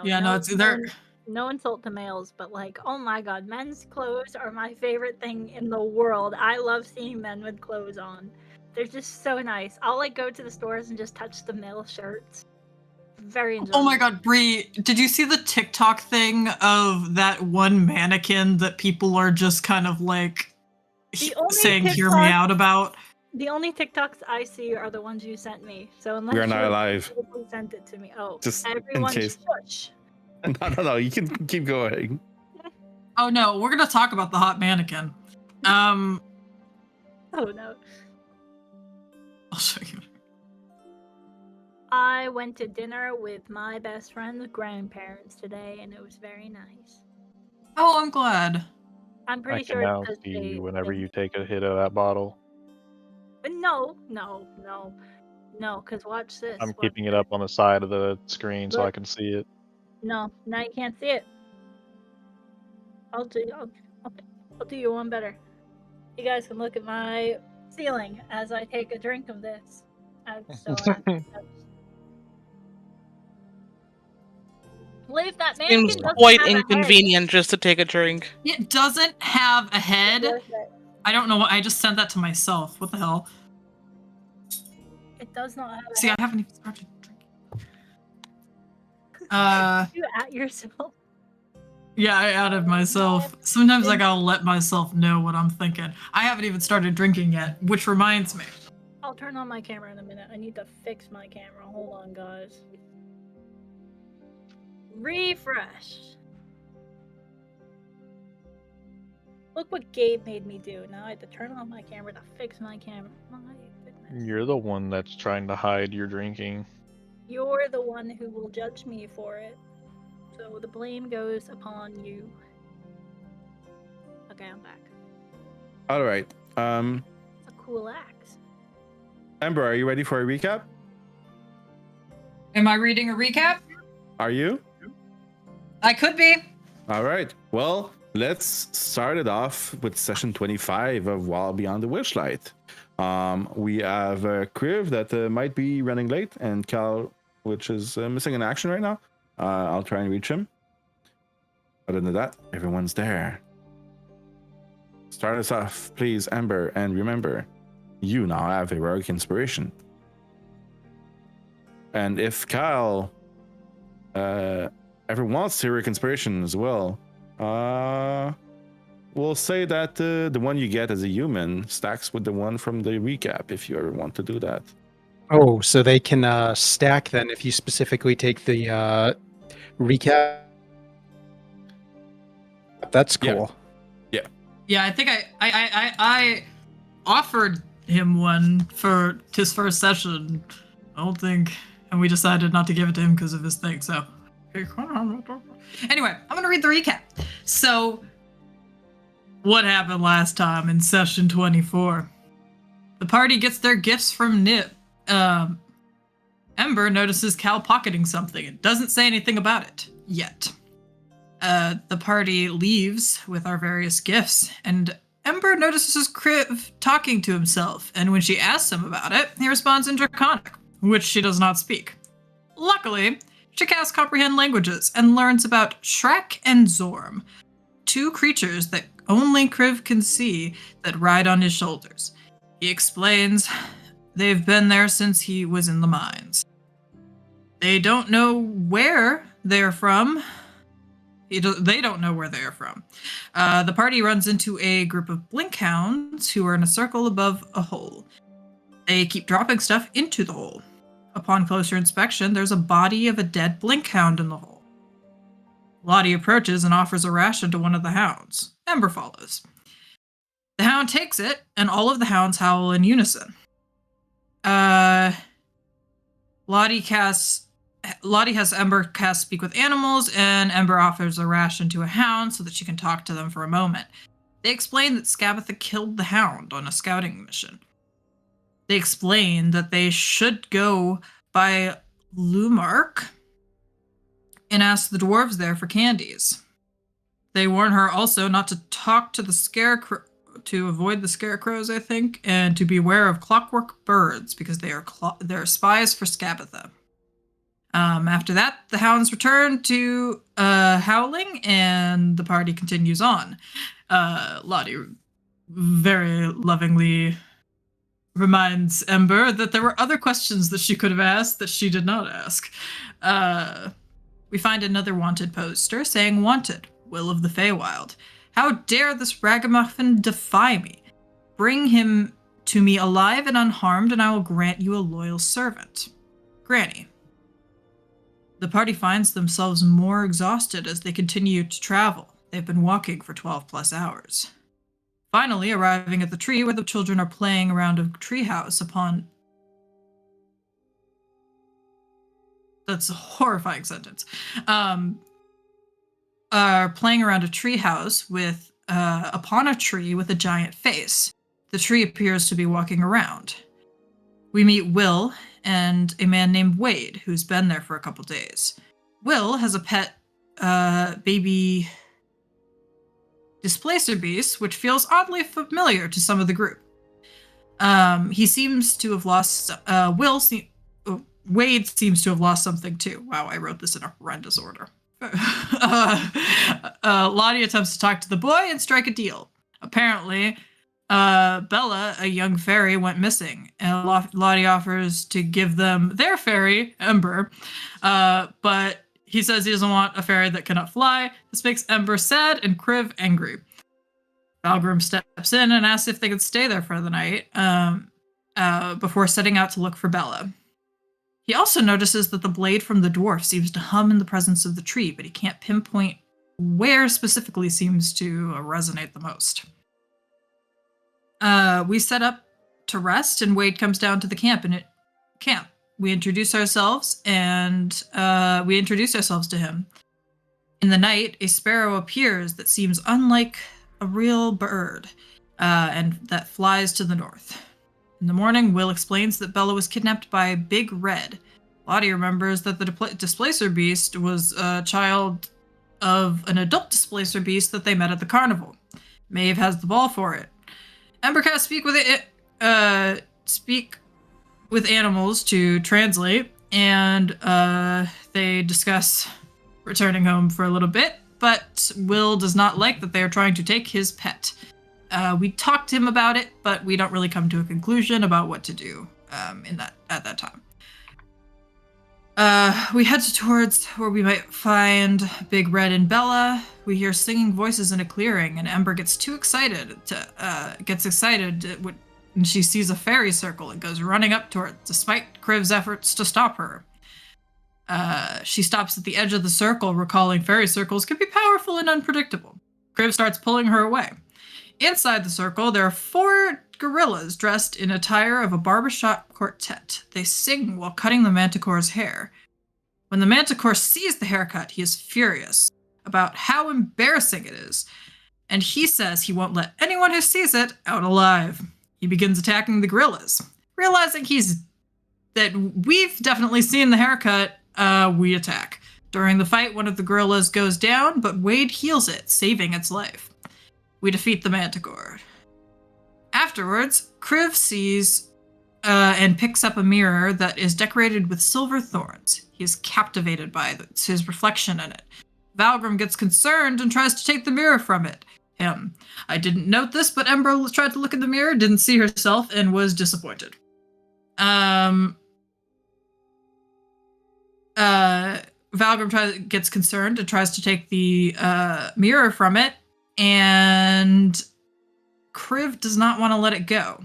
Yeah, no, it's either. No insult to males, but like, oh my god, men's clothes are my favorite thing in the world. I love seeing men with clothes on. They're just so nice. I'll like go to the stores and just touch the male shirts. Very enjoyable. Oh my god, Brie, did you see the TikTok thing of that one mannequin that people are just kind of like saying hear me out about? The only TikToks I see are the ones you sent me. So unless we are not alive. You sent it to me. Oh, just everyone in case. Shush. No. You can keep going. Oh no, we're gonna talk about the hot mannequin. Oh no. I'll show you. I went to dinner with my best friend's grandparents today, and it was very nice. Oh, I'm glad. I'm pretty sure I can now see you whenever you take a hit of that bottle. No, because watch this. I'm keeping it up on the side of the screen so I can see it. No, now you can't see it. I'll do you one better. You guys can look at my ceiling as I take a drink of this. Believe that man seems quite inconvenient just to take a drink. It doesn't have a head. I don't know what I just sent that to myself. What the hell? It does not have a See, head. I haven't even started drinking. You at yourself. Yeah, I added myself. Sometimes I gotta let myself know what I'm thinking. I haven't even started drinking yet, which reminds me. I'll turn on my camera in a minute. I need to fix my camera. Hold on, guys. Refresh. Look what Gabe made me do. Now I have to turn on my camera to fix my camera. My goodness. You're the one that's trying to hide your drinking. You're the one who will judge me for it. So the blame goes upon you. Okay, I'm back. All right. It's a cool axe. Amber, are you ready for a recap? Am I reading a recap? Are you? I could be. All right. Well, let's start it off with session 25 of Wild Beyond the Witchlight. We have Kriv that might be running late, and Cal, which is missing in action right now. I'll try and reach him. Other than that, everyone's there. Start us off, please, Amber, and remember, you now have heroic inspiration. And if Kyle ever wants heroic inspiration as well, we'll say that the one you get as a human stacks with the one from the recap if you ever want to do that. Oh, so they can stack then if you specifically take the recap. That's cool. Yeah, I think I offered him one for his first session. I don't think, and we decided not to give it to him because of his thing. So, anyway, I'm gonna read the recap. So, what happened last time in session 24? The party gets their gifts from Nip. Ember notices Cal pocketing something and doesn't say anything about it yet. The party leaves with our various gifts, and Ember notices Kriv talking to himself, and when she asks him about it, he responds in Draconic, which she does not speak. Luckily, she casts Comprehend Languages and learns about Shrek and Zorm, two creatures that only Kriv can see that ride on his shoulders. He explains they've been there since he was in the mines. They don't know where they're from. They don't know where they're from. The party runs into a group of blinkhounds who are in a circle above a hole. They keep dropping stuff into the hole. Upon closer inspection, there's a body of a dead blinkhound in the hole. Lottie approaches and offers a ration to one of the hounds. Ember follows. The hound takes it, and all of the hounds howl in unison. Lottie has Ember cast Speak with Animals, and Ember offers a ration to a hound so that she can talk to them for a moment. They explain that Skabatha killed the hound on a scouting mission. They explain that they should go by Lumark and ask the dwarves there for candies. They warn her also not to talk to the scarecrow, to avoid the scarecrows, I think, and to beware of clockwork birds because they are spies for Skabatha. After that, the hounds return to howling, and the party continues on. Lottie very lovingly reminds Ember that there were other questions that she could have asked that she did not ask. We find another wanted poster saying, "Wanted, Will of the Feywild. How dare this ragamuffin defy me? Bring him to me alive and unharmed, and I will grant you a loyal servant. Granny." The party finds themselves more exhausted as they continue to travel. They've been walking for 12 plus hours. Finally, arriving at the tree where the children are playing around a treehouse upon... That's a horrifying sentence. Are playing around a treehouse with upon a tree with a giant face. The tree appears to be walking around. We meet Will and a man named Wade, who's been there for a couple days. Will has a pet baby displacer beast, which feels oddly familiar to some of the group. He seems to have lost... Wade seems to have lost something too. Wow, I wrote this in a horrendous order. Lottie attempts to talk to the boy and strike a deal. Apparently, Bella, a young fairy, went missing, and Lottie offers to give them their fairy, Ember, but he says he doesn't want a fairy that cannot fly. This makes Ember sad and Kriv angry. Valgrim steps in and asks if they could stay there for the night before setting out to look for Bella. He also notices that the blade from the dwarf seems to hum in the presence of the tree, but he can't pinpoint where specifically seems to resonate the most. We set up to rest, and Wade comes down to the camp. We introduce ourselves, and we introduce ourselves to him. In the night, a sparrow appears that seems unlike a real bird, and that flies to the north. In the morning, Will explains that Bella was kidnapped by Big Red. Lottie remembers that the Displacer Beast was a child of an adult Displacer Beast that they met at the carnival. Maeve has the ball for it. Embercast speak with animals to translate, and they discuss returning home for a little bit, but Will does not like that they are trying to take his pet. We talked to him about it, but we don't really come to a conclusion about what to do at that time. We head towards where we might find Big Red and Bella. We hear singing voices in a clearing, and Ember gets excited when she sees a fairy circle and goes running up to it, despite Kriv's efforts to stop her. She stops at the edge of the circle, recalling fairy circles can be powerful and unpredictable. Kriv starts pulling her away. Inside the circle, there are 4 gorillas dressed in attire of a barbershop quartet. They sing while cutting the manticore's hair. When the manticore sees the haircut, he is furious about how embarrassing it is, and he says he won't let anyone who sees it out alive. He begins attacking the gorillas. Realizing that we've definitely seen the haircut, we attack. During the fight, one of the gorillas goes down, but Wade heals it, saving its life. We defeat the manticore. Afterwards, Kriv sees and picks up a mirror that is decorated with silver thorns. He is captivated by his reflection in it. Valgrim gets concerned and tries to take the mirror from him. I didn't note this, but Ember tried to look in the mirror, didn't see herself, and was disappointed. Valgrim gets concerned and tries to take the mirror from it, and Kriv does not want to let it go.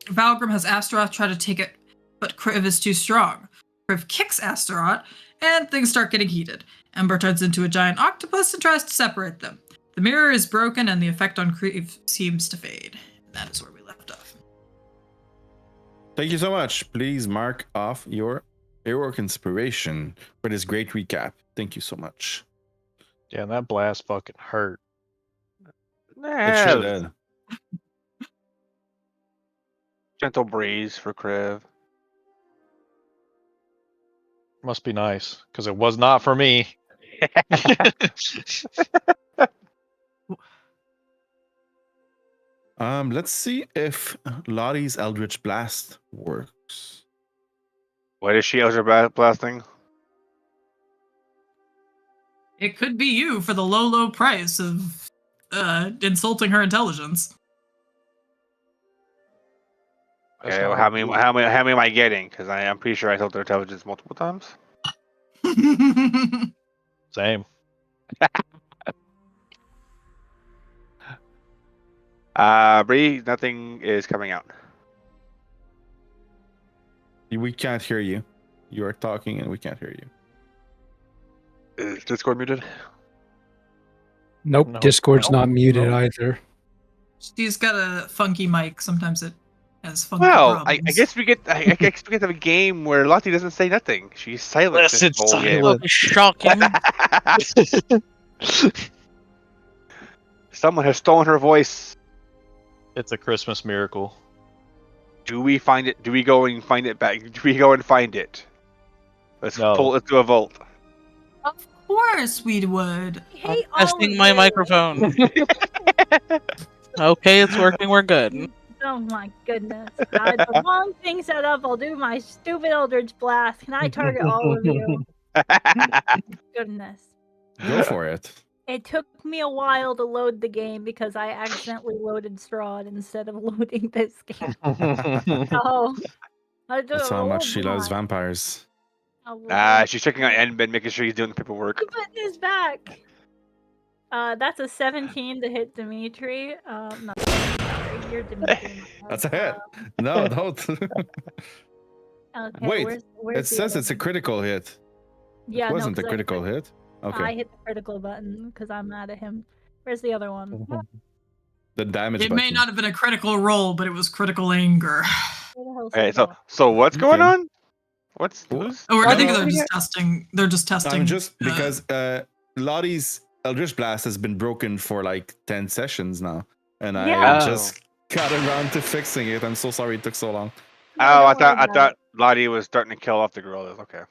Valgrim has Astaroth try to take it, but Kriv is too strong. Kriv kicks Astaroth, and things start getting heated. Ember turns into a giant octopus and tries to separate them. The mirror is broken, and the effect on Kriv seems to fade. That is where we left off. Thank you so much. Please mark off your heroic inspiration for this great recap. Thank you so much. Yeah, and that blast fucking hurt. It sure did. Gentle breeze for Kriv. Must be nice, because it was not for me. Let's see if Lottie's Eldritch Blast works. What is she Elder blasting? It could be you for the low price of insulting her intelligence. That's Okay, well, not how many am I getting? Because I'm pretty sure I told their intelligence multiple times. same. Bree, nothing is coming out. We can't hear you. You are talking and we can't hear you. Is Discord muted? Nope, No, Discord's no, not muted no. either. She's got a funky mic. Sometimes it has funky Well, problems. I guess we get I guess we get to have a game where Lottie doesn't say nothing. She's silent this Blessed whole game. silence. Shocking. Someone has stolen her voice. It's a Christmas miracle. Do we find it? Do we go and find it back? Do we go and find it? Let's No. do a vote. Of course we would. I hate all Testing of my you. microphone. Okay, it's working. We're good. Oh my goodness. The wrong thing set up. I'll do my stupid Eldritch Blast. Can I target all of you? Goodness. Go for it. It took me a while to load the game because I accidentally loaded Strahd instead of loading this game. So, That's how much she loves vampires. She's checking on Enbin, making sure he's doing the paperwork. Putting his back. That's a 17 to hit Dimitri. No, sorry, you're Dimitri. That's a hit. No, don't. Okay, Wait, where's it the says other it's a one? critical hit. Yeah, It wasn't no, a 'cause critical hit. I Okay. hit the critical button because I'm mad at him. Where's the other one? The damage It button. may not have been a critical roll, but it was critical anger. Where the hell's Okay, the so ball? what's going Okay. on? Who's? Or No, I think no, they're no. just testing. They're just testing. I'm just because Lottie's Eldritch Blast has been broken for like 10 sessions now, and I Yeah. just got around to fixing it. I'm so sorry it took so long. No, Oh, I don't worry about thought Lottie was starting to kill off the girl. Okay.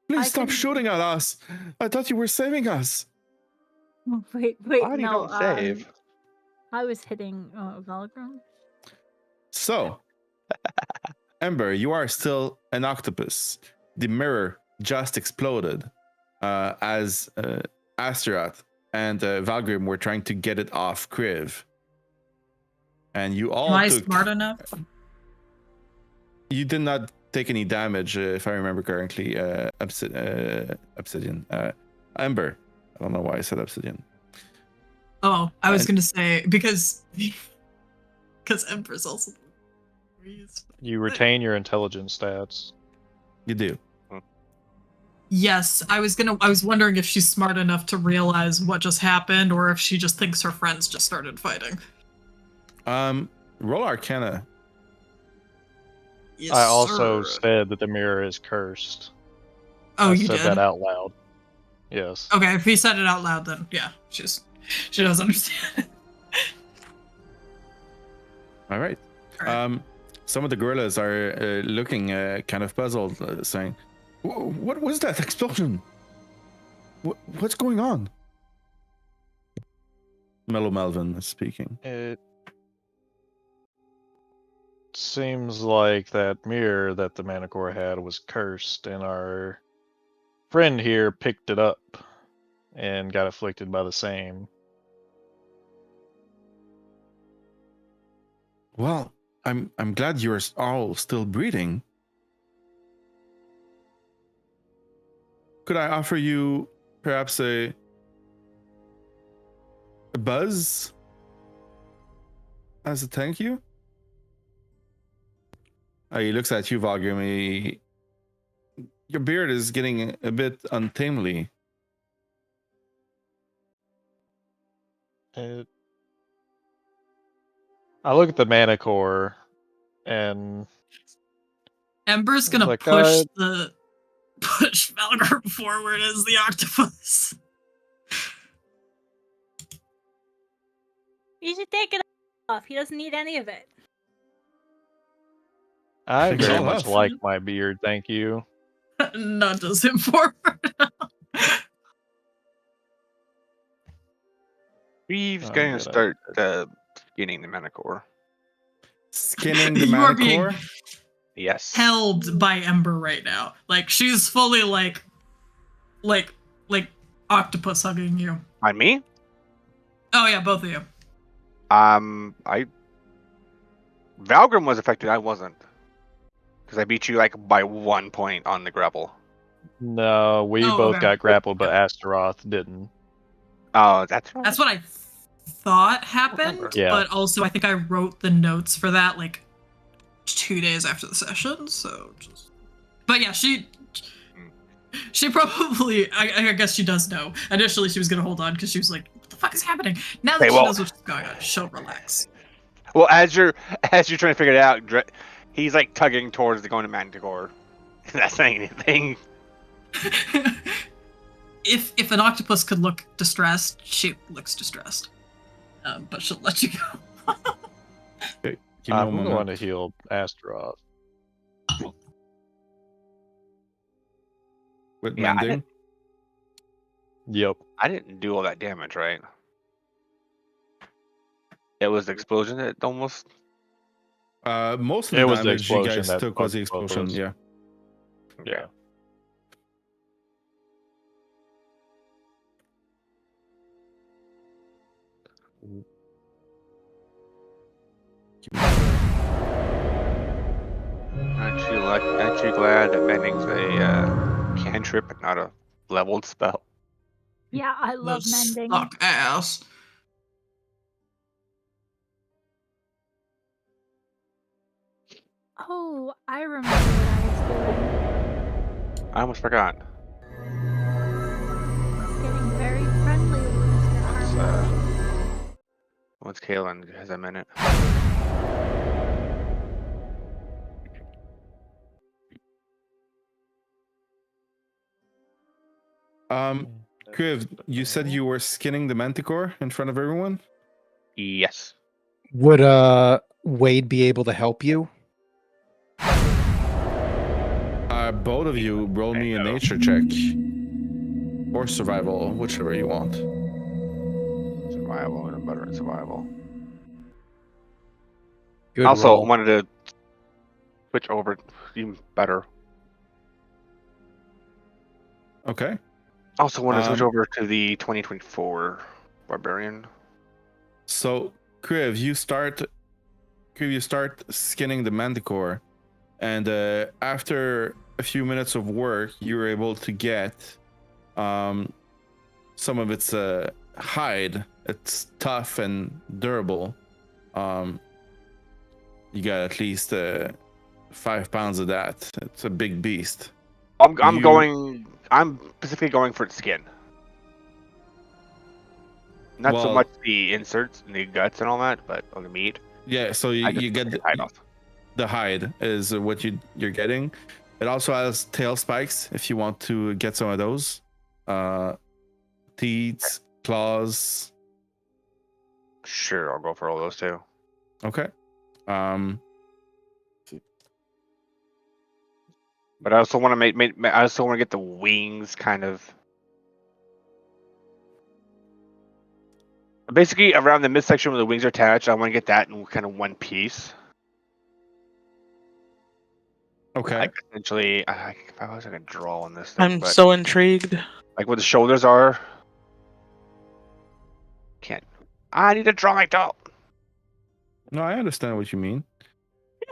Please I stop can- shooting at us. I thought you were saving us. Wait, Lottie no. don't save. I was hitting Valgrim. So, Ember, you are still an octopus. The mirror just exploded as Asteroth and Valgrim were trying to get it off Kriv. And you all Am I took... smart enough? You did not take any damage, if I remember correctly. Obsidian. Ember. I don't know why I said Obsidian. Oh, I was And- gonna say because Empress also. You retain your intelligence stats. You do. Yes, I was wondering if she's smart enough to realize what just happened, or if she just thinks her friends just started fighting. Roll Arcana. Yes, I also sir. said that the mirror is cursed. Oh, I you said did. that out loud. Yes. Okay, if he said it out loud, then yeah, she does understand. All right. Alright. Some of the gorillas are looking kind of puzzled, saying, "What was that explosion? What's going on?" Mellow Melvin is speaking. It seems like that mirror that the Manicore had was cursed, and our friend here picked it up and got afflicted by the same. Well, I'm glad you're all still breathing. Could I offer you perhaps a buzz as a thank you? He looks at you, Valgrim. Your beard is getting a bit untamely. I look at the Manicore and Ember's gonna Like, push Valgrim forward as the octopus. You should take it off. He doesn't need any of it. I Take it very all much off. like my beard, thank you. Nudges him forward. Reeve's Oh, going to good, start skinning the Manicore. Skinning the You are being- Manicore? Yes. held by Ember right now. Like she's fully like octopus hugging you. On me? Oh yeah, both of you. Valgrim was affected. I wasn't, because I beat you like by 1 point on the grapple. No, we Oh, both okay. got grappled, but Astaroth didn't. Oh, that's right. That's what I thought happened. Yeah. But also, I think I wrote the notes for that like 2 days after the session. So just. But yeah, she probably. I guess she does know. Initially, she was gonna hold on because she was like, "What the fuck is happening?" Now that Hey, she well- knows what's going on, she'll relax. Well, as you're trying to figure it out, he's like tugging towards the going to Manticore. Not saying anything. If an octopus could look distressed, she looks distressed. But she'll let you go. Give me a I'm moment. going to heal Astaroth. With Yeah, I mending. Yep. I didn't do all that damage, right? It was the explosion that almost. Most of It the was the damage you explosion guys that took was the fucked both of explosion. us. Yeah. Yeah. Aren't you glad that mending's a cantrip and not a leveled spell? Yeah, I love Those mending. suck ass. Oh, I remember what I was doing. I almost forgot. It's getting very friendly with Mr. Harmon. Once Kaelin has a minute. Kriv, you said you were skinning the Manticore in front of everyone? Yes. Would Wade be able to help you? Both of you roll me a nature check. Or survival, whichever you want. Survival and a better survival. Good Also, roll. wanted to switch over even better. Okay. Also, wanted to switch Um, over to the 2024 Barbarian. So, Kriv, you start skinning the Manticore, and after a few minutes of work, you're able to get some of its hide. It's tough and durable. You got at least 5 pounds of that. It's a big beast. I'm specifically going for its skin. Not so Well- much the inserts and the guts and all that, but on the meat. Yeah, so I you just get want the, the hide off. the hide is what you're getting. It also has tail spikes if you want to get some of those. Teeth, claws. Sure, I'll go for all those too. Okay. But I also want to I also want to get the wings kind of. Basically, around the midsection where the wings are attached, I want to get that in kind of one piece. Okay. Like essentially, I was like a draw on this thing, I'm but so intrigued. like where the shoulders are. Can't. I need to draw my doll. No, I understand what you mean.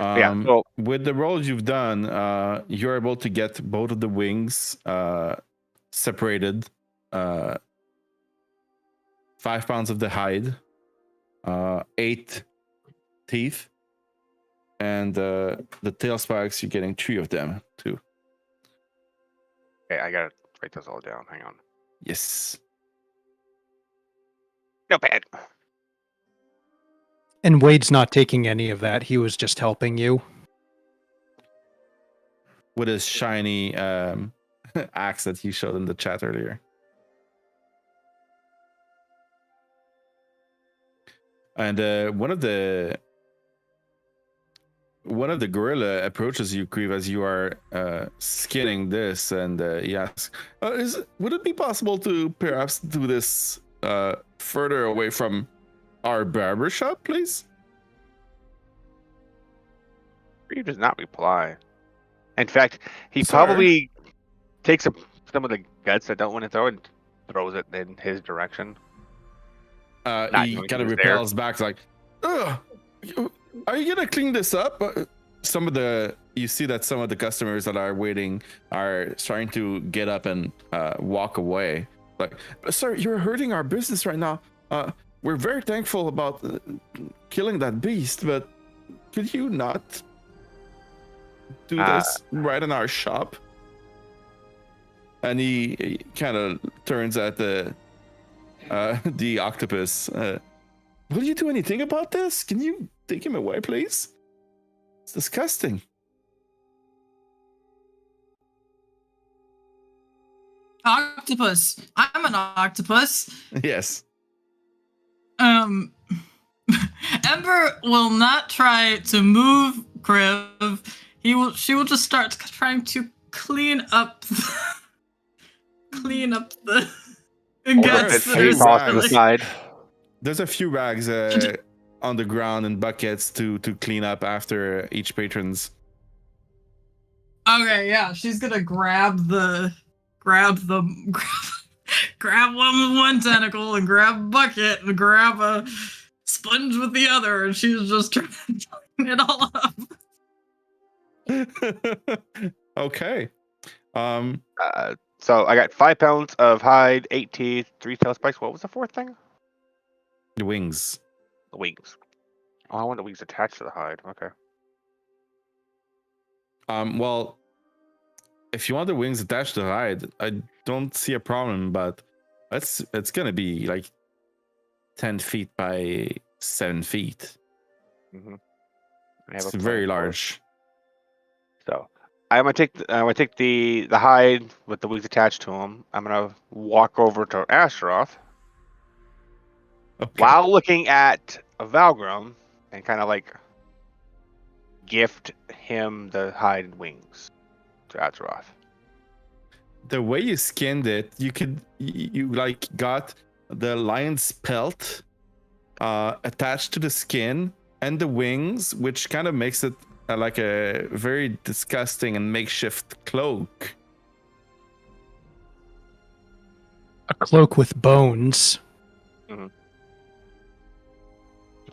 Yeah. So With the rolls you've done, you're able to get both of the wings separated. 5 pounds of the hide, 8 teeth, and the tail spikes. You're getting 3 of them too. okay, I gotta write this all down. Hang on. Yes. No bad. And Wade's not taking any of that. He was just helping you. With his shiny axe that he showed in the chat earlier. And one of the gorilla approaches you, Kriv, as you are skinning this, and he asks, "Would it be possible to perhaps do this further away from our barber shop, please?" Reeve does not reply. In fact, he Sir. probably takes some of the guts that don't want to throw and throws it in his direction. Not He knowing kind he of was there. repels back, like, ugh, are you gonna clean this up? You see that some of the customers that are waiting are starting to get up and walk away. Like, sir, you're hurting our business right now. We're very thankful about killing that beast, but could you not do this right in our shop? And he kind of turns at the octopus. Will you do anything about this? Can you take him away, please? It's disgusting. Octopus. I'm an octopus. Yes. Ember will not try to move Kriv. She will just start trying to clean up the guts that are Tossed to the spilling. side. There's a few rags on the ground and buckets to clean up after each patron's. Okay, yeah, she's gonna grab one tentacle and grab a bucket and grab a sponge with the other, and she's just trying to clean it all up. Okay. So I got 5 pounds of hide, 8 teeth, 3 tail spikes. What was the fourth thing? The wings. The wings. Oh, I want the wings attached to the hide. Okay. Well, if you want the wings attached to the hide, I don't see a problem, but it's gonna be like 10 feet by 7 feet. Mm-hmm. It's very large. So I'm gonna take the hide with the wings attached to them. I'm gonna walk over to Astaroth Okay. while looking at a Valgrim and kind of like gift him the hide and wings to Astaroth. The way you skinned it, you like got the lion's pelt attached to the skin and the wings, which kind of makes it like a very disgusting and makeshift cloak. A cloak with bones.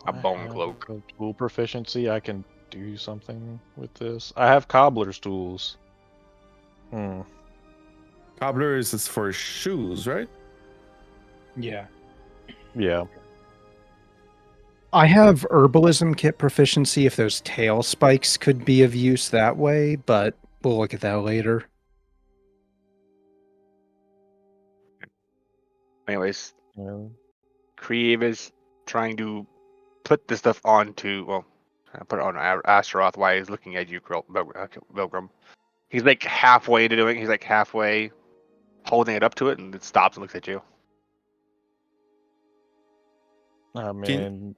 A bone I have cloak. a tool proficiency. I can do something with this. I have cobbler's tools. Cobbler's is for shoes, right? Yeah. Yeah. I have herbalism kit proficiency if those tail spikes could be of use that way, but we'll look at that later. Anyways, Yeah. Kriv is trying to put the stuff onto, well, put it on Astaroth while he's looking at you, Pilgrim. He's like halfway to doing. He's like halfway holding it up to it, and it stops and looks at you. I mean,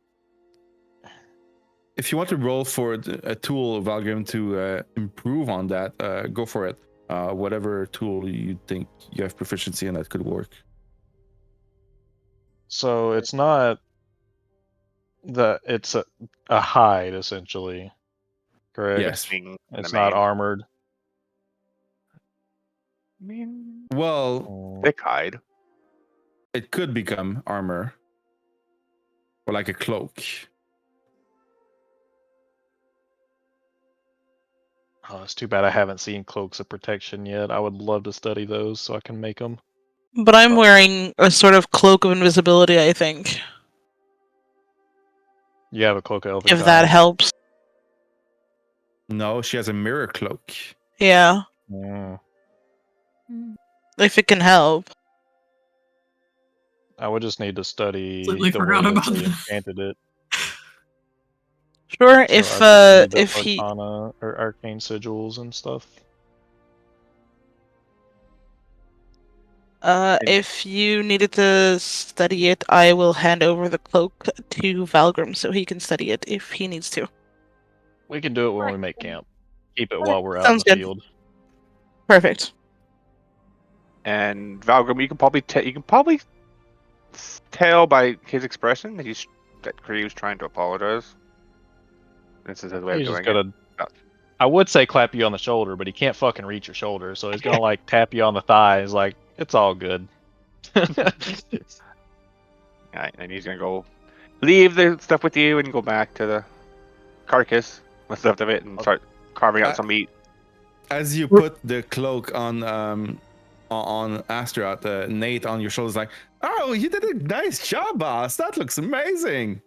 If you want to roll for a tool, Valgrim, to improve on that, go for it. Whatever tool you think you have proficiency in that could work. so it's not it's a hide essentially, correct? Yes. Thing in It's the not main. armored. I mean, Well, thick hide. it could become armor or like a cloak. Oh, it's too bad I haven't seen cloaks of protection yet. I would love to study those so I can make them. But I'm wearing a sort of cloak of invisibility, I think. You have a cloak of elven If that power. helps. No, she has a mirror cloak. Yeah. Mm. If it can help. I would just need to study Completely the forgot way that about they that. enchanted it. Sure, So if I just need the if he Arcana or arcane sigils and stuff. if you needed to study it, I will hand over the cloak to Valgrim so he can study it if he needs to. We can do it when we make camp. Keep it Okay, while we're out in sounds the good. field. Perfect. And Valgrim, you can probably tell by his expression that Kree was trying to apologize. This is his way He's of just doing gotta it. I would say clap you on the shoulder, but he can't fucking reach your shoulder, so he's gonna like tap you on the thighs, like it's all good. Alright, and he's gonna go leave the stuff with you and go back to the carcass, what's left of it, and start carving out some meat. As you put the cloak on Astaroth, Nate on your shoulders, like, oh, you did a nice job, boss. That looks amazing.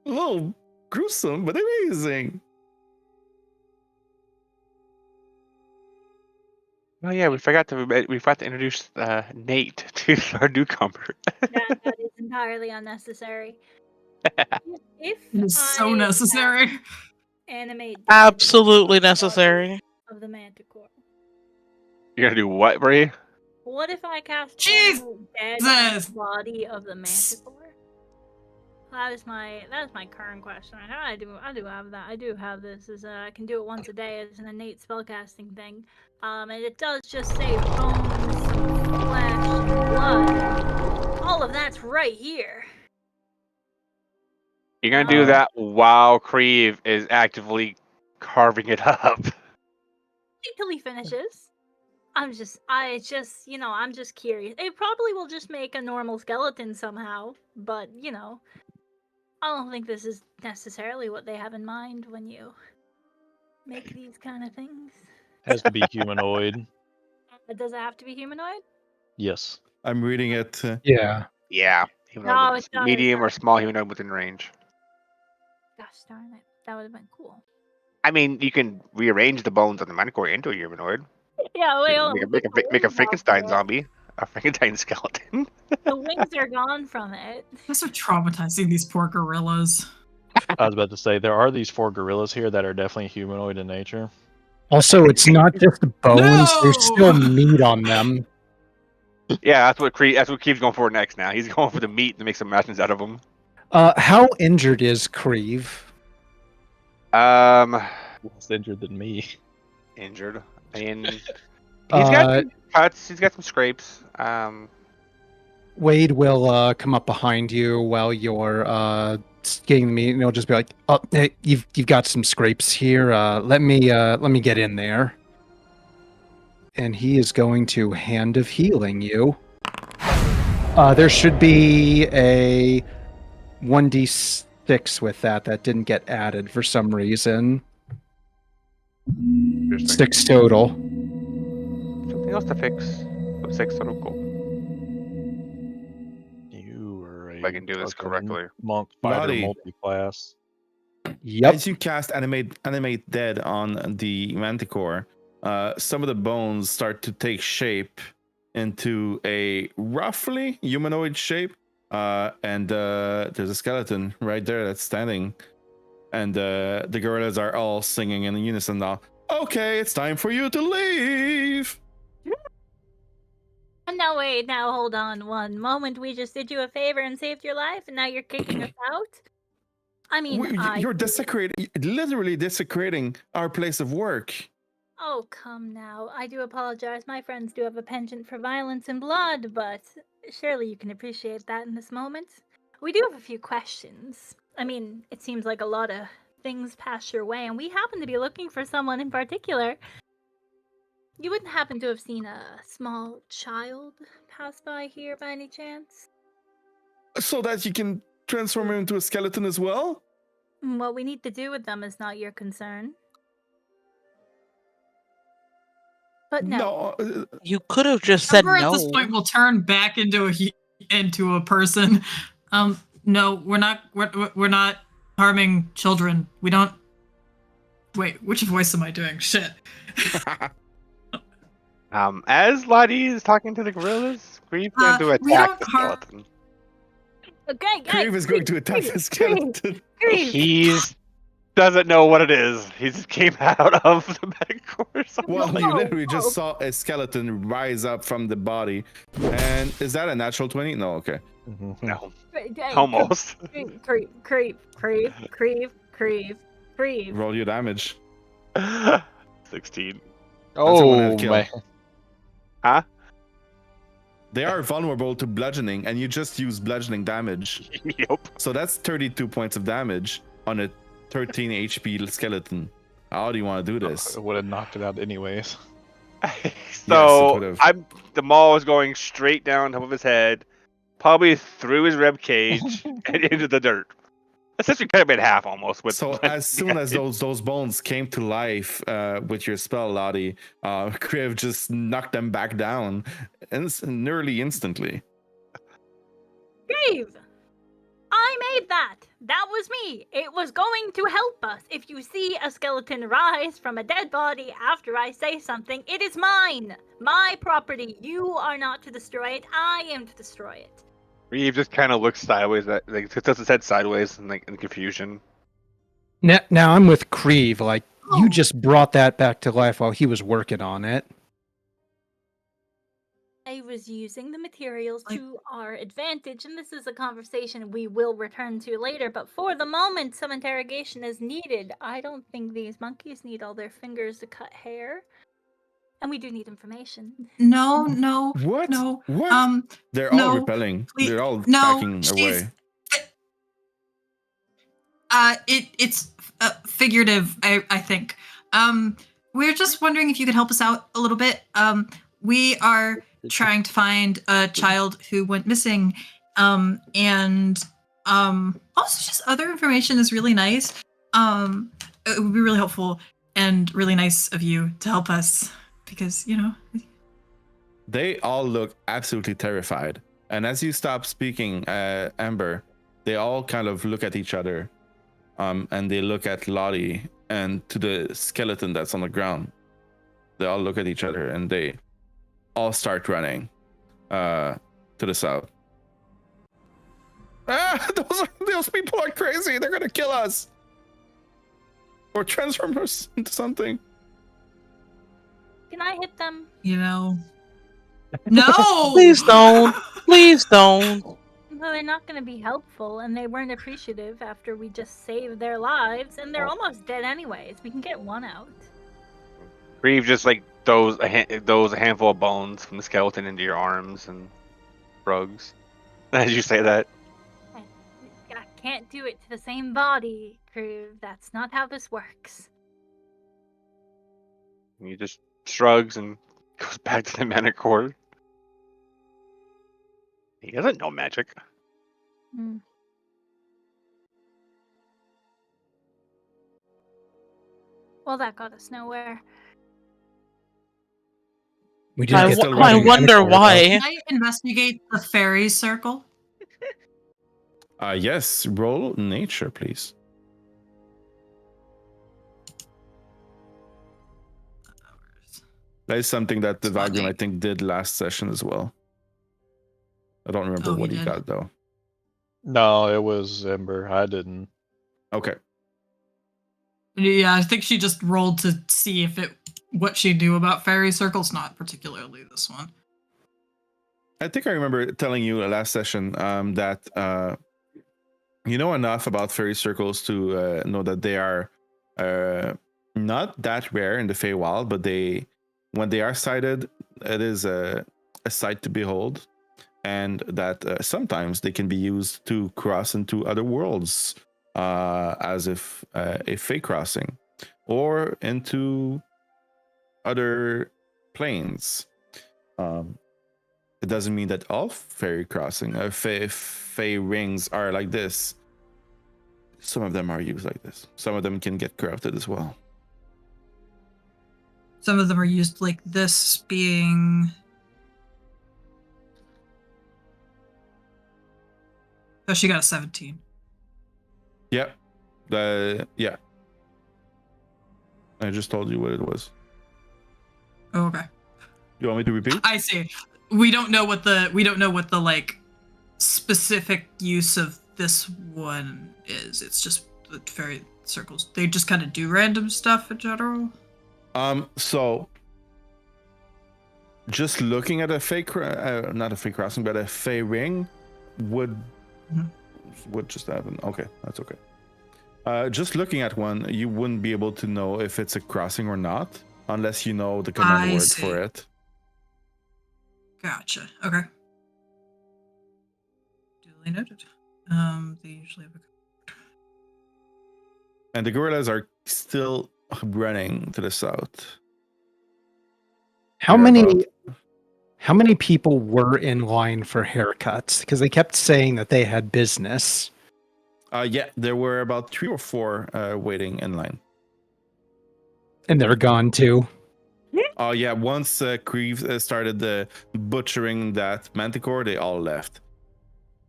A little gruesome, but amazing. Oh yeah, we forgot to introduce Nate to our newcomer. That is entirely unnecessary. If It is so I necessary. animate Absolutely necessary. of the manticore. You're gonna do what, Brie? What if I cast Jesus! animate dead on the body of the manticore? That is my current question. I do have that. I do have this as I can do it once a day as an innate spellcasting thing. And it does just say bones, flesh, and blood. All of that's right here. You're gonna do that while Creve is actively carving it up. Until he finishes. I'm just curious. It probably will just make a normal skeleton somehow, but I don't think this is necessarily what they have in mind when you make these kind of things. Has to be humanoid. Does it have to be humanoid? Yes. I'm reading it. Yeah. Yeah, No, it does. medium or small humanoid within range. Gosh darn it. That would have been cool. I mean, you can rearrange the bones on the manticore into a humanoid. Yeah, wait, hold on. Make a Frankenstein zombie, a Frankenstein skeleton. The wings are gone from it. Those are traumatizing, these poor gorillas. I was about to say there are these 4 gorillas here that are definitely humanoid in nature. Also, it's not just bones; No! there's still meat on them. Yeah, that's what Creeve's going for next. Now he's going for the meat to make some matches out of them. How injured is Creve? Less injured than me. Injured. And he's got some cuts. He's got some scrapes. Wade will come up behind you while you're getting the meat, and he'll just be like, "Oh, hey, you've got some scrapes here. Let me get in there." And he is going to Hand of Healing you. There should be a 1d6 with that didn't get added for some reason. 6 total. Something else to fix. 6 total. Cool. You are If I can do this correctly. Monk fighter Naughty. multi-class. Yep. As you cast animate dead on the manticore, some of the bones start to take shape into a roughly humanoid shape, and there's a skeleton right there that's standing, and the gorillas are all singing in unison now. Okay, it's time for you to leave. No, wait, now hold on one moment. We just did you a favor and saved your life, and now you're kicking us out? I mean, You're literally desecrating our place of work. Oh, come now. I do apologize. My friends do have a penchant for violence and blood, but surely you can appreciate that in this moment. We do have a few questions. I mean, it seems like a lot of things pass your way, and we happen to be looking for someone in particular. You wouldn't happen to have seen a small child pass by here by any chance? So that you can transform him into a skeleton as well? What we need to do with them is not your concern. But no. You could have just said Ember no. at this point will turn back into a person. No, we're not harming children. We don't. Wait, which voice am I doing? Shit. As Lottie is talking to the gorillas, Creeve's going to we attack don't the skeleton. Okay, Crave is going to attack the skeleton. He doesn't know what it is. He just came out of the manticore. Well, you literally just saw a skeleton rise up from the body. And is that a natural 20? No, okay. No. Almost. Creeve. Roll your damage. 16. Oh, kill. man. Huh? They are vulnerable to bludgeoning, and you just use bludgeoning damage. Yep. So that's 32 points of damage on a 13 HP skeleton. How do you want to do this? It would have knocked it out anyways. So would've. the maul is going straight down top of his head, probably through his rib cage and into the dirt. Essentially cut him in half almost. With So as soon as those bones came to life with your spell, Lottie, Kriv just knocked them back down nearly instantly. Dave, I made that. That was me. It was going to help us. If you see a skeleton rise from a dead body after I say something, it is mine. My property. You are not to destroy it. I am to destroy it. Reeve just kind of looks sideways, tilts his head sideways in confusion. Now I'm with Creve. Like, Oh. you just brought that back to life while he was working on it. I was using the materials Like- to our advantage, and this is a conversation we will return to later, but for the moment, some interrogation is needed. I don't think these monkeys need all their fingers to cut hair. And we do need information. No, What? no. What? They're all no, repelling. please- They're all no, backing she's- away. It's figurative, I think. We're just wondering if you could help us out a little bit. We are trying to find a child who went missing, and also just other information is really nice. It would be really helpful and really nice of you to help us because, you know. They all look absolutely terrified. And as you stop speaking, Amber, they all kind of look at each other. And they look at Lottie and to the skeleton that's on the ground. They all look at each other and they all start running to the south. Those people are crazy. They're gonna kill us. Or transform us into something. Can I hit them? You know. No! Please don't. Please don't. No, they're not going to be helpful, and they weren't appreciative after we just saved their lives, and they're almost dead anyways. We can get one out. Reeve just throws a handful of bones from the skeleton into your arms and shrugs. As you say that, I can't do it to the same body, crew. That's not how this works. he just shrugs and goes back to the Manticore. He doesn't know magic. Hmm. Well, that got us nowhere. We did I get still the running. wonder Manticore, though. why. Can I investigate the fairy circle? Yes, roll nature, please. That is something that the Valgrim, I think, did last session as well. I don't remember Oh, he what he did? got though. No, it was Ember. I didn't. Okay. Yeah, I think she just rolled to see if what she knew about fairy circles, not particularly this one. I think I remember telling you last session that you know enough about fairy circles to know that they are not that rare in the Feywild, but when they are sighted, it is a sight to behold, and that sometimes they can be used to cross into other worlds, as if a Fey crossing, or into other planes. It doesn't mean that all fairy crossing, fey rings are like this. Some of them are used like this. Some of them can get corrupted as well. Some of them are used like this, being. Oh, she got a 17. Yep. Yeah. I just told you what it was. Oh, okay. You want me to repeat? I see. We don't know what the like specific use of this one is. It's just the fairy circles. They just kind of do random stuff in general. So just looking at a fake, not a fake crossing, but a fey ring would just happen. Okay, that's okay. Just looking at one, you wouldn't be able to know if it's a crossing or not unless you know the command I word see. for it. Gotcha. Okay. Duly noted. They usually have a. And the gorillas are still running to the south. How They're many about- how many people were in line for haircuts? Because they kept saying that they had business. Yeah, there were about 3 or 4 waiting in line. And they're gone too. Oh yeah, once Creve started butchering that manticore, they all left.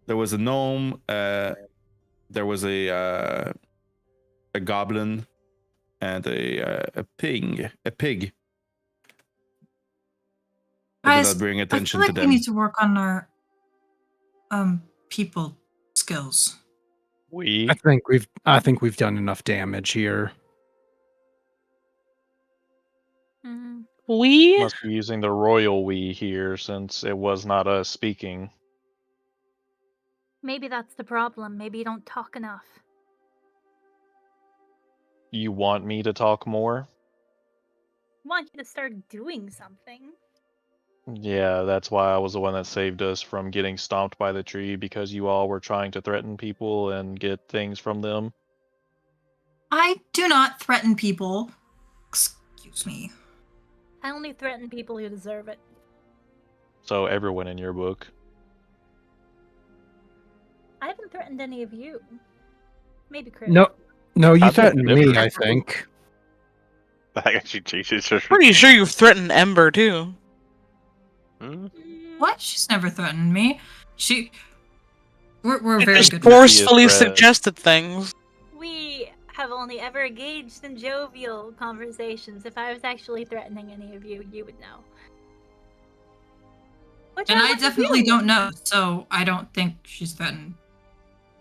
There was a gnome, there was a goblin, and a pig. I did Guys, not bring I attention feel to like we them. need to work on our people skills. We I think we've done enough damage here. Mhm. We must be using the royal we here since it was not us speaking. Maybe that's the problem. Maybe you don't talk enough. You want me to talk more? Want you to start doing something. Yeah, that's why I was the one that saved us from getting stomped by the tree because you all were trying to threaten people and get things from them. I do not threaten people. Excuse me. I only threaten people who deserve it. So everyone in your book. I haven't threatened any of you. Maybe Chris. No, you I've been threatened me, different. I think. I got you, Jesus. pretty sure you've threatened Ember too. Hmm? What? She's never threatened me. We're You very just good. forcefully threat. suggested things. We have only ever engaged in jovial conversations. If I was actually threatening any of you, you would know. Which And I wouldn't definitely do. don't know, so I don't think she's threatened.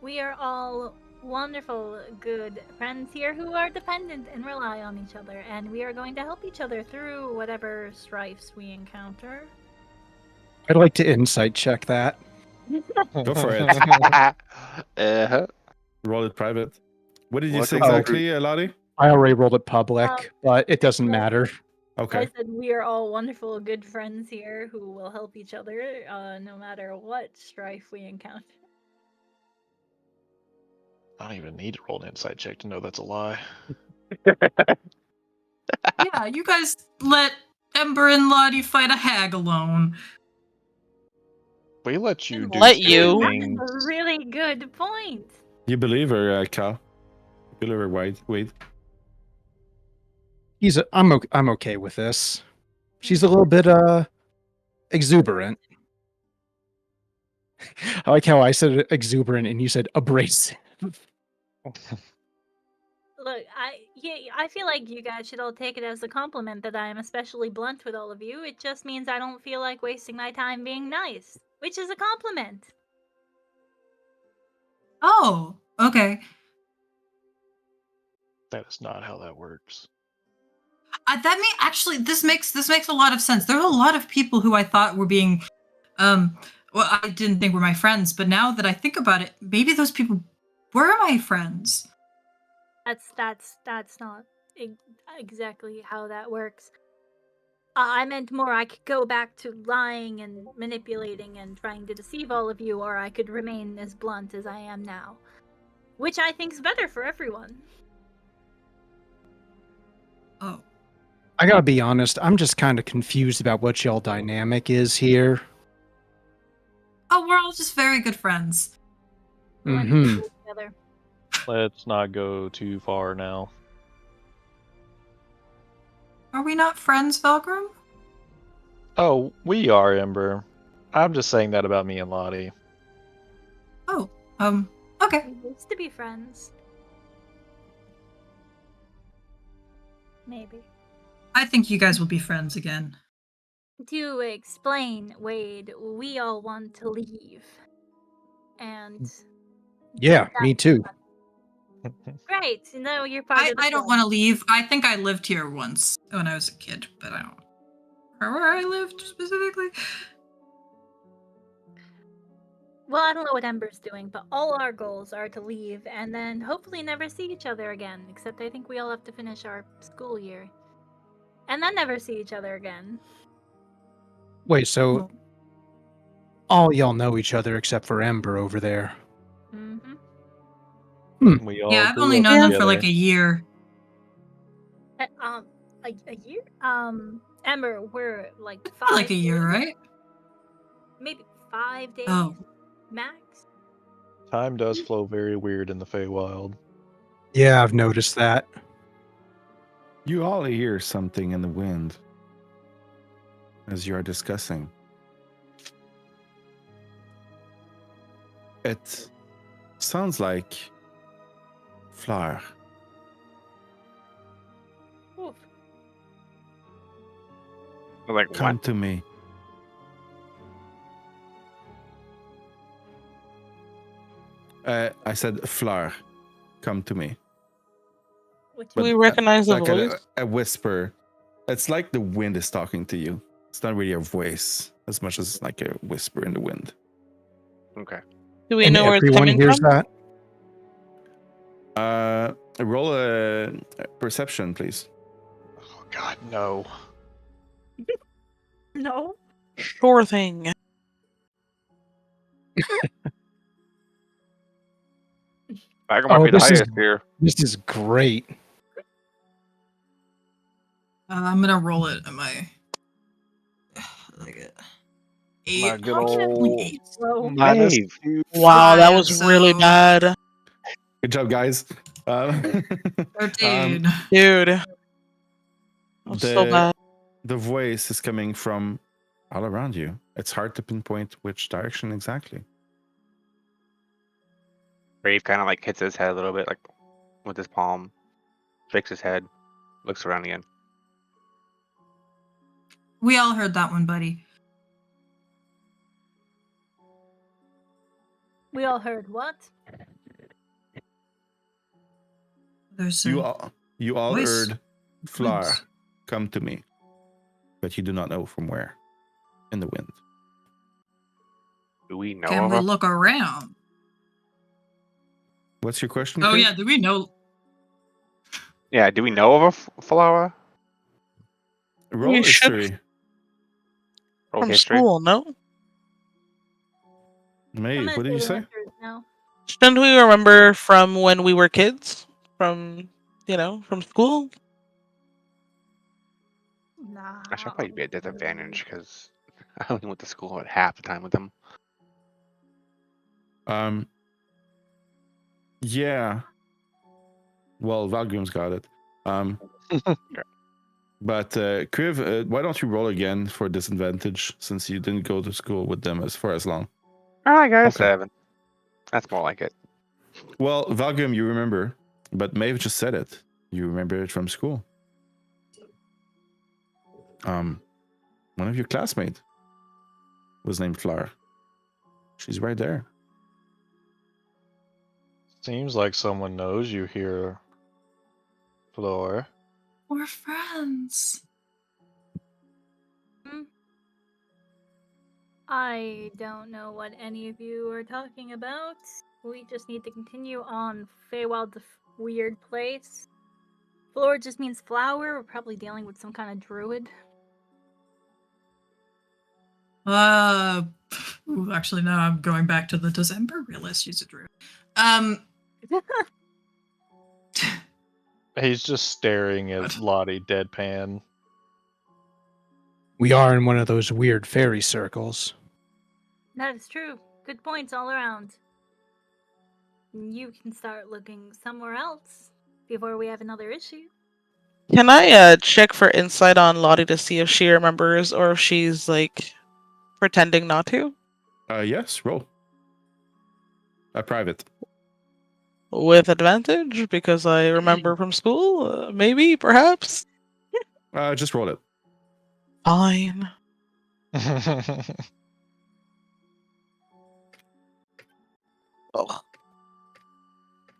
We are all wonderful, good friends here who are dependent and rely on each other, and we are going to help each other through whatever strifes we encounter. I'd like to insight check that. Go for it. Uh-huh. Roll it private. What did you What say do we exactly, Lottie? I already rolled it public, but it doesn't well- matter. Okay. I said we are all wonderful, good friends here who will help each other no matter what strife we encounter. I don't even need to roll an insight check to know that's a lie. Yeah, you guys let Ember and Lottie fight a hag alone. We let you Didn't do let stupid you. things. That's a really good point. You believe her, Cal? You believe her, Wade? I'm okay with this. She's a little bit exuberant. I like how I said exuberant and you said abrasive. Look, I feel like you guys should all take it as a compliment that I am especially blunt with all of you. It just means I don't feel like wasting my time being nice, which is a compliment. Oh, okay. That is not how that works. This makes a lot of sense. There are a lot of people who I thought were being, well, I didn't think were my friends, but now that I think about it, maybe those people were my friends. That's not exactly how that works. I meant more I could go back to lying and manipulating and trying to deceive all of you, or I could remain as blunt as I am now. Which I think's better for everyone. Oh, I gotta be honest, I'm just kind of confused about what y'all dynamic is here. oh, we're all just very good friends. We went Mhm. to school together. Let's not go too far now. Are we not friends, Valgrim? Oh, we are, Ember. I'm just saying that about me and Lottie. Oh, okay. We used to be friends. Maybe. I think you guys will be friends again. To explain, Wade, we all want to leave. And Yeah, me too. great, you're part of the I don't club. want to leave. I think I lived here once when I was a kid, but I don't remember where I lived specifically. Well, I don't know what Ember's doing, but all our goals are to leave and then hopefully never see each other again. Except I think we all have to finish our school year. And then never see each other again. Wait, so all y'all know each other except for Ember over there. Mm-hmm. We all Yeah, I've grew only up known them for together. like a year. A year? Ember, we're like 5 Like a year, days, right? maybe 5 days Oh, max. Time does flow very weird in the Feywild. Yeah, I've noticed that. You all hear something in the wind as you are discussing. It sounds like flower. Oof. Like Come what? to me. I said flower. Come to me. Which Do we But, recognize the like voice? a whisper. It's like the wind is talking to you. It's not really a voice as much as like a whisper in the wind. Okay. Do we And know where it's everyone coming hears from? that. Roll a perception, please. Oh God, no. no. Sure thing. Bagger might be the this is highest here. this is great. I'm gonna roll it. Am I like it? My 8. good Only old 8. Whoa. Maeve. Wow, that 5, was really so bad. Good job, guys. Um, 13. Dude. That was so bad. the voice is coming from all around you. It's hard to pinpoint which direction exactly. Brave kind of like hits his head a little bit, like with his palm, shakes his head, looks around again. We all heard that one, buddy. We all heard what? There's You a all voice. heard flower, Woods. come to me, but you do not know from where. In the wind. Do we know Can of we a? look around? What's your question? Oh Chris? yeah, do we know? Yeah, do we know of a flower? Roll We should history. Roll from history. school, no? I'm Maeve, gonna what did you the say? answer is no. Shouldn't we remember from when we were kids? From, from school? Nah. I should probably be at disadvantage because I only went to school at half the time with them. Yeah. Well, Valgrim's got it. But Kriv, why don't you roll again for disadvantage since you didn't go to school with them for as long? I got a Okay. 7. That's more like it. Well, Valgrim, you remember, but Maeve just said it. You remember it from school. One of your classmates was named Flower. She's right there. Seems like someone knows you here, Floor. We're friends. I don't know what any of you are talking about. We just need to continue on. Feywild, the weird place. Floor just means flower. We're probably dealing with some kind of druid. Actually, no. I'm going back to the. Does Ember realize she's a druid? He's just staring at Lottie deadpan. We are in one of those weird fairy circles. That is true. Good points all around. You can start looking somewhere else before we have another issue. Can I check for insight on Lottie to see if she remembers or if she's like pretending not to? Yes, roll. A private. With advantage because I remember from school? Maybe, perhaps? Just roll it. Fine. Oh.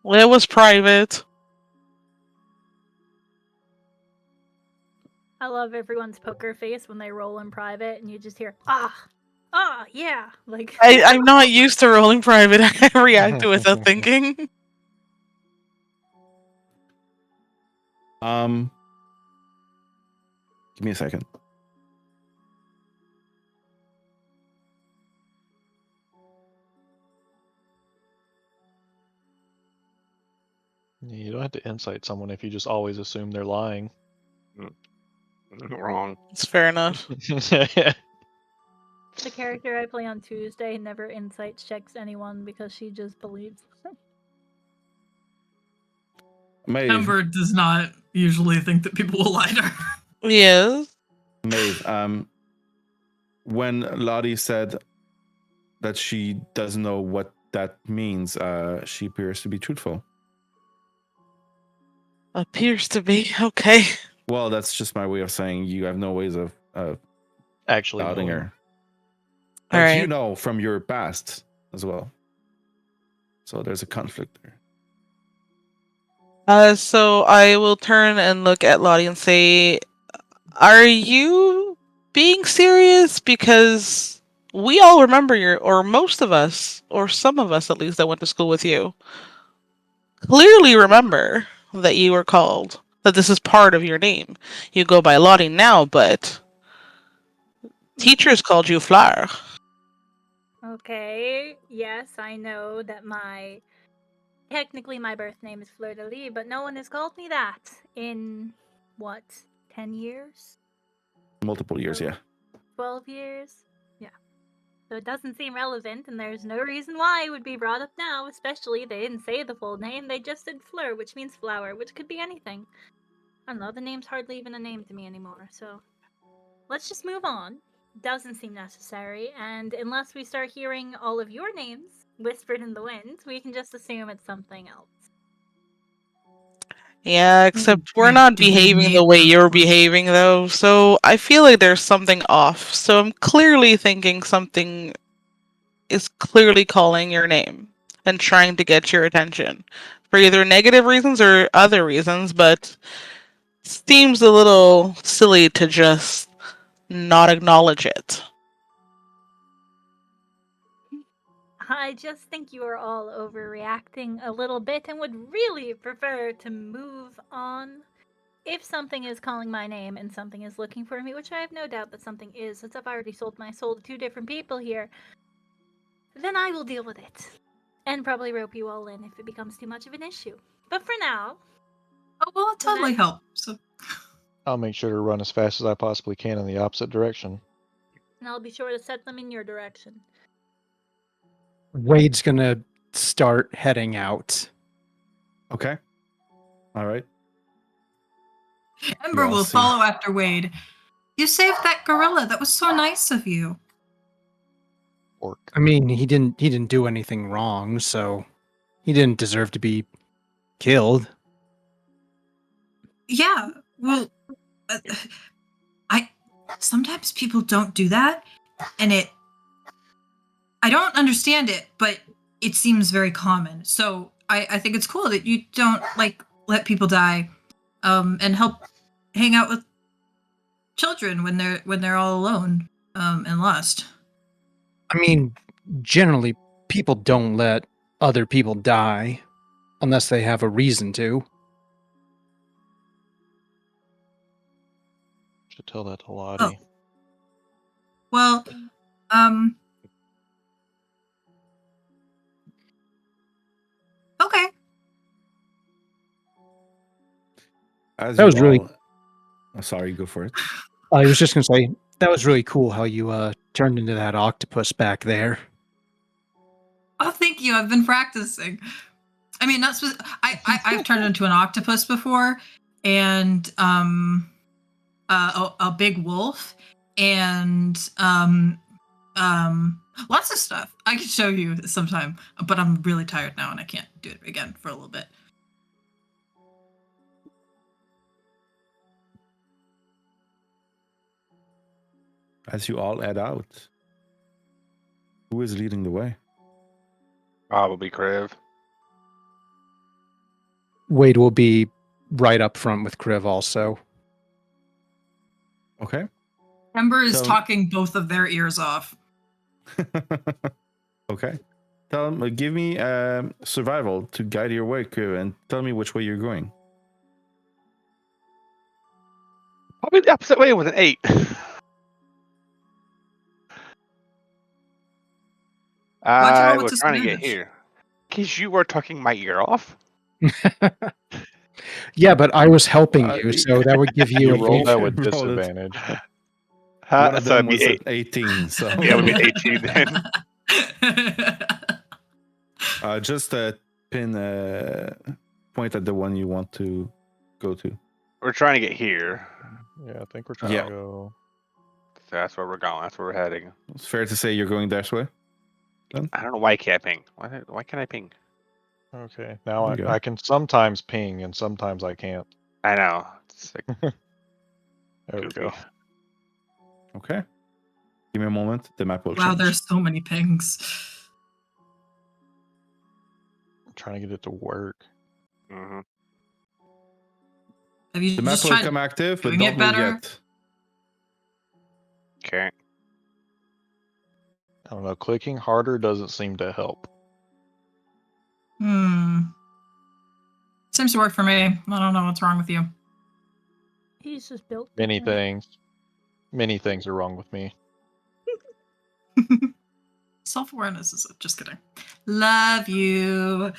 Well, it was private. I love everyone's poker face when they roll in private and you just hear, yeah. Like I'm not used to rolling private. I react to it without thinking. Give me a second. You don't have to insight someone if you just always assume they're lying. Wrong. It's fair enough. The character I play on Tuesday never insight checks anyone because she just believes. Maeve, Ember does not usually think that people will lie to her. Yes. Maeve, when Lottie said that she doesn't know what that means, she appears to be truthful. Appears to be. Okay. Well, that's just my way of saying you have no ways of Actually, doubting knowing. her. All But right. you know from your past as well. So there's a conflict there. So I will turn and look at Lottie and say, "Are you being serious? Because we all remember or most of us, or some of us at least that went to school with you, clearly remember that you were called, that this is part of your name. You go by Lottie now, but teachers called you Fleur." Okay, yes, I know that technically my birth name is Fleur de Lis, but no one has called me that in, what, 10 years? Multiple years, yeah. 12 years? Yeah. So it doesn't seem relevant, and there's no reason why it would be brought up now, especially they didn't say the full name, they just said Fleur, which means flower, which could be anything. I don't know, the name's hardly even a name to me anymore, so let's just move on. Doesn't seem necessary, and unless we start hearing all of your names whispered in the wind, we can just assume it's something else. Yeah, except we're Like not behaving the way divination. you're behaving, though. So I feel like there's something off. So I'm clearly thinking something is clearly calling your name and trying to get your attention for either negative reasons or other reasons, but seems a little silly to just not acknowledge it. I just think you are all overreacting a little bit and would really prefer to move on. If something is calling my name and something is looking for me, which I have no doubt that something is, since I've already sold my soul to 2 different people here, then I will deal with it. And probably rope you all in if it becomes too much of an issue. But for now, Oh, well, it totally help. So I'll make sure to run as fast as I possibly can in the opposite direction. and I'll be sure to set them in your direction. Wade's gonna start heading out. Okay. All right. Ember all will see. follow after Wade. You saved that gorilla. That was so nice of you. Orc. I mean, he didn't do anything wrong, so he didn't deserve to be killed. Yeah. Well, I sometimes people don't do that, and I don't understand it, but it seems very common. So I think it's cool that you don't like let people die, and help hang out with children when they're all alone, and lost. I mean, generally, people don't let other people die unless they have a reason to. Should tell that to Lottie. Well, um, okay. As That you was really- all... Oh, sorry, go for it. I was just gonna say that was really cool how you turned into that octopus back there. Oh, thank you. I've been practicing. I mean, not I've turned into an octopus before, and a big wolf, and lots of stuff. I can show you sometime, but I'm really tired now and I can't do it again for a little bit. As you all head out, who is leading the way? Probably Kriv. Wade will be right up front with Kriv also. Okay. Ember is So- talking both of their ears off. Okay. Give me survival to guide your way, Kriv, and tell me which way you're going. Probably the opposite way with an 8. I roll with was trying to get disadvantage. here. Because you were talking my ear off. Yeah, but I was helping Uh, you, so that would give you You a rolled that roll with it. disadvantage. One of So them it'd be was eight. at 18, so Yeah, it would be 18 then. just pin point at the one you want to go to. We're trying to get here. Yeah, I think we're trying Yeah. to go. So that's where we're going. That's where we're heading. It's fair to say you're going that way. I don't know why I can't ping. Why can't I ping? Okay, now There you go. I can sometimes ping and sometimes I can't. I know. It's like There we goofy. go. Okay. Give me a moment. The map will Wow, change. there's so many pings. I'm trying to get it to work. Mhm. Have you The map just will tried come active, but doing it don't move better? yet. Okay. I don't know. Clicking harder doesn't seem to help. Seems to work for me. I don't know what's wrong with you. He's just built Many different. things are wrong with me. Self-awareness is just kidding. Love you.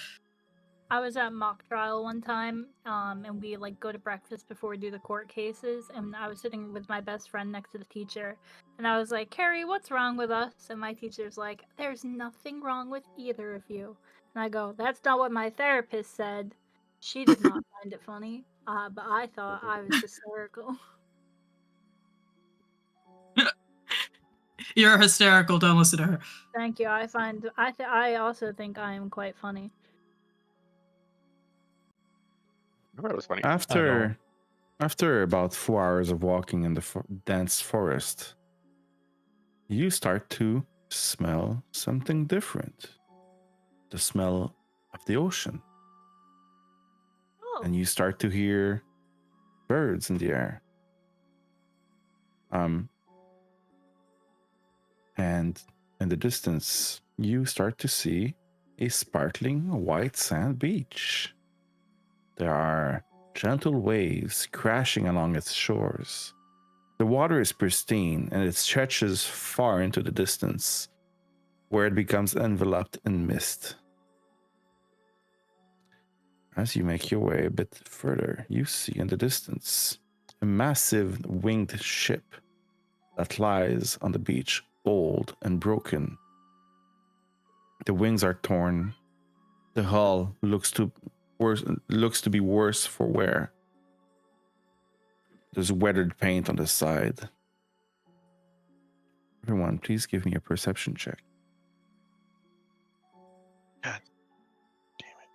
I was at mock trial one time, and we like go to breakfast before we do the court cases, and I was sitting with my best friend next to the teacher, and I was like, "Carrie, what's wrong with us?" And my teacher's like, "There's nothing wrong with either of you." And I go, "That's not what my therapist said." She did not find it funny, but I thought I was hysterical. You're hysterical. Don't listen to her. Thank you. I also think I am quite funny. I thought it was funny. After about 4 hours of walking in the dense forest, you start to smell something different. The smell of the ocean. Oh, And you start to hear birds in the air. And in the distance, you start to see a sparkling white sand beach. There are gentle waves crashing along its shores. The water is pristine and it stretches far into the distance, where it becomes enveloped in mist. As you make your way a bit further, you see in the distance a massive winged ship that lies on the beach, old and broken. The wings are torn. The hull looks to be worse for wear. There's weathered paint on the side. Everyone, please give me a perception check.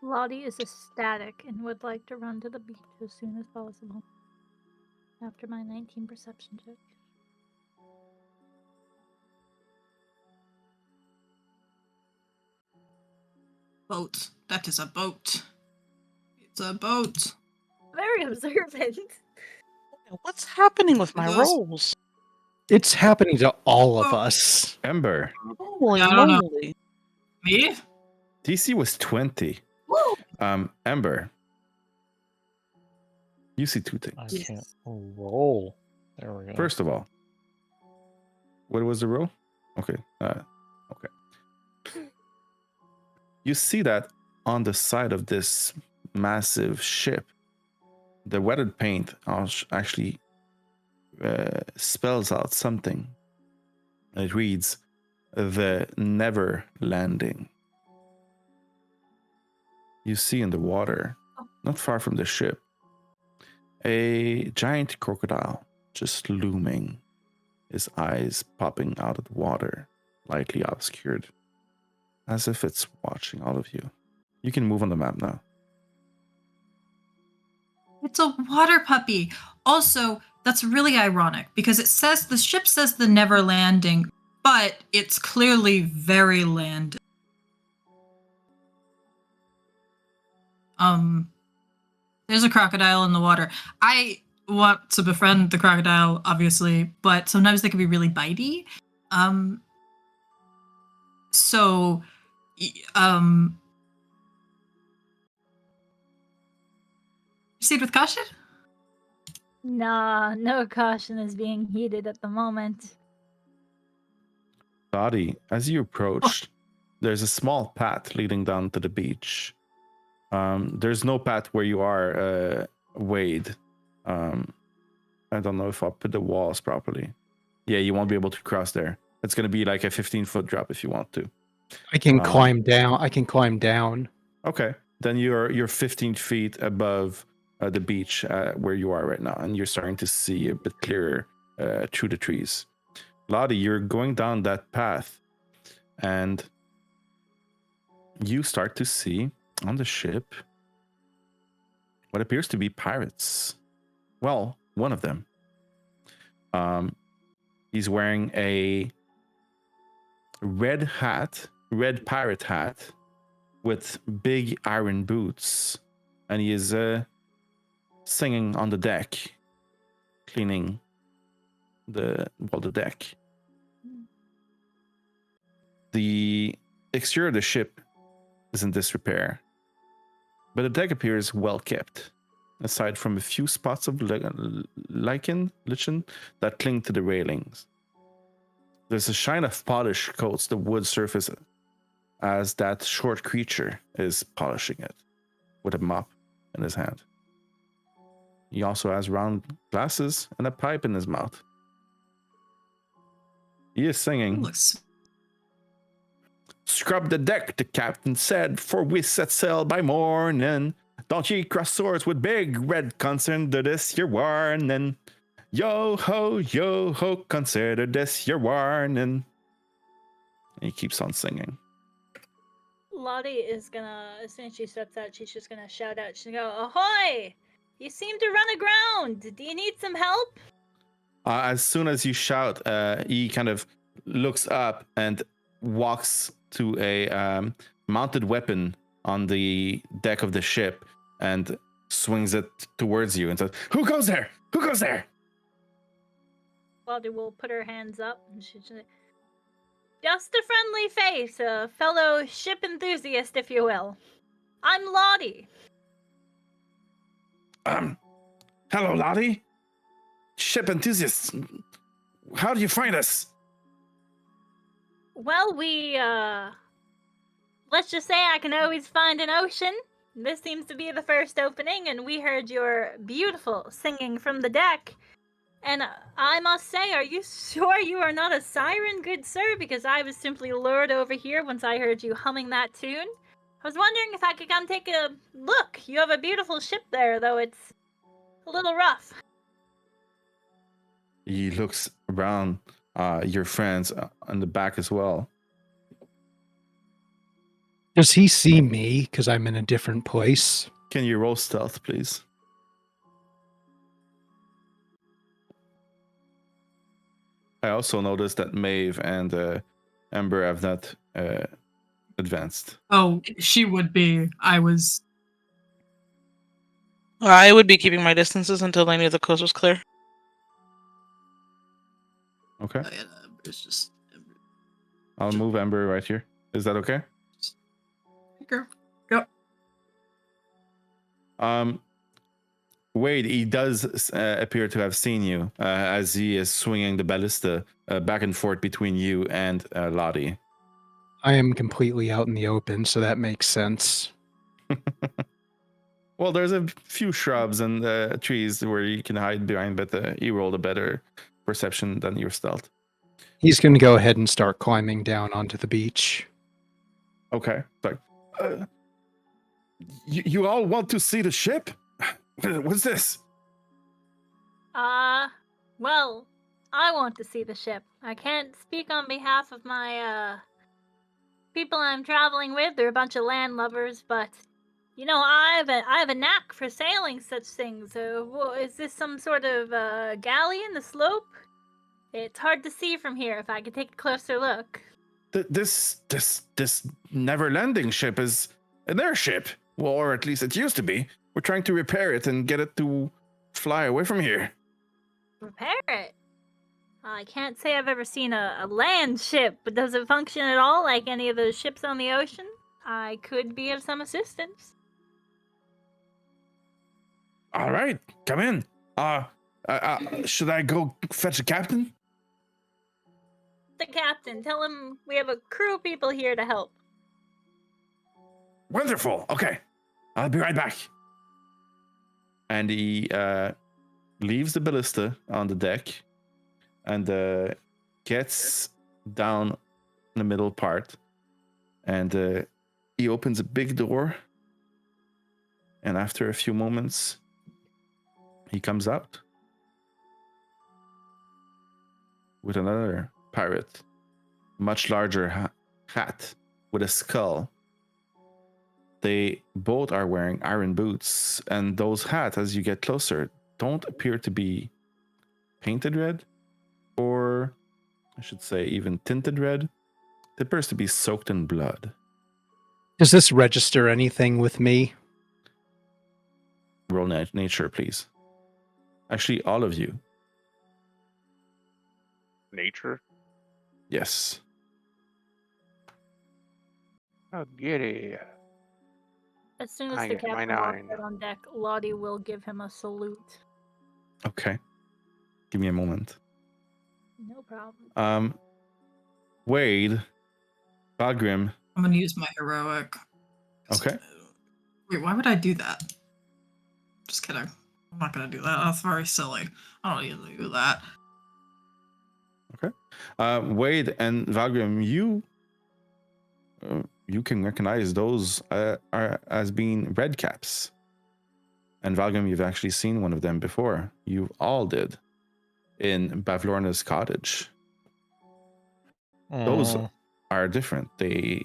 Lottie is ecstatic and would like to run to the beach as soon as possible. After my 19 perception check. Boat. That is a boat. It's a boat. Very observant. What's happening with my Those- rolls? It's happening to all of Oh. us. Ember, Holy I don't know. moly. Me? DC was 20. Woo! Ember, you see two things. I Yes. can't roll. There we go. First of all, what was the roll? Okay. Okay. You see that on the side of this massive ship, the weathered paint actually spells out something. It reads, "The Never Landing." You see in the water, not far from the ship, a giant crocodile just looming, his eyes popping out of the water, lightly obscured, as if it's watching all of you. You can move on the map now. It's a water puppy. Also, that's really ironic because the ship says the never landing, but it's clearly very landed. There's a crocodile in the water. I want to befriend the crocodile, obviously, but sometimes they can be really bitey. So, proceed with caution. Nah, no caution is being heeded at the moment. Dottie, as you approach, there's a small path leading down to the beach. There's no path where you are Wade. I don't know if I'll put the walls properly. Yeah, you won't be able to cross there. It's gonna be like a 15-foot drop if you want to. I can climb down. I can climb down. Okay, then you're 15 feet above the beach where you are right now, and you're starting to see a bit clearer through the trees. Lottie, you're going down that path, and you start to see on the ship what appears to be pirates. Well, one of them. He's wearing a red pirate hat with big iron boots, and he is singing on the deck, cleaning the deck. The exterior of the ship is in disrepair, but the deck appears well kept, aside from a few spots of lichen that cling to the railings. There's a shine of polish coats the wood surface as that short creature is polishing it with a mop in his hand. He also has round glasses and a pipe in his mouth. He is singing. Looks Scrub the deck, the captain said, for we set sail by morning. Don't ye cross swords with big red consider this your warning. Yo ho, consider this your warning. And he keeps on singing. Lottie is gonna, as soon as she steps out, she's just gonna shout out. She's gonna go, "Ahoy! You seem to run aground. Do you need some help?" As soon as you shout, he kind of looks up and walks to a mounted weapon on the deck of the ship and swings it towards you and says, "Who goes there? Who goes there?" Lottie will put her hands up and she's just a friendly face, a fellow ship enthusiast, if you will. I'm Lottie. Hello, Lottie. Ship enthusiasts. How do you find us? Well, let's just say I can always find an ocean. This seems to be the first opening, and we heard your beautiful singing from the deck. And I must say, are you sure you are not a siren, good sir? Because I was simply lured over here once I heard you humming that tune. I was wondering if I could come take a look. You have a beautiful ship there, though it's a little rough. He looks around your friends on the back as well. Does he see me because I'm in a different place? Can you roll stealth, please? I also noticed that Maeve and Ember have not advanced. Oh, she would be. I would be keeping my distances until I knew the coast was clear. Okay. It's just I'll move Ember right here. Is that okay? Go. Wade, he does appear to have seen you as he is swinging the ballista back and forth between you and Lottie. I am completely out in the open, so that makes sense. Well, there's a few shrubs and trees where you can hide behind, but he rolled a better perception than your stealth. He's going to go ahead and start climbing down onto the beach. Okay. Like, you all want to see the ship? What's this? Well, I want to see the ship. I can't speak on behalf of my, people I'm traveling with. They're a bunch of landlubbers, but, you know, I have a knack for sailing such things. Is this some sort of, galleon, the slope? It's hard to see from here. If I could take a closer look. This never landing ship is an airship. Well, or at least it used to be. We're trying to repair it and get it to fly away from here. Repair it? I can't say I've ever seen a land ship, but does it function at all like any of those ships on the ocean? I could be of some assistance. All right, come in. Should I go fetch the captain? The captain, tell him we have a crew of people here to help. Wonderful. Okay, I'll be right back. and he leaves the ballista on the deck and gets down the middle part, and he opens a big door, and after a few moments he comes out with another pirate, much larger hat with a skull. They both are wearing iron boots, and those hats, as you get closer, don't appear to be painted red, or I should say even tinted red. It appears to be soaked in blood. Does this register anything with me? Roll nature, please. Actually, all of you. Nature. Yes. Oh, giddy. As soon as I the get my captain walks 9. out on deck, Lottie will give him a salute. Okay. Give me a moment. No problem. Wade, Valgrim. I'm gonna use my heroic. Okay. Wait, why would I do that? Just kidding. I'm not gonna do that. That's very silly. I don't usually do that. Okay. Wade and Valgrim, you can recognize those are as being red caps. And Valgrim, you've actually seen one of them before. You all did in Bavlorna's cottage. Those are different. They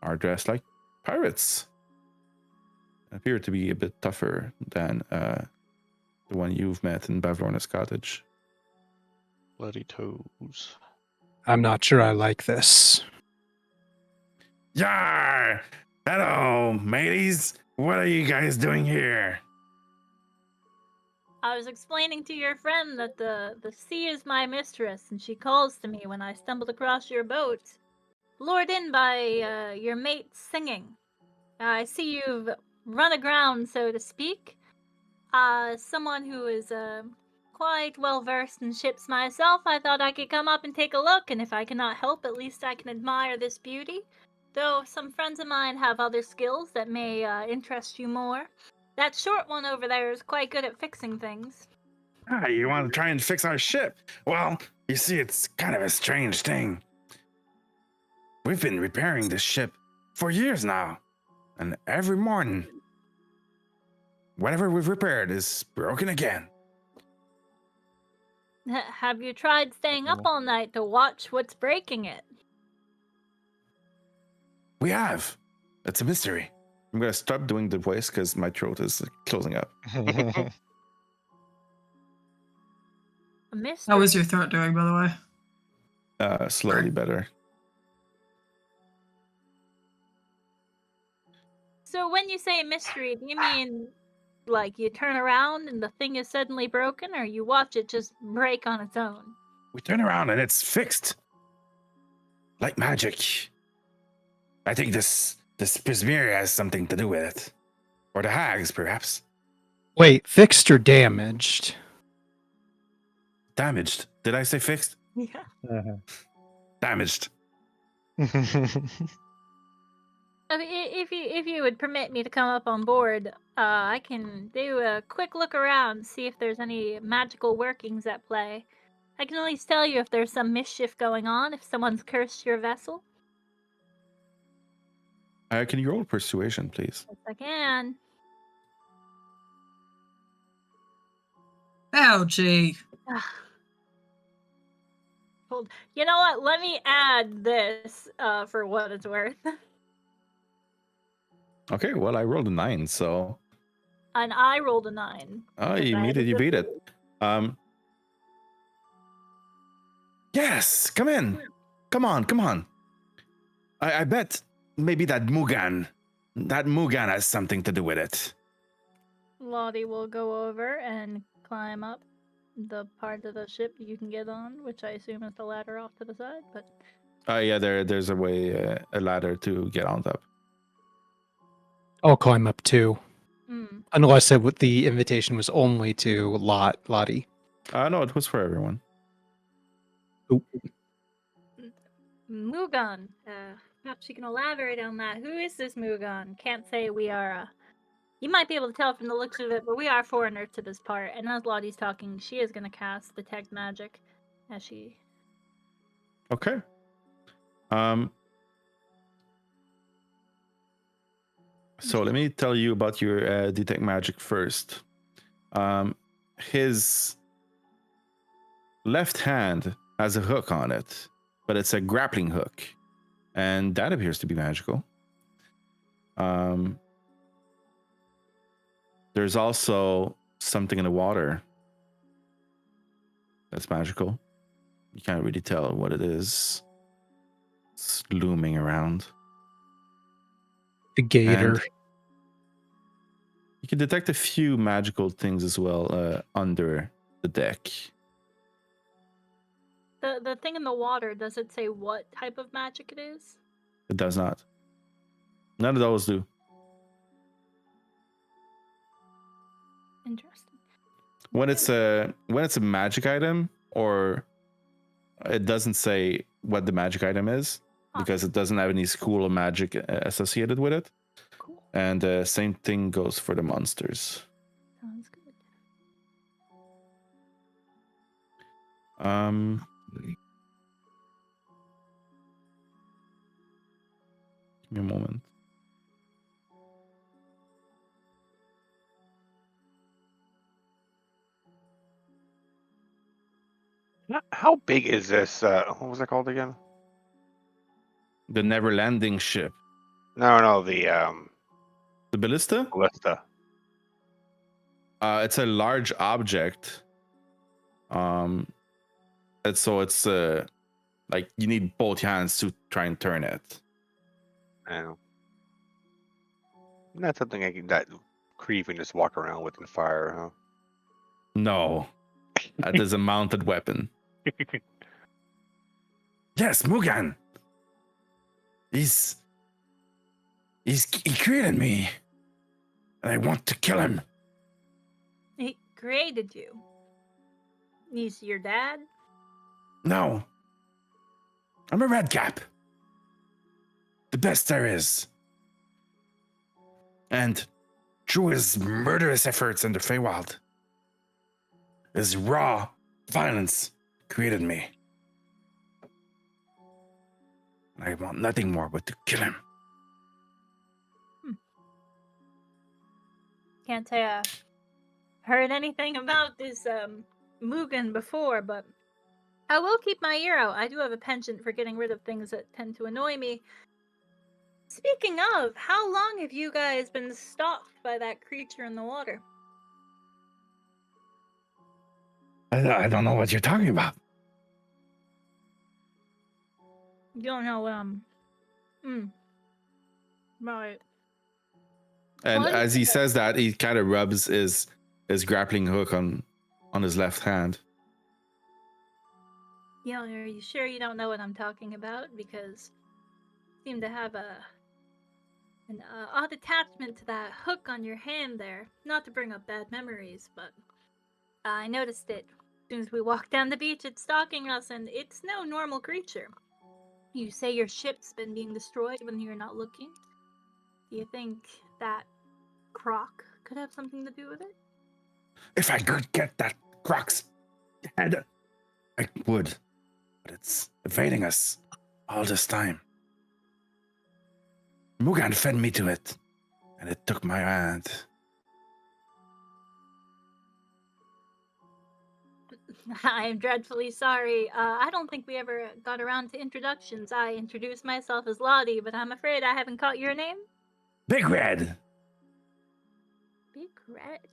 are dressed like pirates. Appear to be a bit tougher than the one you've met in Bavlorna's cottage. Bloody toes. I'm not sure I like this. Yar! Hello, mateys. What are you guys doing here? I was explaining to your friend that the sea is my mistress, and she calls to me when I stumbled across your boat, lured in by your mate singing. I see you've run aground, so to speak. Someone who is quite well versed in ships myself, I thought I could come up and take a look, and if I cannot help, at least I can admire this beauty. Though some friends of mine have other skills that may interest you more. That short one over there is quite good at fixing things. Ah, you want to try and fix our ship? Well, you see, it's kind of a strange thing. We've been repairing this ship for years now, and every morning, whatever we've repaired is broken again. Have you tried staying up all night to watch what's breaking it? We have. It's a mystery. I'm going to stop doing the voice because my throat is closing up. A mystery. How is your throat doing, by the way? Slowly better. So when you say mystery, do you mean like you turn around and the thing is suddenly broken, or you watch it just break on its own? We turn around and it's fixed. Like magic. I think this Prismir has something to do with it. Or the hags, perhaps. Wait, fixed or damaged? Damaged. Did I say fixed? Yeah. Damaged. I mean, if you would permit me to come up on board, I can do a quick look around, see if there's any magical workings at play. I can at least tell you if there's some mischief going on, if someone's cursed your vessel. Can you roll persuasion, please? Yes, I can. Ouchie. Hold. You know what? Let me add this for what it's worth. Okay, well, I rolled a 9, so... And I rolled a 9. Oh, because you I had beat it, a you good beat it. Yes, come in. Come on. I bet maybe that Mugan has something to do with it. Lottie will go over and climb up the part of the ship you can get on, which I assume is the ladder off to the side, but... Yeah, there's a way, a ladder to get on top. I'll climb up too. Mm. Unless the invitation was only to Lottie. No, it was for everyone. Mugan. Perhaps you can elaborate on that. Who is this Mugan? Can't say we are You might be able to tell from the looks of it, but we are foreigners to this part. And as Lottie's talking, she is going to cast Detect Magic as she. Okay. So let me tell you about your detect magic first. His left hand has a hook on it, but it's a grappling hook, and that appears to be magical. There's also something in the water that's magical. You can't really tell what it is. It's looming around. The gator. And you can detect a few magical things as well under the deck. The thing in the water, does it say what type of magic it is? It does not. None of those do. Interesting. When it's a magic item, or it doesn't say what the magic item is because it doesn't have any school of magic associated with it. Cool. And same thing goes for the monsters. Sounds good. Give me a moment. How big is this? What was it called again? The never landing ship. No, the ballista. ballista. It's a large object. And so it's like you need both hands to try and turn it. Oh. Not something that Cree can just walk around with in fire, huh? No, that is a mounted weapon. Yes, Mugan. He created me, and I want to kill him. He created you. He's your dad? No, I'm a redcap. The best there is. And through his murderous efforts in the Feywild, his raw violence created me. I want nothing more but to kill him. Can't say I heard anything about this Mugen before, but I will keep my ear out. I do have a penchant for getting rid of things that tend to annoy me. Speaking of, how long have you guys been stalked by that creature in the water? I don't know what you're talking about. You don't know right. And Well, as he says that, he kind of rubs his grappling hook on his left hand. You know, are you sure you don't know what I'm talking about? Because you seem to have an odd attachment to that hook on your hand there. Not to bring up bad memories, but I noticed it as soon as we walked down the beach. It's stalking us, and it's no normal creature. You say your ship's been being destroyed when you're not looking. Do you think that croc could have something to do with it? If I could get that croc's head, I would. But it's evading us all this time. Mugan fed me to it, and it took my hand. I'm dreadfully sorry. I don't think we ever got around to introductions. I introduced myself as Lottie, but I'm afraid I haven't caught your name. Big Red! Big Red.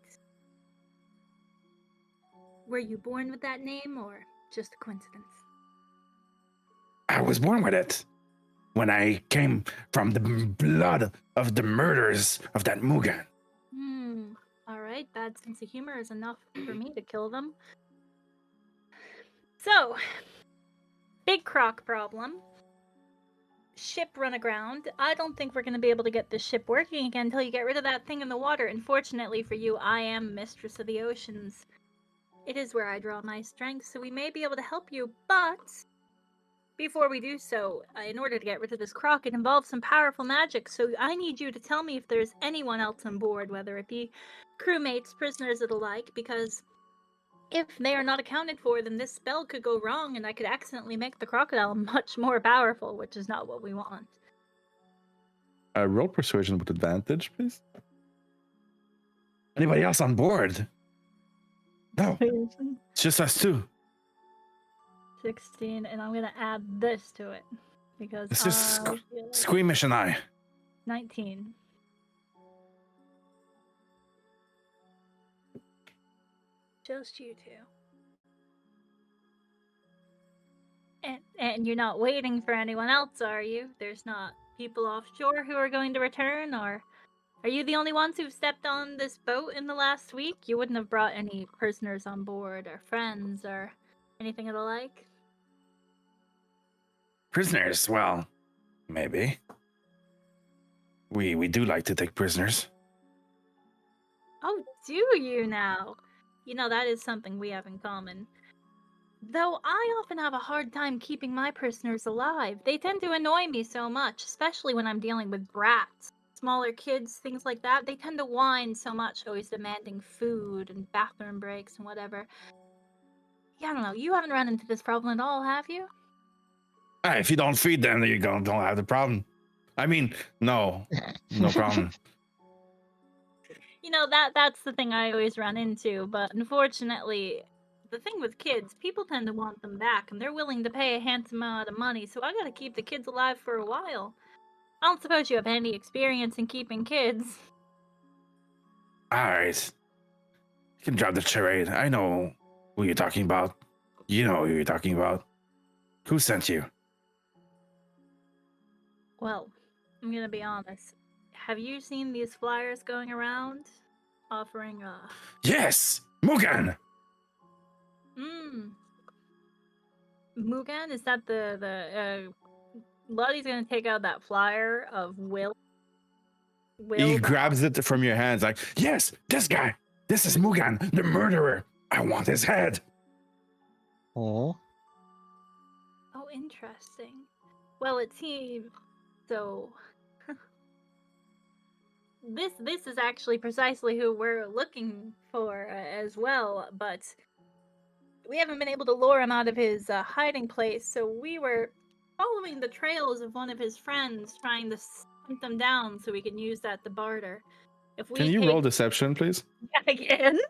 Were you born with that name, or just a coincidence? I was born with it. When I came from the blood of the murders of that Mugan. Alright, bad sense of humor is enough for me to kill them. So, big croc problem. Ship run aground. I don't think we're going to be able to get this ship working again until you get rid of that thing in the water. Unfortunately for you, I am Mistress of the Oceans. It is where I draw my strength, so we may be able to help you, but before we do so, in order to get rid of this croc, it involves some powerful magic. So I need you to tell me if there's anyone else on board, whether it be crewmates, prisoners, or the like, because if they are not accounted for, then this spell could go wrong, and I could accidentally make the crocodile much more powerful, which is not what we want. Roll persuasion with advantage, please. Anybody else on board? No, it's just us two. 16, and I'm gonna add this to it because It's just I feel like Squeamish and I. 19. Just you two. And you're not waiting for anyone else, are you? There's not people offshore who are going to return, or are you the only ones who've stepped on this boat in the last week? You wouldn't have brought any prisoners on board, or friends, or anything of the like? Prisoners? Well, maybe. We do like to take prisoners. Oh, do you now? You know, that is something we have in common. Though I often have a hard time keeping my prisoners alive. They tend to annoy me so much, especially when I'm dealing with brats. Smaller kids, things like that. They tend to whine so much, always demanding food and bathroom breaks and whatever. Yeah, I don't know. You haven't run into this problem at all, have you? If you don't feed them, then you don't have the problem. I mean, no problem. You know, that's the thing I always run into, but unfortunately, the thing with kids, people tend to want them back, and they're willing to pay a handsome amount of money, so I gotta keep the kids alive for a while. I don't suppose you have any experience in keeping kids. Alright. You can drop the charade. I know who you're talking about. You know who you're talking about. Who sent you? Well, I'm gonna be honest. Have you seen these flyers going around offering Yes! Mugan! Mugan? Is that the Lottie's gonna take out that flyer of Will? He grabs it from your hands like, yes, this guy. This is Mugan, the murderer. I want his head. Oh. Oh, interesting. Well, it seems so. This is actually precisely who we're looking for as well, but we haven't been able to lure him out of his hiding place. So we were following the trails of one of his friends, trying to hunt them down so we can use that to barter. If we Can you roll deception, please? again?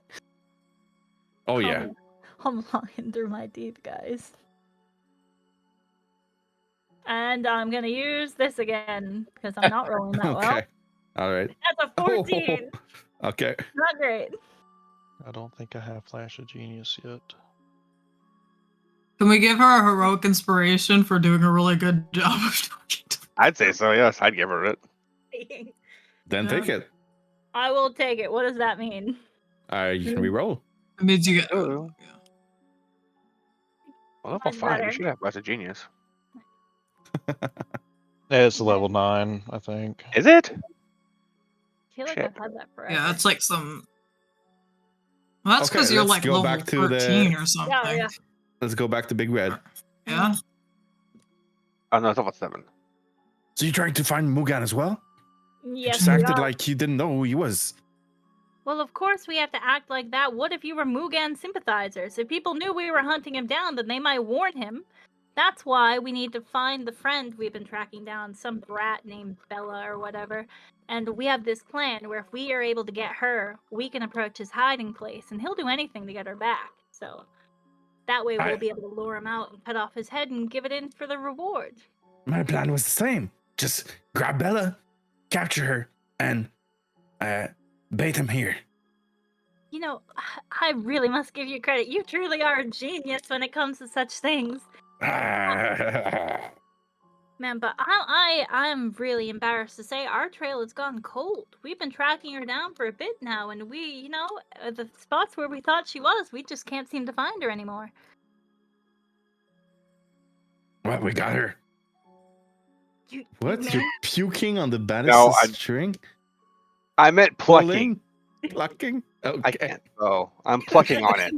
Oh, yeah. I'm longing through my teeth, guys. And I'm gonna use this again because I'm not rolling that well. Okay. All right. That's a 14. Okay. Not great. I don't think I have Flash of Genius yet. Can we give her a heroic inspiration for doing a really good job of talking to I'd say so. Yes, I'd give her it. Then take it. I will take it. What does that mean? You can re-roll. It means you get. Oh. Well, level Mine's 5, better. you should have Flash of Genius. It's level 9, I think. Is it? I feel like Shit. I've had that forever. Yeah, that's like some. Well, that's Okay, because you're let's like go level back to 13 the- or something. yeah. Let's go back to Big Red. Yeah. Oh, no, it's level 7. So you're trying to find Mugan as well? You Yes, just we acted are. like you didn't know who he was. Well, of course we have to act like that. What if you were Mugan sympathizers? If people knew we were hunting him down, then they might warn him. That's why we need to find the friend we've been tracking down, some brat named Bella or whatever. And we have this plan where if we are able to get her, we can approach his hiding place, and he'll do anything to get her back. So that way we'll Aye. be able to lure him out and cut off his head and give it in for the reward. My plan was the same. Just grab Bella, capture her, and bait him here. You know, I really must give you credit. You truly are a genius when it comes to such things. Man, but I'm really embarrassed to say our trail has gone cold. We've been tracking her down for a bit now, and we, you know, the spots where we thought she was, we just can't seem to find her anymore. Well, we got her. What? man? You're puking on the banister No, string? I meant plucking. Plucking? Okay. I can't. Oh, I'm plucking on it.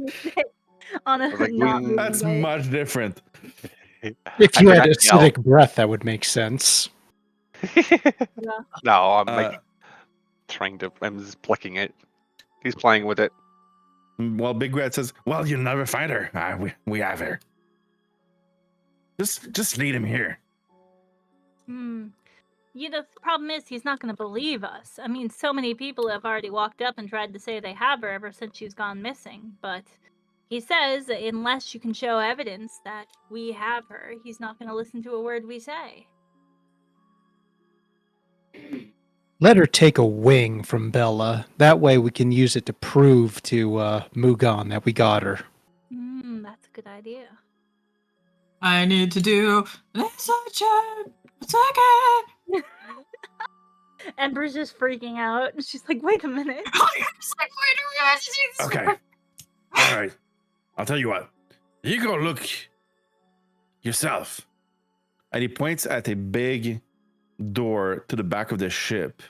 On a I was like, not "Mm, moving That's way. much different. If I you had cannot yell. acidic breath, that would make sense. No, I'm like Uh, trying to. I'm just plucking it. He's playing with it. well, Big Red says, "Well, you'll never find her. We have her. Just lead him here." The problem is he's not going to believe us. I mean, so many people have already walked up and tried to say they have her ever since she's gone missing. But he says that unless you can show evidence that we have her, he's not going to listen to a word we say. Let her take a wing from Bella. That way we can use it to prove to Mugan that we got her. That's a good idea. I need to do this a second. Ember's just freaking out. She's like, wait a minute. Okay. All right. I'll tell you what. You go look yourself. And he points at a big door to the back of the ship,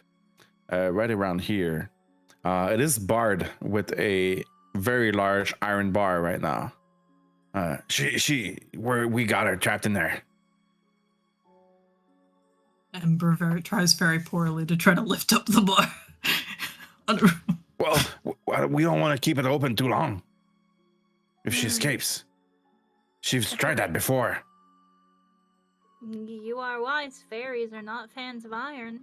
right around here. It is barred with a very large iron bar right now. We got her trapped in there. Ember tries very poorly to try to lift up the bar. Well, we don't want to keep it open too long. If she escapes. She's tried that before. You are wise. Fairies are not fans of iron.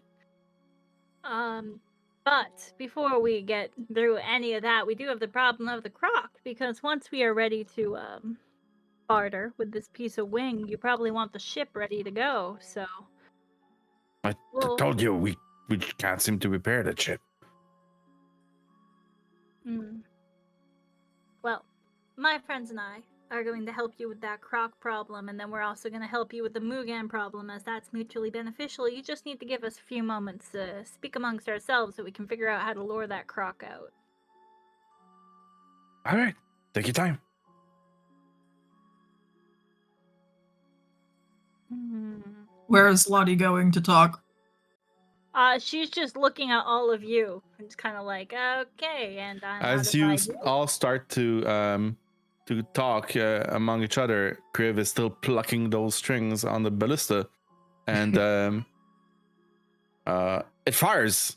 But before we get through any of that, we do have the problem of the croc, because once we are ready to barter with this piece of wing, you probably want the ship ready to go, so... I told you we can't seem to repair that ship. Well, my friends and I are going to help you with that croc problem, and then we're also going to help you with the Mugan problem, as that's mutually beneficial. You just need to give us a few moments to speak amongst ourselves so we can figure out how to lure that croc out. All right. Take your time. Where is Lottie going to talk? She's just looking at all of you. It's kind of like, okay, and I'm As you all start to talk among each other, Kriv is still plucking those strings on the ballista, and it fires.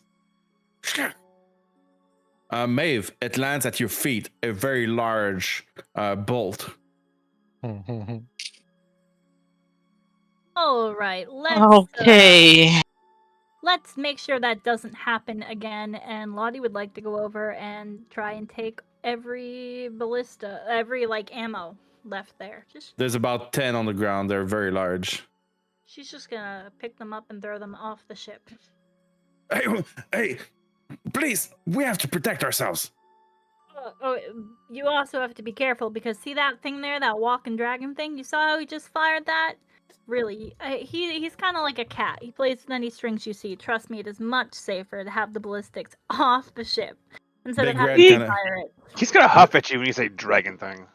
Maeve, it lands at your feet, a very large bolt. All right, Okay. let's make sure that doesn't happen again. And Lottie would like to go over and try and take every ballista, every ammo left there. There's about 10 on the ground. They're very large. She's just gonna pick them up and throw them off the ship. Hey, please, we have to protect ourselves. You also have to be careful, because see that thing there, that walking dragon thing? You saw how he just fired that? Really, he's kind of like a cat. He plays with any strings you see. Trust me, it is much safer to have the ballistics off the ship instead of having to fire it. He's gonna huff at you when you say dragon thing.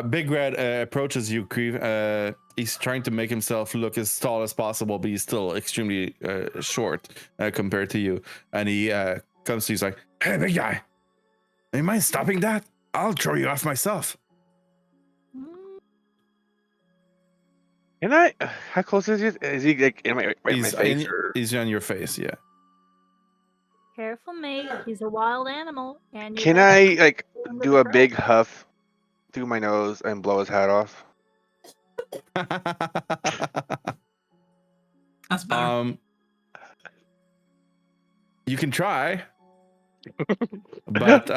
Big Red approaches you, Kriv. He's trying to make himself look as tall as possible, but he's still extremely short compared to you. And he comes to you, he's like, "Hey, big guy, do you mind stopping that? I'll throw you off myself." Can I? How close is he? Is he like in my face? He's on your face, yeah. Careful, mate. He's a wild animal. And Can I do a big huff through my nose and blow his hat off? That's better. You can try, but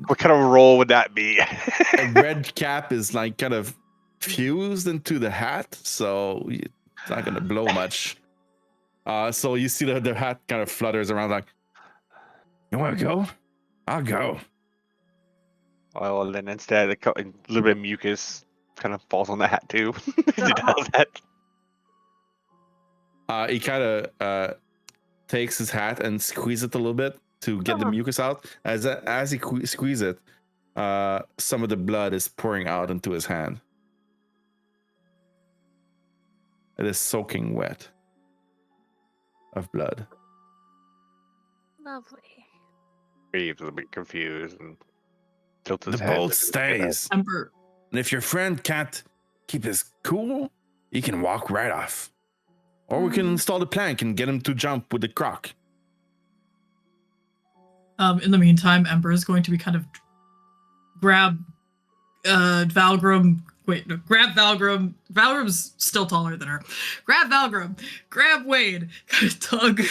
what kind of roll would that be? a red cap is kind of fused into the hat, so it's not gonna blow much. So you see the hat kind of flutters around like, "You want to go? I'll go." Well, then instead, a little bit of mucus kind of falls on the hat too. He does that. He kind of takes his hat and squeezes it a little bit to get the mucus out. As he squeezes it, some of the blood is pouring out into his hand. It is soaking wet of blood. Lovely. He's a bit confused and tilts his The head. bolt stays. Ember, And if your friend can't keep his cool, he can walk right off. Or we can install the plank and get him to jump with the croc. In the meantime, Ember is going to be kind of grab Valgrim. Wait, no, grab Valgrim. Valgrim's still taller than her. Grab Valgrim. Grab Wade. Kind of tug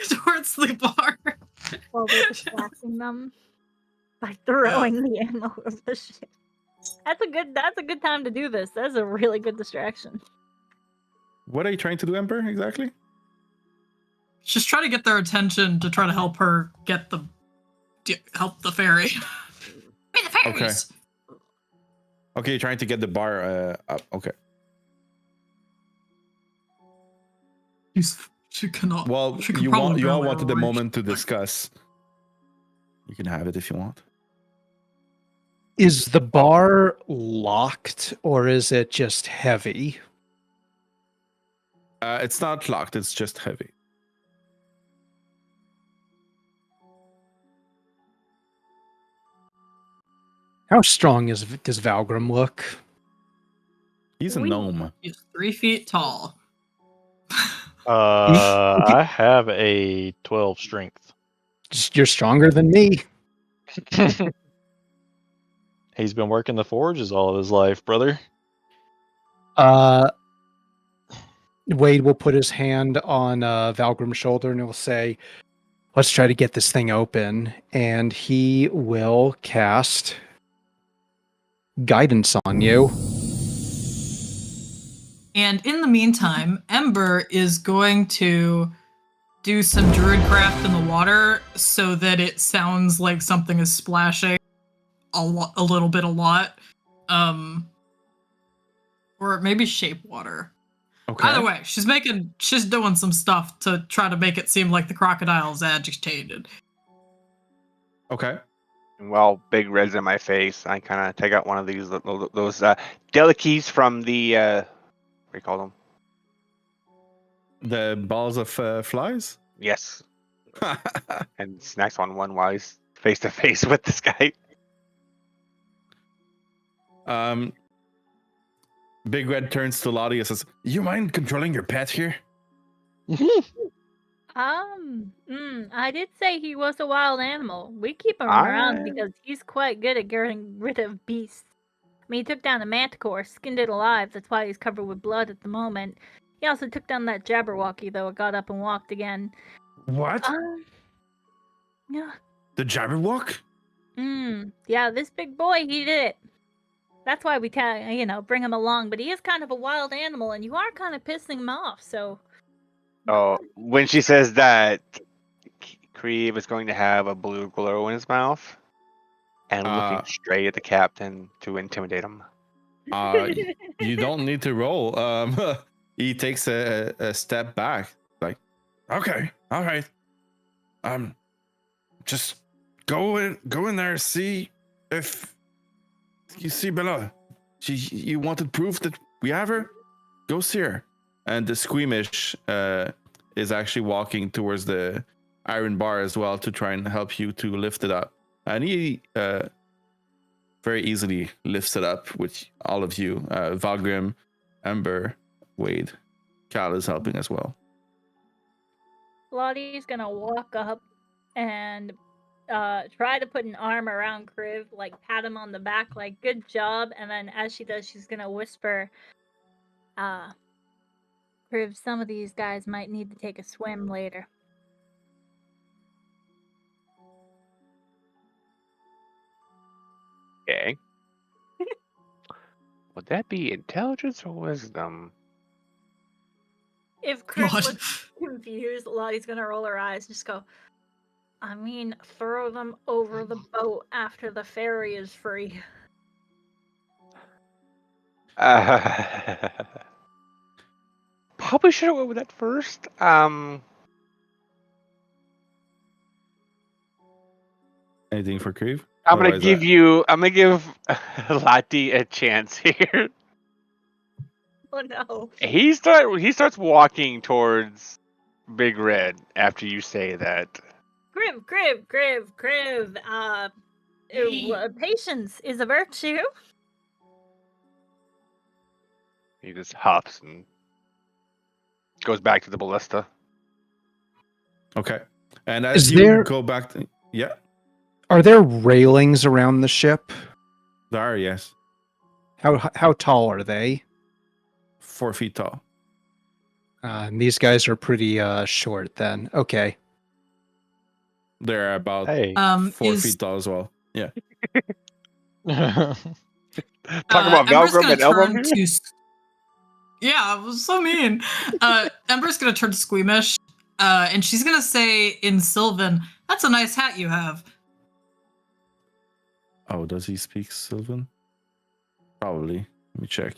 towards the bar. While we're distracting them by throwing the ammo of the ship. That's a good time to do this. That's a really good distraction. What are you trying to do, Ember, exactly? Just try to get their attention to try to help her help the fairy. Hey, the fairies! Okay, you're trying to get the bar up. Okay. She cannot. Well, she could you probably all barely wanted the reach. moment to discuss. You can have it if you want. Is the bar locked or is it just heavy? It's not locked. It's just heavy. How strong does Valgrim look? He's a gnome. He's 3 feet tall. I have a 12 strength. You're stronger than me. He's been working the forges all of his life, brother. Wade will put his hand on Valgrim's shoulder and he'll say, let's try to get this thing open. And he will cast guidance on you. And in the meantime, Ember is going to do some druidcraft in the water so that it sounds like something is splashing a little bit a lot. Or maybe shape water. Okay. Either way, she's doing some stuff to try to make it seem like the crocodile is agitated. Okay. Well, Big Red's in my face. I kind of take out one of those delicacies from the what do you call them? The balls of flies? Yes, and snacks on one while he's face to face with this guy. Big Red turns to Lottie and says, you mind controlling your pet here? I did say he was a wild animal. We keep him around because he's quite good at getting rid of beasts. I mean, he took down a manticore, skinned it alive. That's why he's covered with blood at the moment. He also took down that Jabberwocky, though it got up and walked again. What? Yeah. The Jabberwock? Yeah, this big boy, he did it. That's why we bring him along. But he is kind of a wild animal, and you are kind of pissing him off. So. Oh, when she says that, Creve is going to have a blue glow in his mouth and looking straight at the captain to intimidate him. You don't need to roll. He takes a step back. Like, okay, all right. Just go in there, see if you see Bella. You wanted proof that we have her? Go see her. And the squeamish is actually walking towards the iron bar as well to try and help you to lift it up. And he very easily lifts it up with all of you. Valgrim, Ember, Wade, Cal is helping as well. Lottie's gonna walk up and try to put an arm around Kriv, like pat him on the back, like good job. And then as she does, she's gonna whisper, Kriv, some of these guys might need to take a swim later. Okay. Would that be intelligence or wisdom? If Kriv looks confused, Lottie's gonna roll her eyes and just go, I mean, throw them over the boat after the ferry is free. Probably should have went with that first. Anything for Creve? I'm gonna give Lottie a chance here. Oh no. He starts walking towards Big Red after you say that. Kriv. Patience is a virtue. He just huffs and goes back to the ballista. Okay. And as Is you there- go back to, yeah, Are there railings around the ship? there are, yes, How tall are they? 4 feet tall. And these guys are pretty short then. Okay. They're about Hey. 4 Is feet tall as well. Yeah. Talk about Ember's Velgrim gonna and Elbum turn here? to. Yeah, it was so mean. Ember's gonna turn to Squeamish, and she's gonna say in Sylvan, "That's a nice hat you have." Oh, does he speak Sylvan? Probably. Let me check.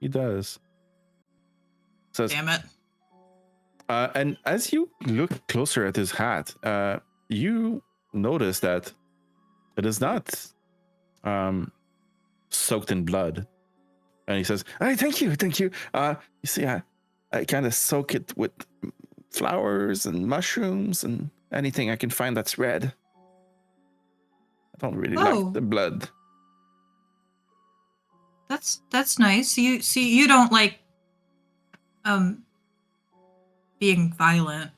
He does. Says, Damn it. and as you look closer at his hat, you notice that it is not soaked in blood. And he says, "Hey, thank you. You see, I kind of soak it with flowers and mushrooms and anything I can find that's red. I don't really Oh. like the blood." That's nice. You don't like being violent.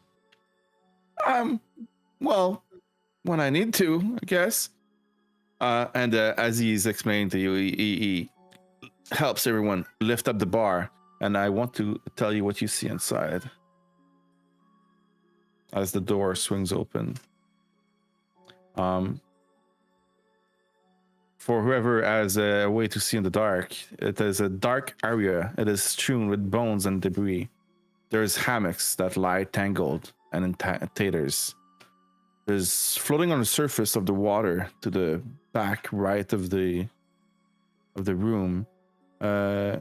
Well, when I need to, I guess. And as he's explaining to you, he helps everyone lift up the bar, and I want to tell you what you see inside. As the door swings open. For whoever has a way to see in the dark, it is a dark area. It is strewn with bones and debris. There's hammocks that lie tangled and in taters. There's floating on the surface of the water to the back right of the room are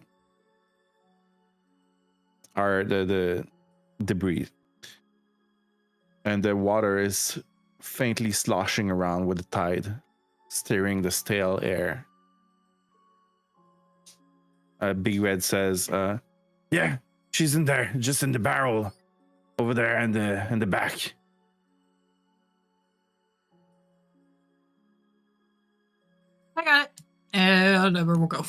the debris. And the water is faintly sloshing around with the tide, stirring the stale air. Big Red says, "Yeah, she's in there, just in the barrel, over there in the back." I got it. And Ember will go.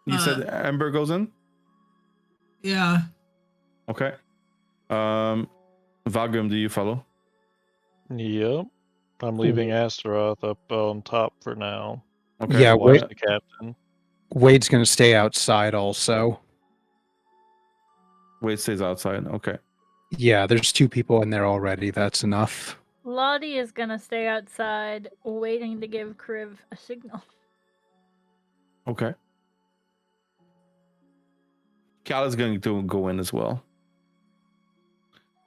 You said Ember goes in? Yeah. Okay. Valgrim, do you follow? Yep. I'm leaving Astaroth up on top for now. Okay. Yeah, Watch Wade, the captain. Wade's going to stay outside also. Wade stays outside. Okay. Yeah, there's 2 people in there already. That's enough. Lottie is gonna stay outside, waiting to give Kriv a signal. Okay. Cal is going to go in as well.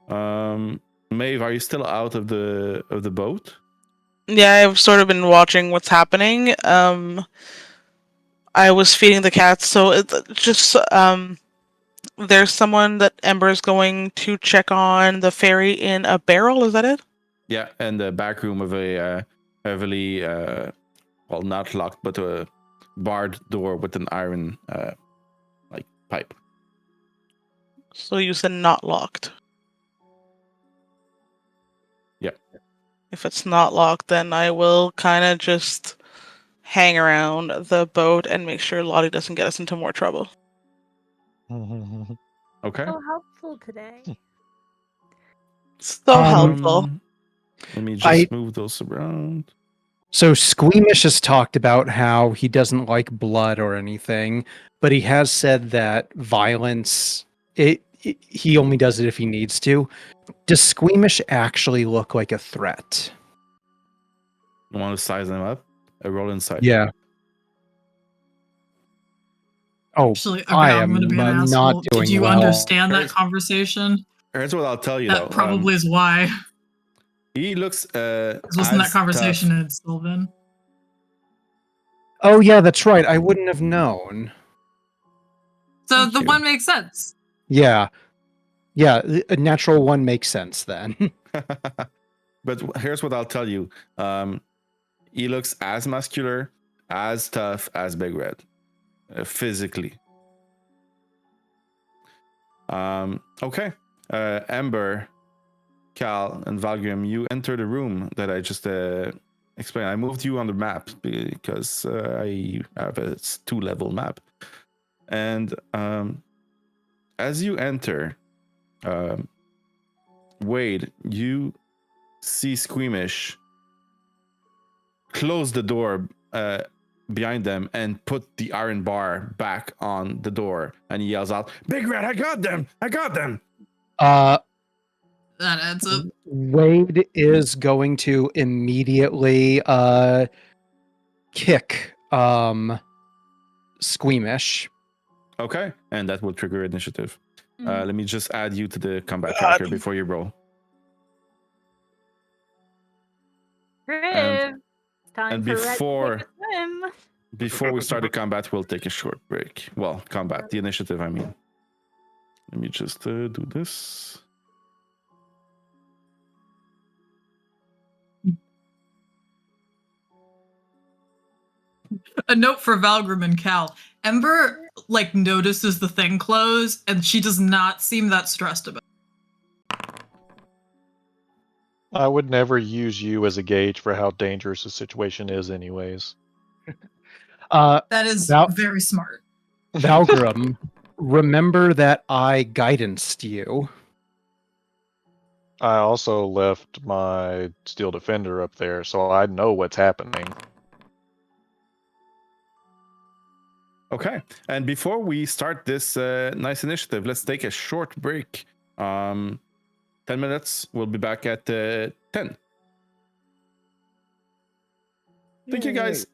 Maeve, are you still out of the boat? Yeah, I've sort of been watching what's happening. I was feeding the cats, so it just there's someone that Ember is going to check on the ferry in a barrel. Is that it? Yeah, and the back room of a heavily, well, not locked, but a barred door with an iron, like pipe. So you said not locked. Yep. If it's not locked, then I will kind of just hang around the boat and make sure Lottie doesn't get us into more trouble. Okay. So helpful today. So helpful. Let me just move those around. So Squeamish has talked about how he doesn't like blood or anything, but he has said that violence, he only does it if he needs to. Does Squeamish actually look like a threat? I want to size them up. I roll inside. Yeah. Oh, Actually, okay, I I'm am going to be an not asshole. doing Did you well. understand that Here's- conversation? Here's what I'll tell you, That though. probably is why. He looks. Wasn't that as conversation tough. in Sylvan? Oh yeah, that's right. I wouldn't have known. So Thank the you. one makes sense. Yeah. Yeah, a natural one makes sense then. But here's what I'll tell you. He looks as muscular, as tough as Big Red, physically. Okay. Ember, Cal, and Valgrim, you enter the room that I just explain. I moved you on the map because I have a 2-level map. And as you enter, Wade, you see Squeamish close the door behind them and put the iron bar back on the door, and he yells out, "Big Red, I got them! I got them!" That adds up. Wade is going to immediately kick Squeamish. Okay, and that will trigger initiative. Mhm. Let me just add you to the combat tracker before you roll. Crib. It's time and for Red to before- take a swim. Before we start the combat, we'll take a short break. Well, combat, the initiative, I mean. Let me just do this. A note for Valgrim and Cal. Ember like notices the thing close, and she does not seem that stressed about it. I would never use you as a gauge for how dangerous the situation is, anyways. That is Val- very smart. Valgrim, remember that I guidanced you. I also left my Steel Defender up there, so I know what's happening. Okay, and before we start this nice initiative, let's take a short break. 10 minutes. We'll be back at 10. Thank you, guys.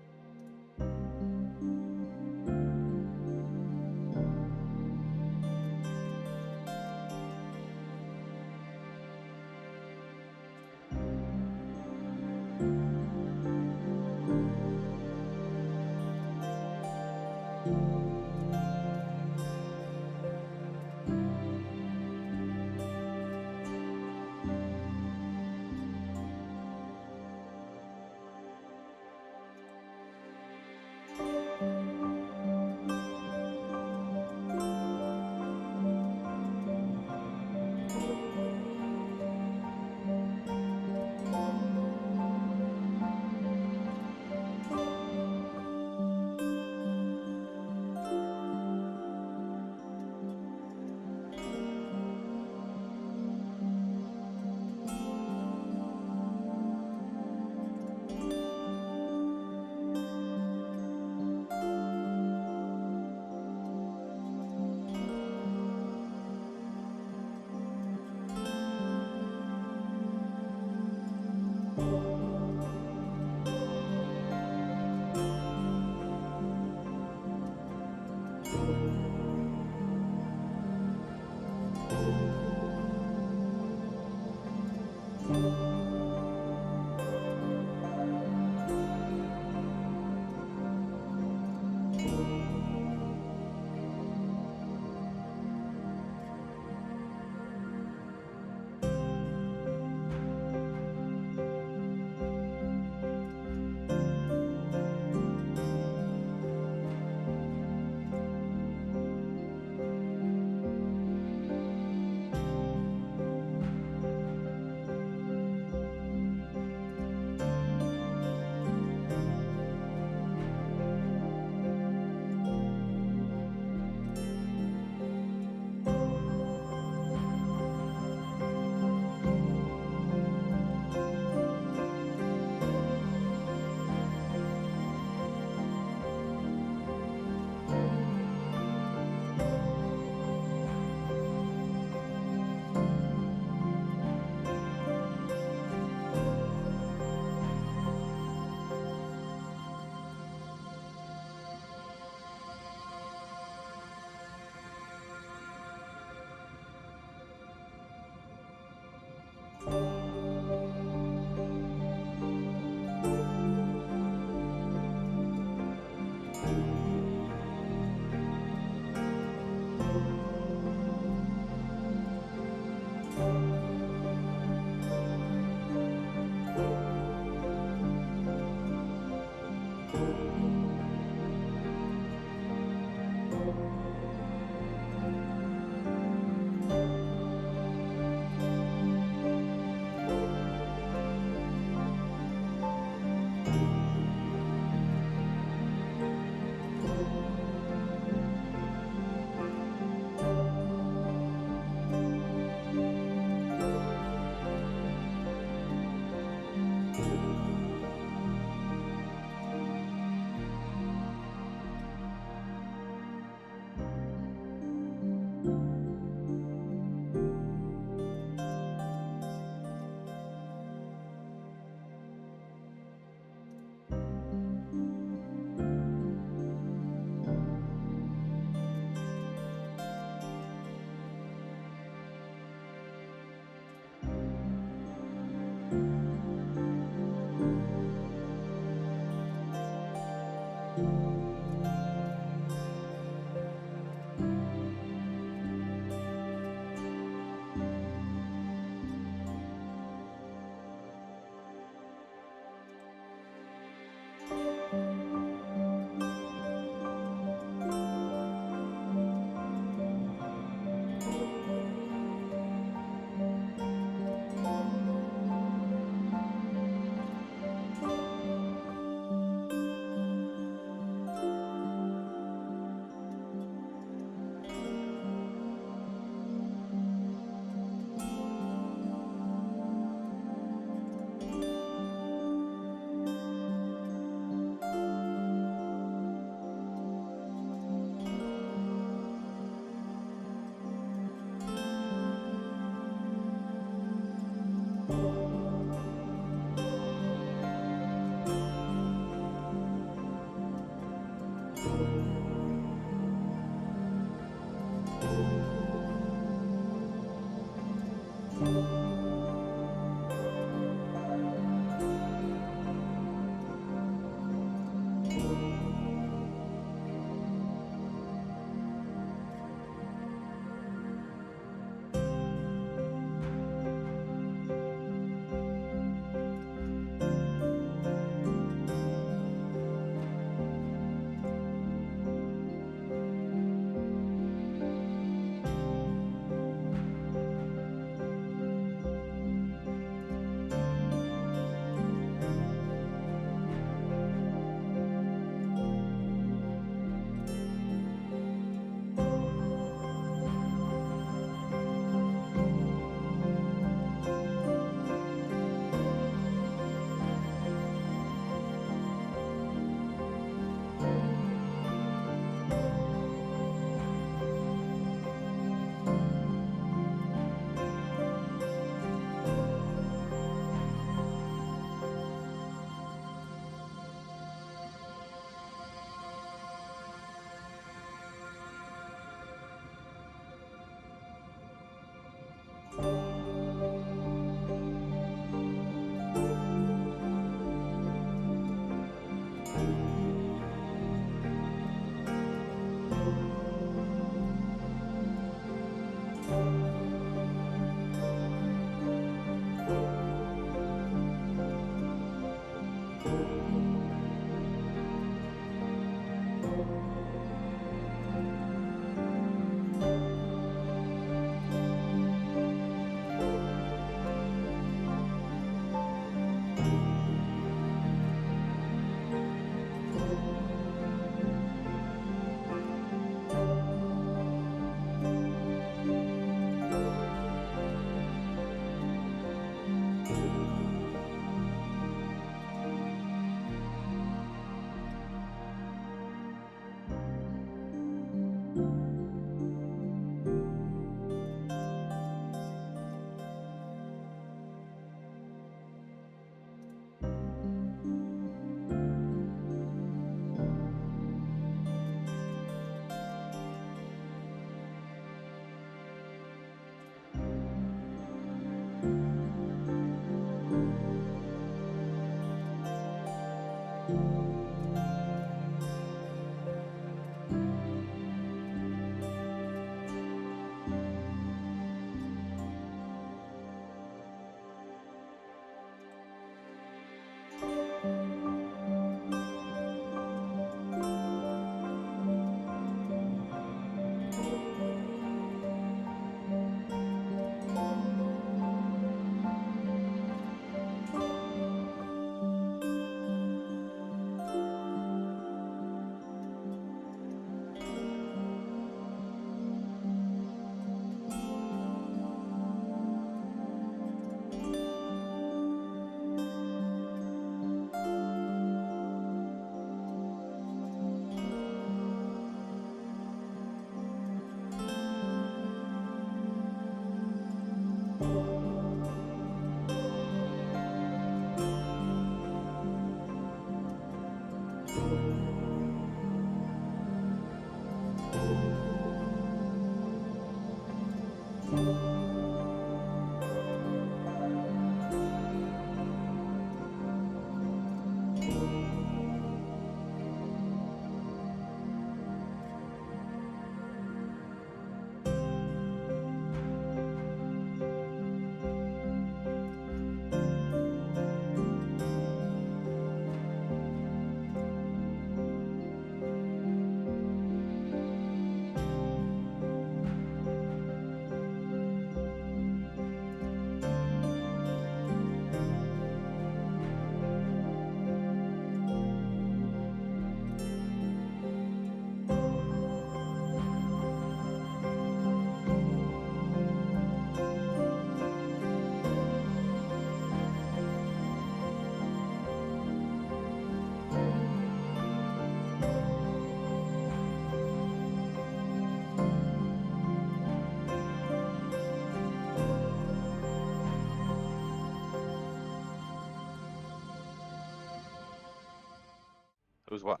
Who's what?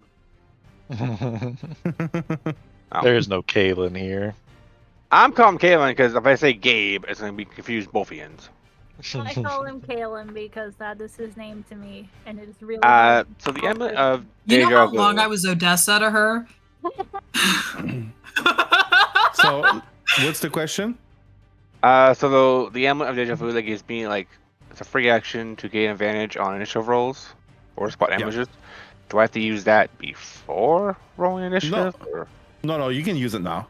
There's no Kaylin here. I'm calling Kalen because if I say Gabe, it's gonna be confused both ends. I call him Kalen because that is his name to me, and it is really hard. So the emblem of You know Deja how long Vu. I was Odessa to her? So, what's the question? So the emblem of Deja Vu that gives me like it's a free action to gain advantage on initiative rolls or spot Yep. ambushes. Do I have to use that before rolling initiative? Or? No, you can use it now.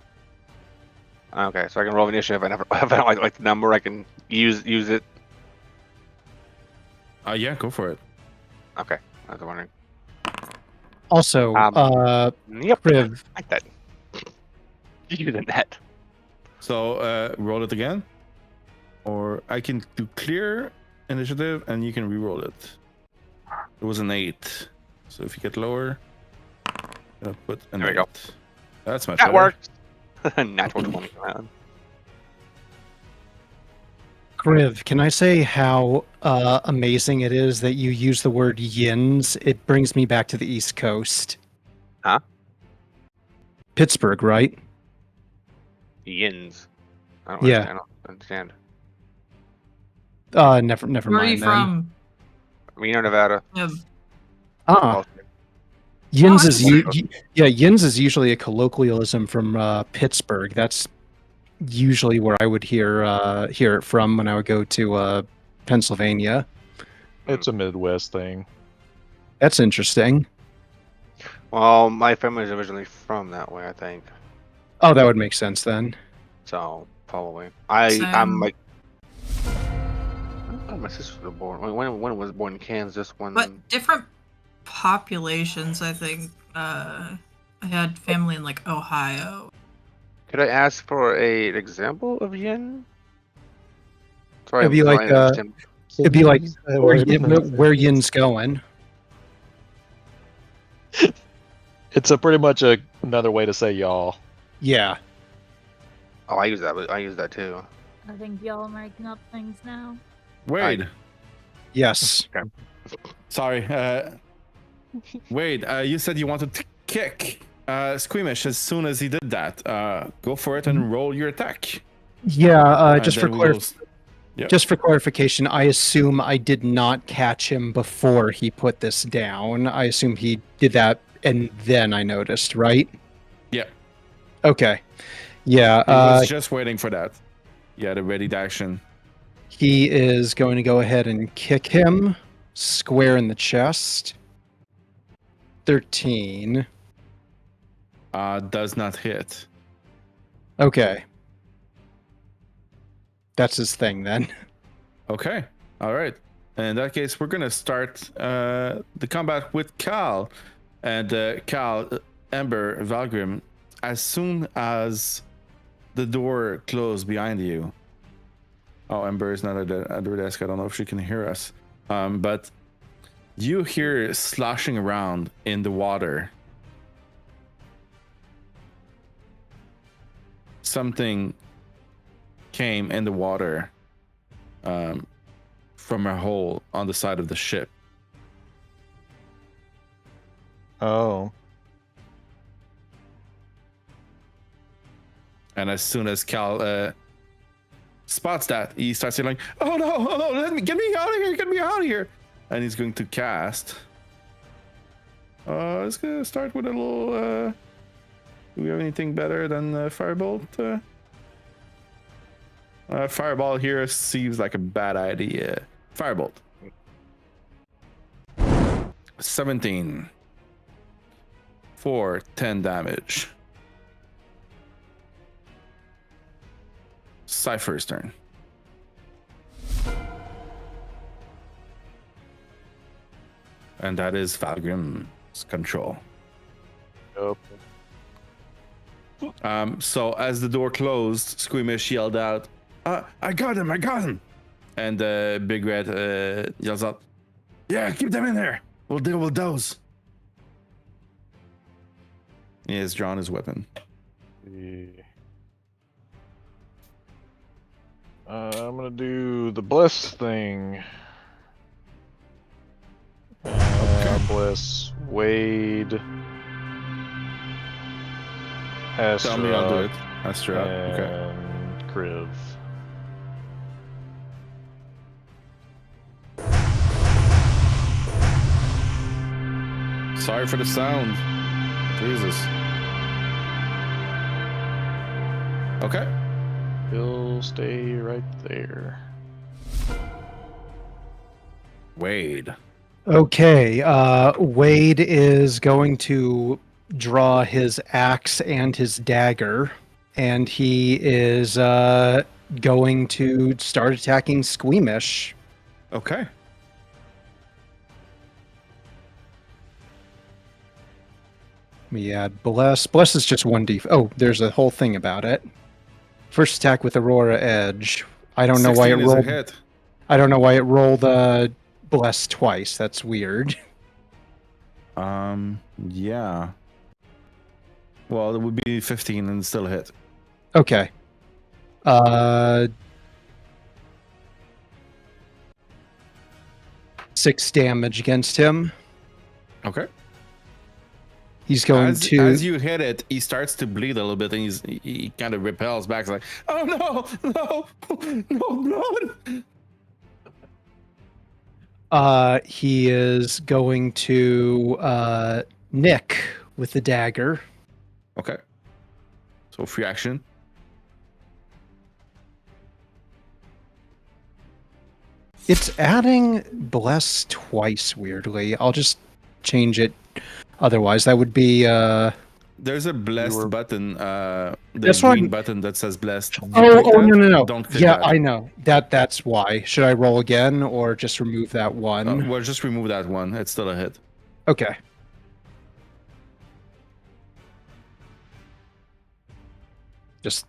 Okay, so I can roll initiative, and if I don't like the number, I can use it. Yeah, go for it. Okay, I was wondering. Also, Yep, Priv, like that. Using that. So, roll it again. Or I can do clear initiative and you can re-roll it. It was an 8. So if you get lower, put an There we 8. go. That's much That better. worked. Natural 20. Griv, can I say how amazing it is that you use the word yins? It brings me back to the East Coast. Huh? Pittsburgh, right? Yins. I don't Yeah. understand. I don't understand. Never Where are you mind then. from? Reno, Nevada. Ah, Oh, yins Oh, is yins is usually a colloquialism from Pittsburgh. That's usually where I would hear it from when I would go to Pennsylvania. It's a Midwest thing. That's interesting. well, my family's originally from that way, I think. Oh, that would make sense then. So probably. Same. I'm like. Oh, my sister was born. When was born in Kansas? When? But different populations, I think. I had family in like Ohio. Could I ask for an example of yin? Sorry, It'd be like, understand. It'd be like where yin's going. It's a pretty much another way to say y'all. Yeah. Oh, I use that. I use that too. I think y'all are making up things now. Wade. Yes. Sorry. Wade, you said you wanted to kick Squeamish as soon as he did that. Go for it and roll your attack. Yeah. And Just then for we will Yep. Just for clarification, I assume I did not catch him before he put this down. I assume he did that and then I noticed, right? Yeah. Okay. Yeah. He was just waiting for that. Yeah, the ready action. He is going to go ahead and kick him square in the chest. 13. Does not hit. Okay. That's his thing then. Okay. All right. In that case, we're gonna start the combat with Cal, and Cal, Ember, Valgrim. As soon as the door closed behind you. Oh, Ember is not at the desk. I don't know if she can hear us. But you hear sloshing around in the water. Something came in the water from a hole on the side of the ship. Oh. And as soon as Cal spots that, he starts yelling, "Oh no, get me out of here!" And he's going to cast. It's gonna start with a little. Do we have anything better than Firebolt? Fireball here seems like a bad idea. Firebolt. 17. For 10 damage. Cypher's turn. And that is Valgrim's control. Nope. So as the door closed, Squeamish yelled out, I got him! And Big Red yells out, "Yeah, keep them in there. We'll deal with those." He has drawn his weapon. I'm gonna do the bless thing. Bless Wade. Tell me I'll do it. Astra. Okay. And Kriv. Sorry for the sound. Jesus. Okay. He'll stay right there. Wade. Okay, Wade is going to draw his axe and his dagger, and he is going to start attacking Squeamish. Okay. Let me add Bless. Bless is just 1d. Oh, there's a whole thing about it. First attack with Aurora Edge. I don't know why it 16 is a rolled. hit. I don't know why it rolled Bless twice. That's weird. Yeah. Well, it would be 15 and still a hit. Okay. 6 damage against him. Okay. He's going to. As you hit it, he starts to bleed a little bit, and he kind of repels back. He's like, "Oh no, blood!" He is going to nick with the dagger. Okay. So free action. It's adding Bless twice, weirdly. I'll just change it. Otherwise, that would be. There's a blessed button. The That's green why- button that says blessed. You Oh, click that? no. Don't click Yeah, that. I know. That's why. Should I roll again or just remove that one? Well, just remove that one. It's still a hit. Okay. Just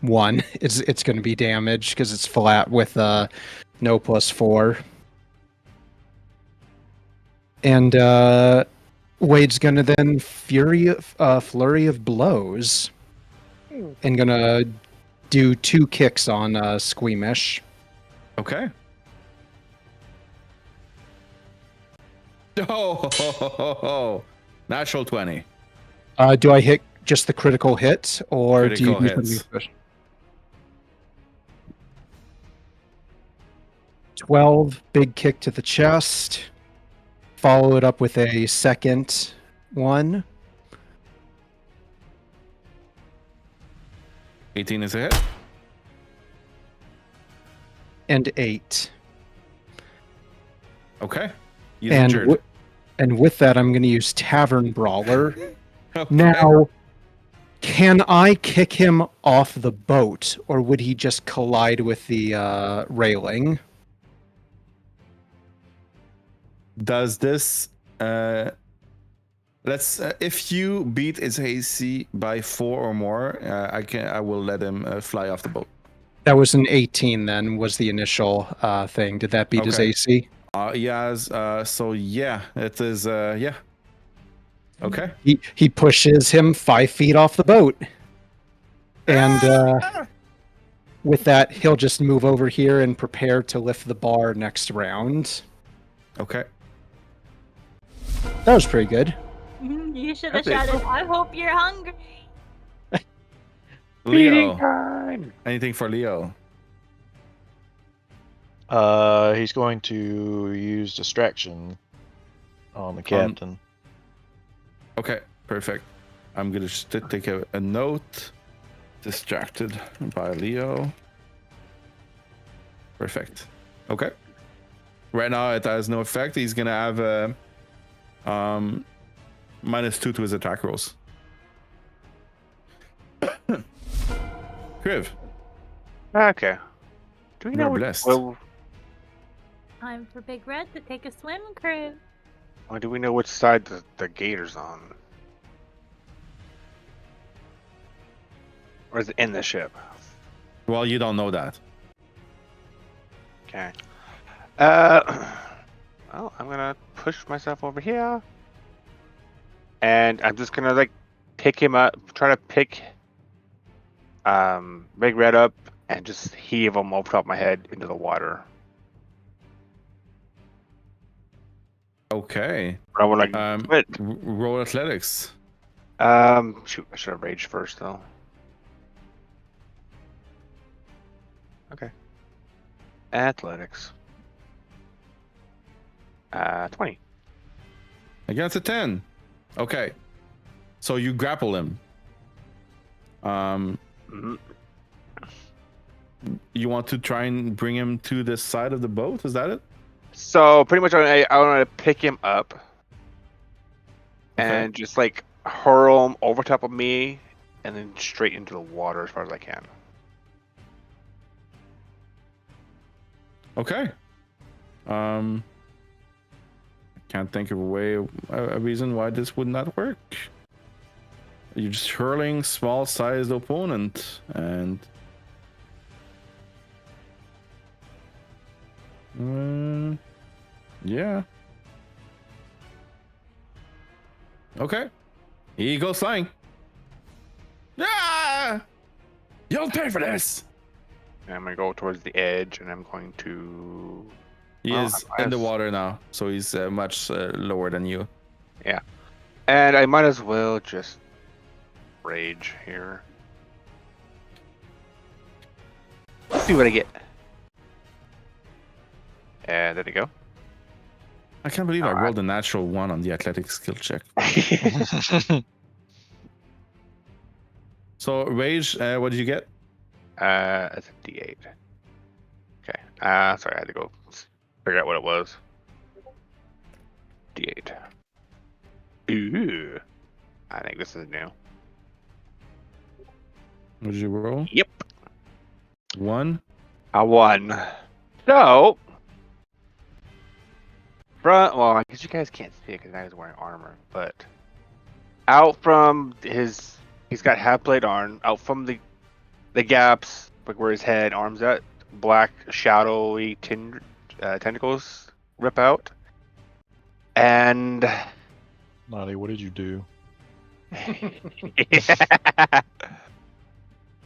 one. It's going to be damaged because it's flat with no +4. And Wade's going to then flurry of blows and going to do 2 kicks on Squeamish. Okay. Oh, natural 20. Do I hit just the critical hit, or do you Critical do hits. something special? 12, big kick to the chest. Follow it up with a second one. 18 is a hit. And 8. Okay. He's And, injured. and with that, I'm going to use Tavern Brawler. Okay. Now, can I kick him off the boat, or would he just collide with the railing? Does this let's if you beat his AC by 4 or more, I will let him fly off the boat. That was an 18 then, was the initial thing. Did that beat his Okay. AC? Yes, so yeah, it is yeah. Okay. He pushes him 5 feet off the boat. And with that, he'll just move over here and prepare to lift the bar next round. Okay. That was pretty good. You should have Epic. shouted, I hope you're hungry. Leo. time. Anything for Leo? He's going to use distraction on the captain. Okay, perfect. I'm gonna just take a note. Distracted by Leo. Perfect. Okay. Right now it has no effect. He's gonna have a -2 to his attack rolls. Kriv, Okay. Do we You're know? blessed. Well, Time for Big Red to take a swim cruise. or do we know which side the gator's on? Or is it in the ship? well, you don't know that. Okay. Well, I'm gonna push myself over here, and I'm just gonna like pick him up, try to pick Big Red up, and just heave him over top of my head into the water. Okay. But I would like quit. Roll athletics. Shoot, I should have raged first though. Okay. Athletics. 20. Against a 10. Okay. So you grapple him. Mhm. You want to try and bring him to the side of the boat? Is that it? So pretty much, I want to pick him up Okay. and just like hurl him over top of me, and then straight into the water as far as I can. Okay. Can't think of a reason why this would not work. You're just hurling small-sized opponent, and yeah. Okay. He goes flying. Ah! You'll pay for this. And I'm gonna go towards the edge, and I'm going to. He Well, is I in the guess- water now, so he's much lower than you. And I might as well just rage here. See what I get. And there you go. I can't believe I Alright. rolled a natural 1 on the athletic skill check. So rage, what did you get? It's a D8. Okay. Sorry, I had to go figure out what it was. D8. Ooh. I think this is new. What did you roll? Yep. 1. I won. So, well, I guess you guys can't see it because now he's wearing armor, but out from he's got half plate arm, out from the gaps, like where his head, arms at, black shadowy tentacles rip out, and Naughty, what did you do?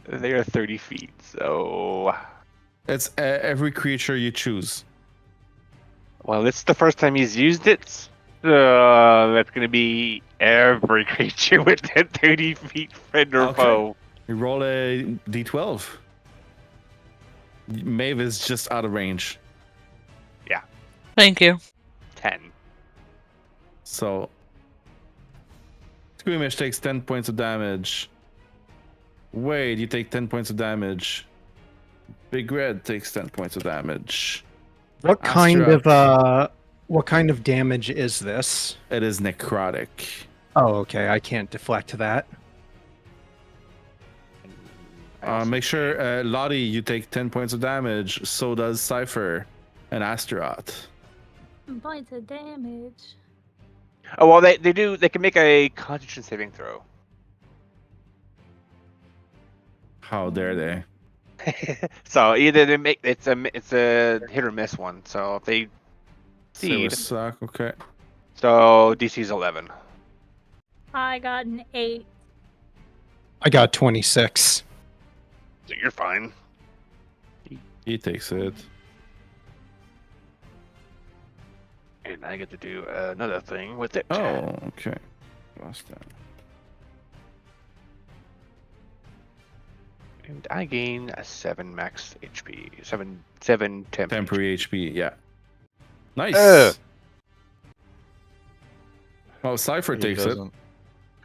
they are 30 feet, so It's every creature you choose. well, it's the first time he's used it. So that's gonna be every creature within 30 feet, friend or Okay. foe. You roll a d12. Maeve is just out of range. Thank you. 10. So Squeamish takes 10 points of damage. Wade, you take 10 points of damage. Big Red takes 10 points of damage. What kind Astra. of what kind of damage is this? It is necrotic. Oh, okay. I can't deflect that. Make sure, Lottie, you take 10 points of damage. So does Cypher and Astaroth. Points of damage. Oh well, they can make a Constitution saving throw. How dare they? So either they make it's a hit or miss one. So if they Silver succeed, suck, okay. so DC's 11. I got an 8. I got 26. So you're fine. He takes it. And I get to do another thing with it. Oh, okay. Lost that. And I gain a 7 max HP. 7 temp. Temporary HP, yeah. Nice. Ugh. Well, Cypher He takes it. doesn't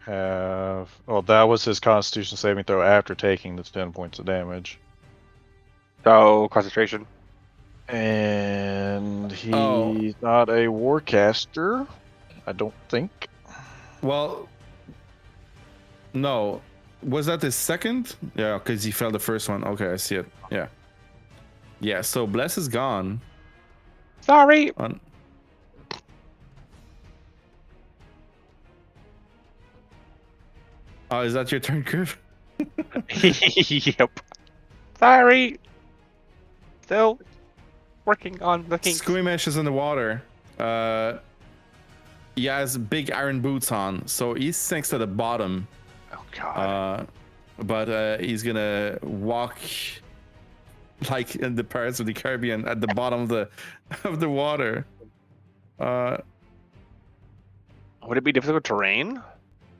have. Well, that was his Constitution saving throw after taking the 10 points of damage. So concentration. And he's Oh. not a warcaster, I don't think. Well, no. Was that his second? Yeah, because he failed the first one. Okay, I see it. Yeah. Yeah, so Bless is gone. Sorry. On... Oh, is that your turn, Griff? Yep. Sorry. Still working on the kinks. Squeamish is in the water. He has big iron boots on, so he sinks to the bottom. Oh god. But he's gonna walk like in the Pirates of the Caribbean at the bottom of the water. Would it be difficult terrain?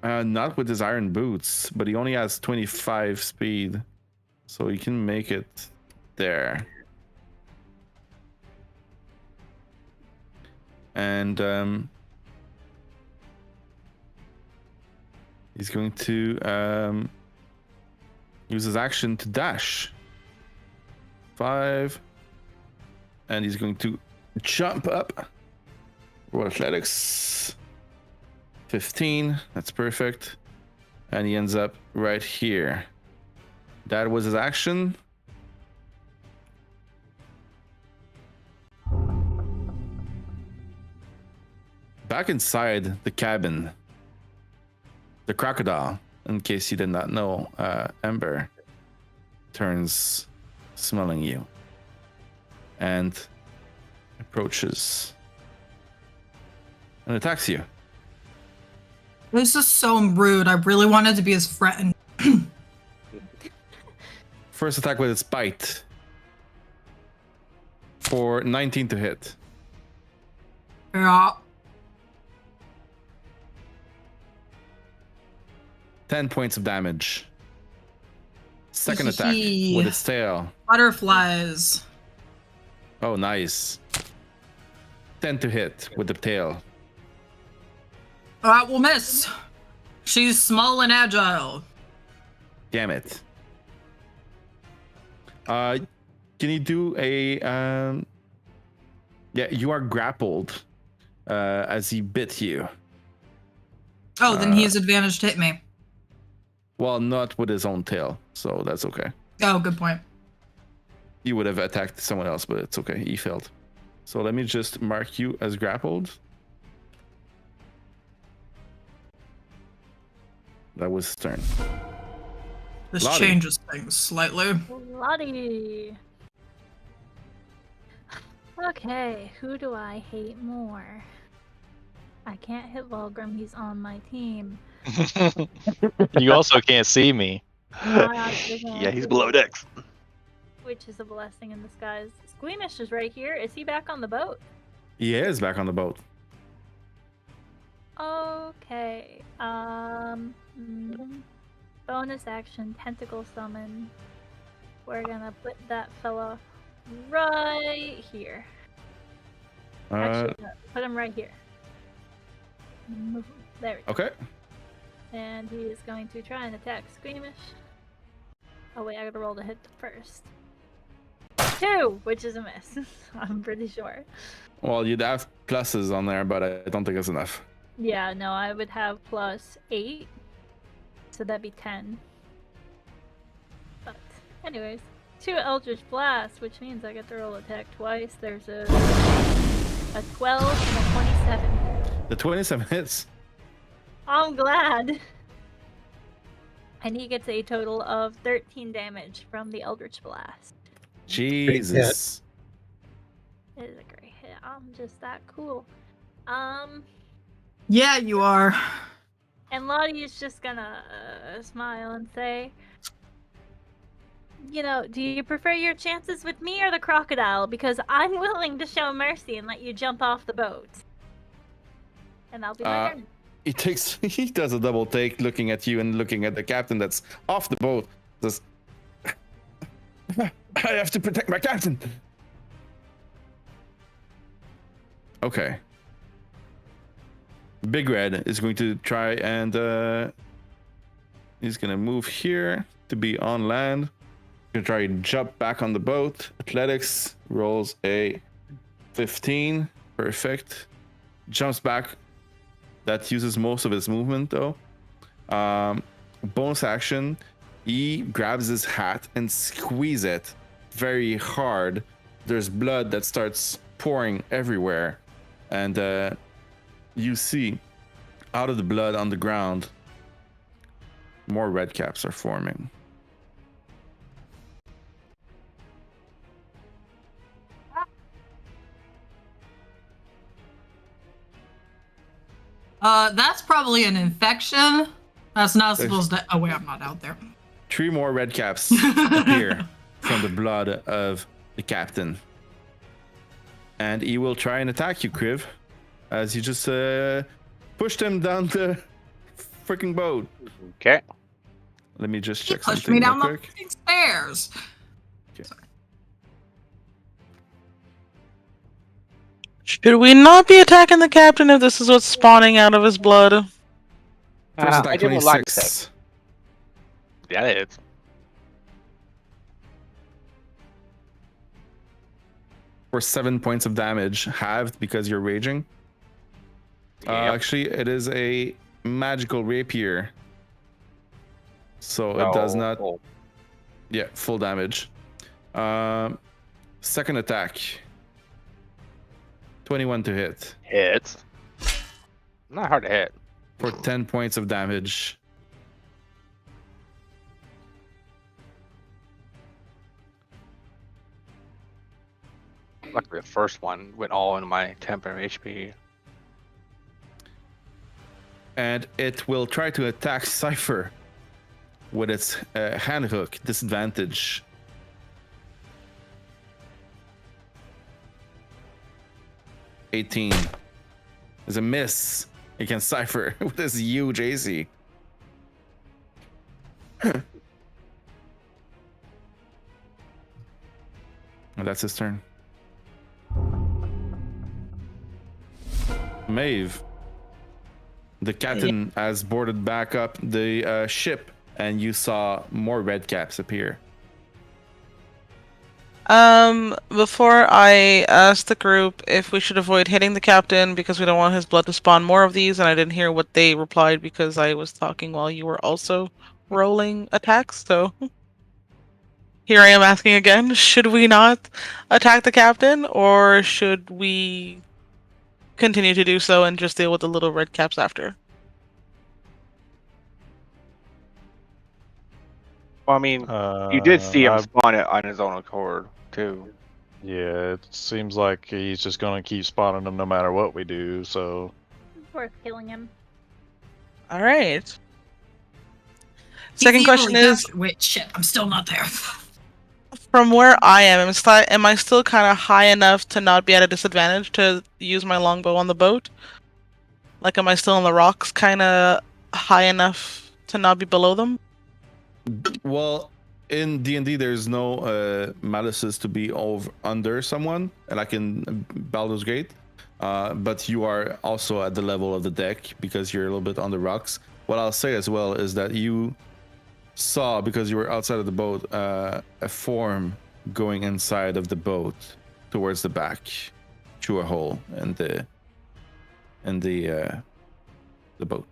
Not with his iron boots, but he only has 25 speed, so he can make it. there. And he's going to use his action to dash. 5. And he's going to jump up. Roll athletics. 15. That's perfect. And he ends up right here. That was his action. Back inside the cabin, the crocodile, in case you did not know, Ember, turns smelling you and approaches and attacks you. This is so rude. I really wanted to be his friend. First attack with its bite for 19 to hit. Yeah. 10 points of damage. Second attack with its tail. Butterflies. Oh, nice. 10 to hit with the tail. That will miss. She's small and agile. Damn it. Can you do a yeah, you are grappled as he bit you. Oh, then he has advantage to hit me. Well, not with his own tail, so that's okay. Oh, good point. You would have attacked someone else, but it's okay. He failed. So let me just mark you as grappled. That was his turn. This Lottie. changes things slightly. Lottie. Okay, who do I hate more? I can't hit Volgrim, he's on my team. You also can't see me. Yeah, he's below decks. Which is a blessing in disguise. Squeamish is right here. Is he back on the boat? He is back on the boat. Okay. Bonus action, tentacle summon. We're gonna put that fella right here. Actually, no, put him right here. Move him. There we go. Okay. And he is going to try and attack Squeamish. Oh wait, I gotta roll to hit first. 2, which is a miss. I'm pretty sure. Well, you'd have pluses on there, but I don't think it's enough. Yeah, no, I would have plus 8. So that'd be 10. But, anyways. 2 Eldritch Blast, which means I get to roll attack twice. There's a 12 and a 27. The 27 hits. I'm glad. And he gets a total of 13 damage from the Eldritch Blast. Jesus. It is a great hit. I'm just that cool. Yeah, you are. And Lottie is just gonna smile and say, you know, do you prefer your chances with me or the crocodile? Because I'm willing to show mercy and let you jump off the boat. And that'll be my turn. He does a double take, looking at you and looking at the captain that's off the boat. Says, I have to protect my captain. Okay. Big Red is going to try and he's gonna move here to be on land. Gonna try and jump back on the boat. Athletics rolls a 15. Perfect. Jumps back. That uses most of his movement though. Bonus action. He grabs his hat and squeezes it very hard. There's blood that starts pouring everywhere. And you see out of the blood on the ground, more red caps are forming. That's probably an infection. That's not supposed to. Oh wait, I'm not out there. 3 more red caps appear from the blood of the captain. And he will try and attack you, Kriv, as you just pushed him down the freaking boat. Okay. Let me just check Pushed something me down real the quick. fucking stairs. Okay. Sorry. Should we not be attacking the captain if this is what's spawning out of his blood? First I attack, did what Lottie said. 26. Yeah, it is. For 7 points of damage, halved because you're raging. Yep. Actually, it is a magical rapier. So it does not. Oh. Yeah, full damage. Second attack. 21 to hit. Hits. Not hard to hit. For 10 points of damage. Luckily, the first one went all into my temper HP. And it will try to attack Cypher with its hand hook. Disadvantage. $18 is a miss against Cypher with this huge AC. And that's his turn. Maeve. The captain has boarded back up the ship, and you saw more red caps appear. Before I asked the group if we should avoid hitting the captain because we don't want his blood to spawn more of these, and I didn't hear what they replied because I was talking while you were also rolling attacks, so here I am asking again, should we not attack the captain, or should we continue to do so and just deal with the little red caps after? Well, I mean, you did see him I've- spawn it on his own accord, too. Yeah, it seems like he's just gonna keep spawning them no matter what we do. So It's worth killing him. All right. He's Second the question only is, captain. Wait, shit, I'm still not there. from where I am I still kind of high enough to not be at a disadvantage to use my longbow on the boat? Like, am I still on the rocks kind of high enough to not be below them? Well, in D&D, there's no malices to be under someone, like in Baldur's Gate. But you are also at the level of the deck because you're a little bit on the rocks. What I'll say as well is that you saw, because you were outside of the boat, a form going inside of the boat towards the back through a hole in the boat.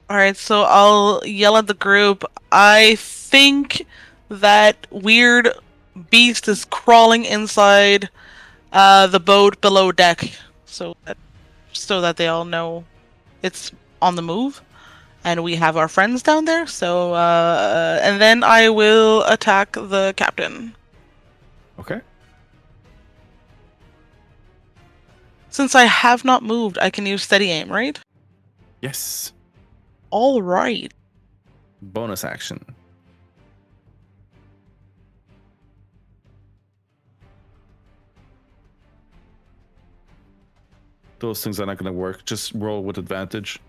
All right, so I'll yell at the group. I think that weird beast is crawling inside the boat below deck, so that they all know it's on the move, and we have our friends down there. So, and then I will attack the captain. Okay. Since I have not moved, I can use steady aim, right? Yes. All right. Bonus action. Those things are not going to work. Just roll with advantage.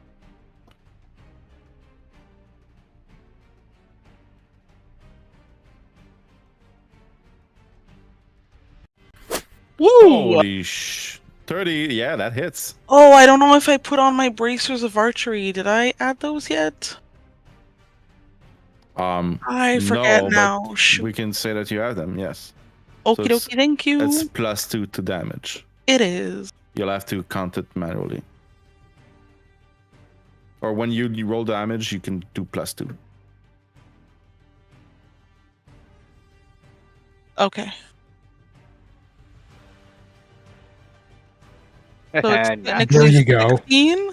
Woo! Holy 30. Yeah, that hits. Oh, I don't know if I put on my bracers of archery. Did I add those yet? I forget no, now. but Shoot. we can say that you have them, yes. Okie it's- dokie, thank you. It's +2 to damage. It is. You'll have to count it manually. Or when you roll damage, you can do +2. Okay. So it's And technically There you go. 16,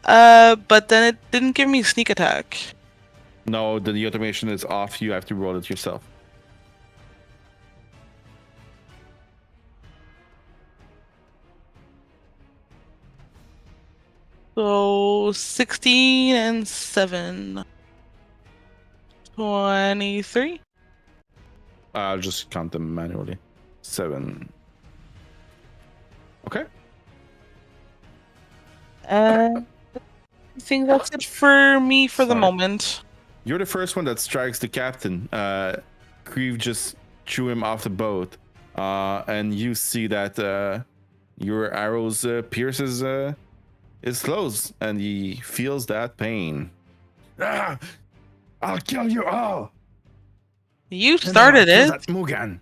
but then it didn't give me sneak attack. No, the automation is off. You have to roll it yourself. So 16 and 7. 23? I'll just count them manually. 7. Okay. I think that's it for me for the Sorry. moment. You're the first one that strikes the captain. Creve just threw him off the boat. And you see that your arrows pierces his clothes, and he feels that pain. Ah! I'll kill you all. You And then started I'll kill it. that Mugan.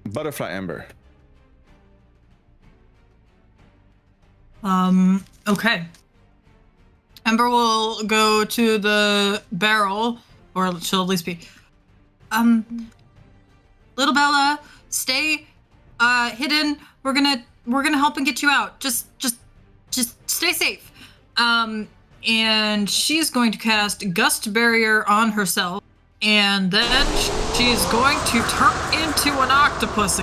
Butterfly Ember. Okay. Ember will go to the barrel, or she'll at least be. Little Bella, stay hidden. We're gonna help and get you out. Just stay safe. And she's going to cast Gust Barrier on herself, and then she's going to turn into an octopus.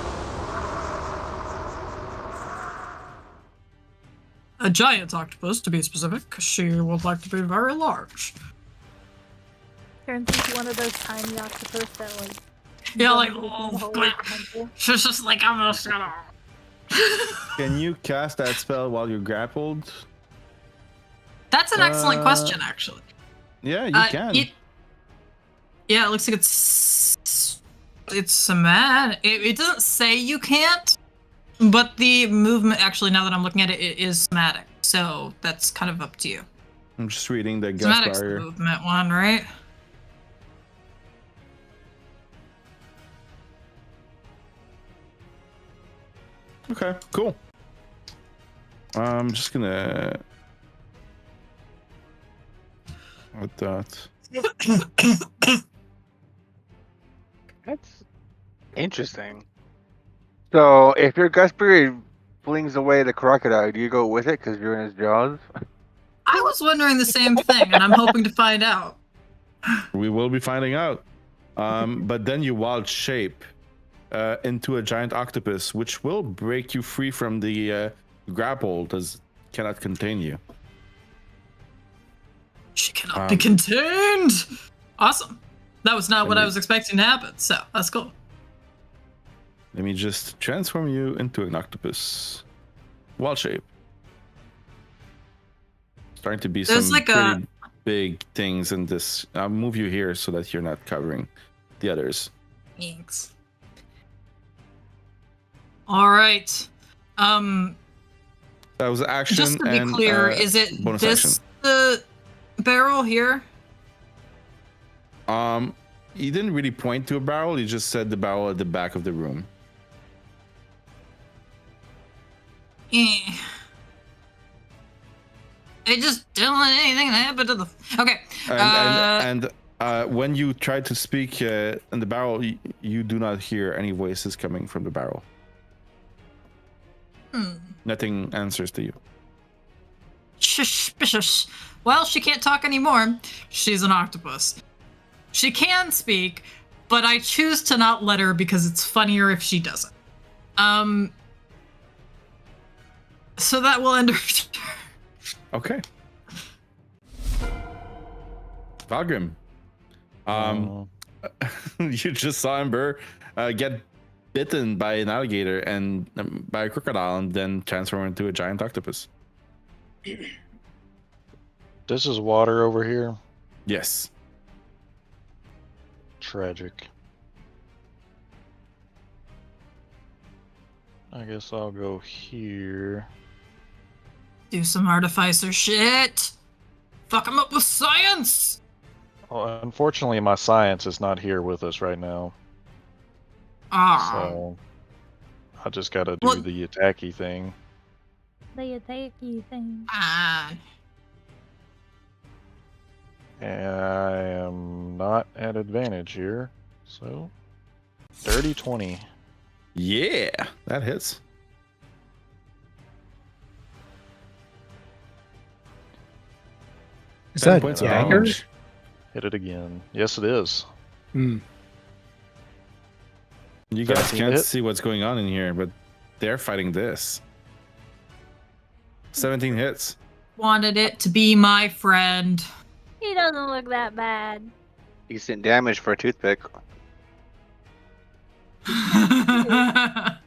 A giant octopus, to be specific, because she would like to be very large. Turns into one of those tiny octopus that like. Yeah, like, don't oh, open holes but behind you. she's just like, I'm just gonna. Can you cast that spell while you're grappled? That's an excellent question, actually. Yeah, you can. Yeah, it looks like it's somatic. It doesn't say you can't, but the movement, actually, now that I'm looking at it, it is somatic. So that's kind of up to you. I'm just reading the Gust Somatic's the Barrier. movement one, right? Okay, cool. I'm just gonna. What that? That's interesting. So, if your Gust Barrier flings away the crocodile, do you go with it because you're in his jaws? I was wondering the same thing, and I'm hoping to find out. We will be finding out. But then you wild shape into a giant octopus, which will break you free from the grapple, as cannot contain you. She cannot be contained. Awesome. That was not what I was expecting to happen, so that's cool. Let me just transform you into an octopus. Wild shape. Starting to be There's some like pretty big things in this. I'll move you here so that you're not covering the others. Thanks. All right. That was action. Just to be and, clear, is it bonus this action. the barrel here? He didn't really point to a barrel. He just said the barrel at the back of the room. Eh. I just don't want anything to happen to the. Okay. And when you try to speak in the barrel, you do not hear any voices coming from the barrel. Nothing answers to you. Suspicious. Well, she can't talk anymore. She's an octopus. She can speak, but I choose to not let her because it's funnier if she doesn't. So that will end her turn. Okay. Valgrim. You just saw Ember get bitten by an alligator and by a crocodile and then transform into a giant octopus. This is water over here. Yes. Tragic. I guess I'll go here. Do some artificer shit. Fuck him up with science. Well, unfortunately, my science is not here with us right now. So I just gotta do the attacky thing. The attacky thing. And I am not at advantage here. So, dirty 20. Yeah, that hits. Is 10 that points of dagger? damage. Hit it again. Yes, it is. Hmm. You guys 17 can't hit. see what's going on in here, but they're fighting this. 17 hits. Wanted it to be my friend. He doesn't look that bad. Decent damage for a toothpick. Oh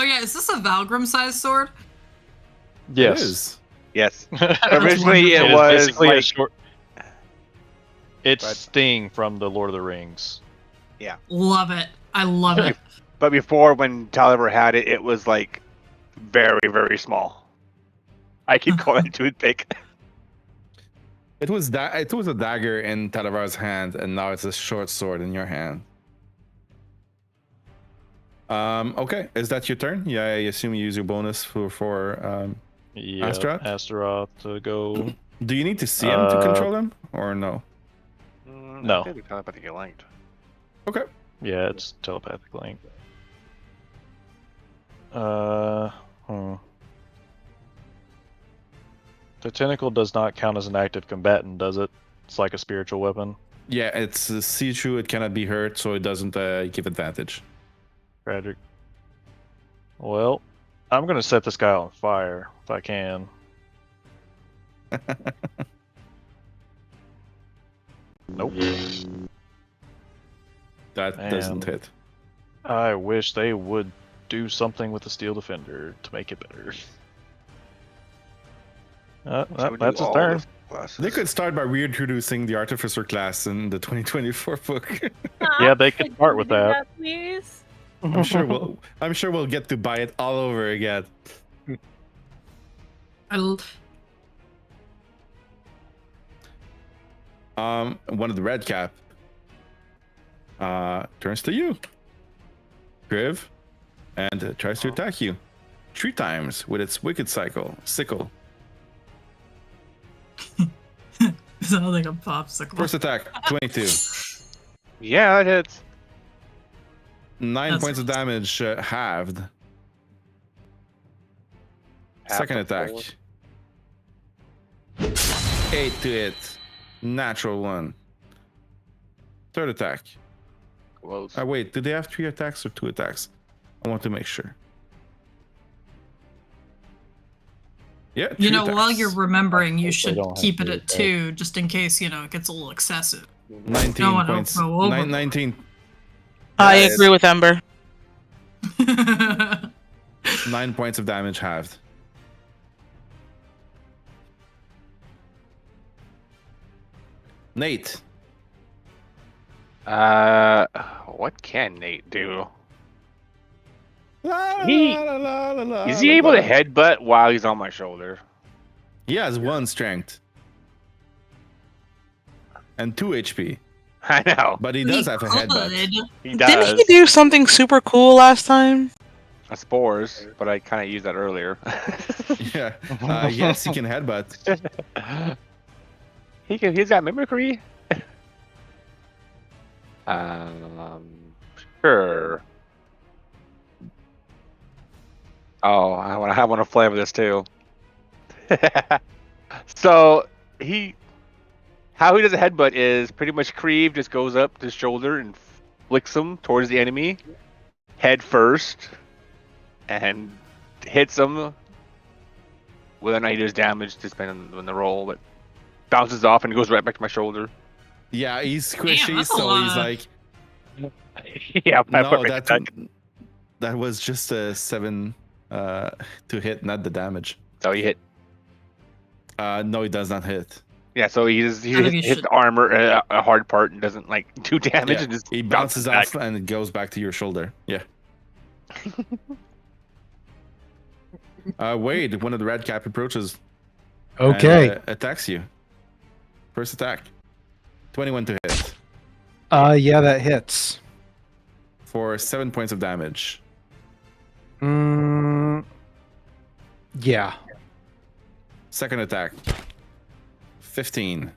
yeah, is this a Valgrim-sized sword? Yes. It is. Yes. That's Originally, wonderful. it was basically like a short. It's But- Sting from the Lord of the Rings. Yeah. Love it. I love it. But before, when Taliver had it, it was like very, very small. I keep calling it toothpick. It was a dagger in Talavar's hand, and now it's a short sword in your hand. Okay, is that your turn? Yeah, I assume you use your bonus for Yeah, Astaroth? Astaroth to go. Do you need to see him to control him, or no? No. I think they're telepathically linked. Okay. Yeah, it's telepathic link. The tentacle does not count as an active combatant, does it? It's like a spiritual weapon. Yeah, it's see-through. It cannot be hurt, so it doesn't give advantage. Tragic. Well, I'm gonna set this guy on fire if I can. Nope. That doesn't Man. hit. I wish they would do something with the steel defender to make it better. That's his turn. They could start by reintroducing the Artificer class in the 2024 book. Yeah, they could Could start you with do that. please. I'm sure we'll get to buy it all over again. One of the red cap turns to you, Griv, and tries to attack you 3 times with its wicked sickle. Sounds like a popsicle. First attack, 22. Yeah, that hits. 9 That's points of damage, halved. Second attack, 8 to hit, natural 1. Third attack. Close. Wait, do they have 3 attacks or 2 attacks? I want to make sure. Yeah, You 3 know, attacks. while you're remembering, you They should don't have keep it to at attack. 2, just in case, you know, it gets a little excessive. 19 Don't wanna points. go over. 19. I Yes. agree with Ember. 9 points of damage halved. Nate. What can Nate do? He- Is he able to headbutt while he's on my shoulder? He has 1 strength and 2 HP, I know. but he does have a headbutt. He Didn't does. he do something super cool last time? Spores, but I kind of used that earlier. Yeah. Yes, he can headbutt. He's got mimicry. Sure. Oh, I want to flavor this too. So how he does a headbutt is pretty much Creve just goes up his shoulder and flicks him towards the enemy, head first, and hits him. Whether or not he does damage, depending on the roll, but bounces off and goes right back to my shoulder. Yeah, he's squishy, that's a so he's lot. like, Yeah, no, that was just a 7 to hit, not the damage. So he hit. No, he does not hit. Yeah, so he I think you hits should- the armor, a hard part, and doesn't like do damage. Yeah, And just he bounces back. off and it goes back to your shoulder. Yeah. Wade, one of the red cap approaches. Okay. And, attacks you. First attack. 21 to hit Yeah, that hits. for 7 points of damage. Yeah. Second attack. 15.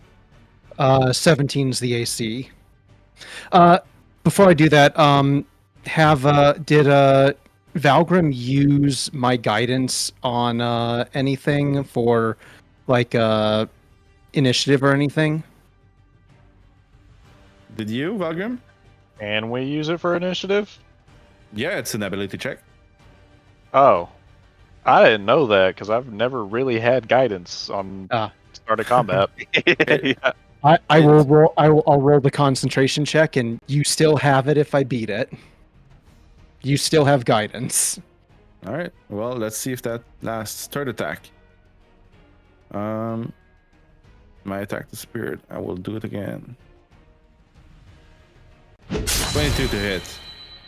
17's the AC. Before I do that, did Valgrim use my guidance on anything for like initiative or anything? Did you, Valgrim? Can we use it for initiative? Yeah, it's an ability check. Oh, I didn't know that because I've never really had guidance on start of combat. Yeah. I will roll. I'll roll the concentration check, and you still have it if I beat it. You still have guidance. All right. Well, let's see if that lasts. Third attack. My attack the spirit. I will do it again. 22 to hit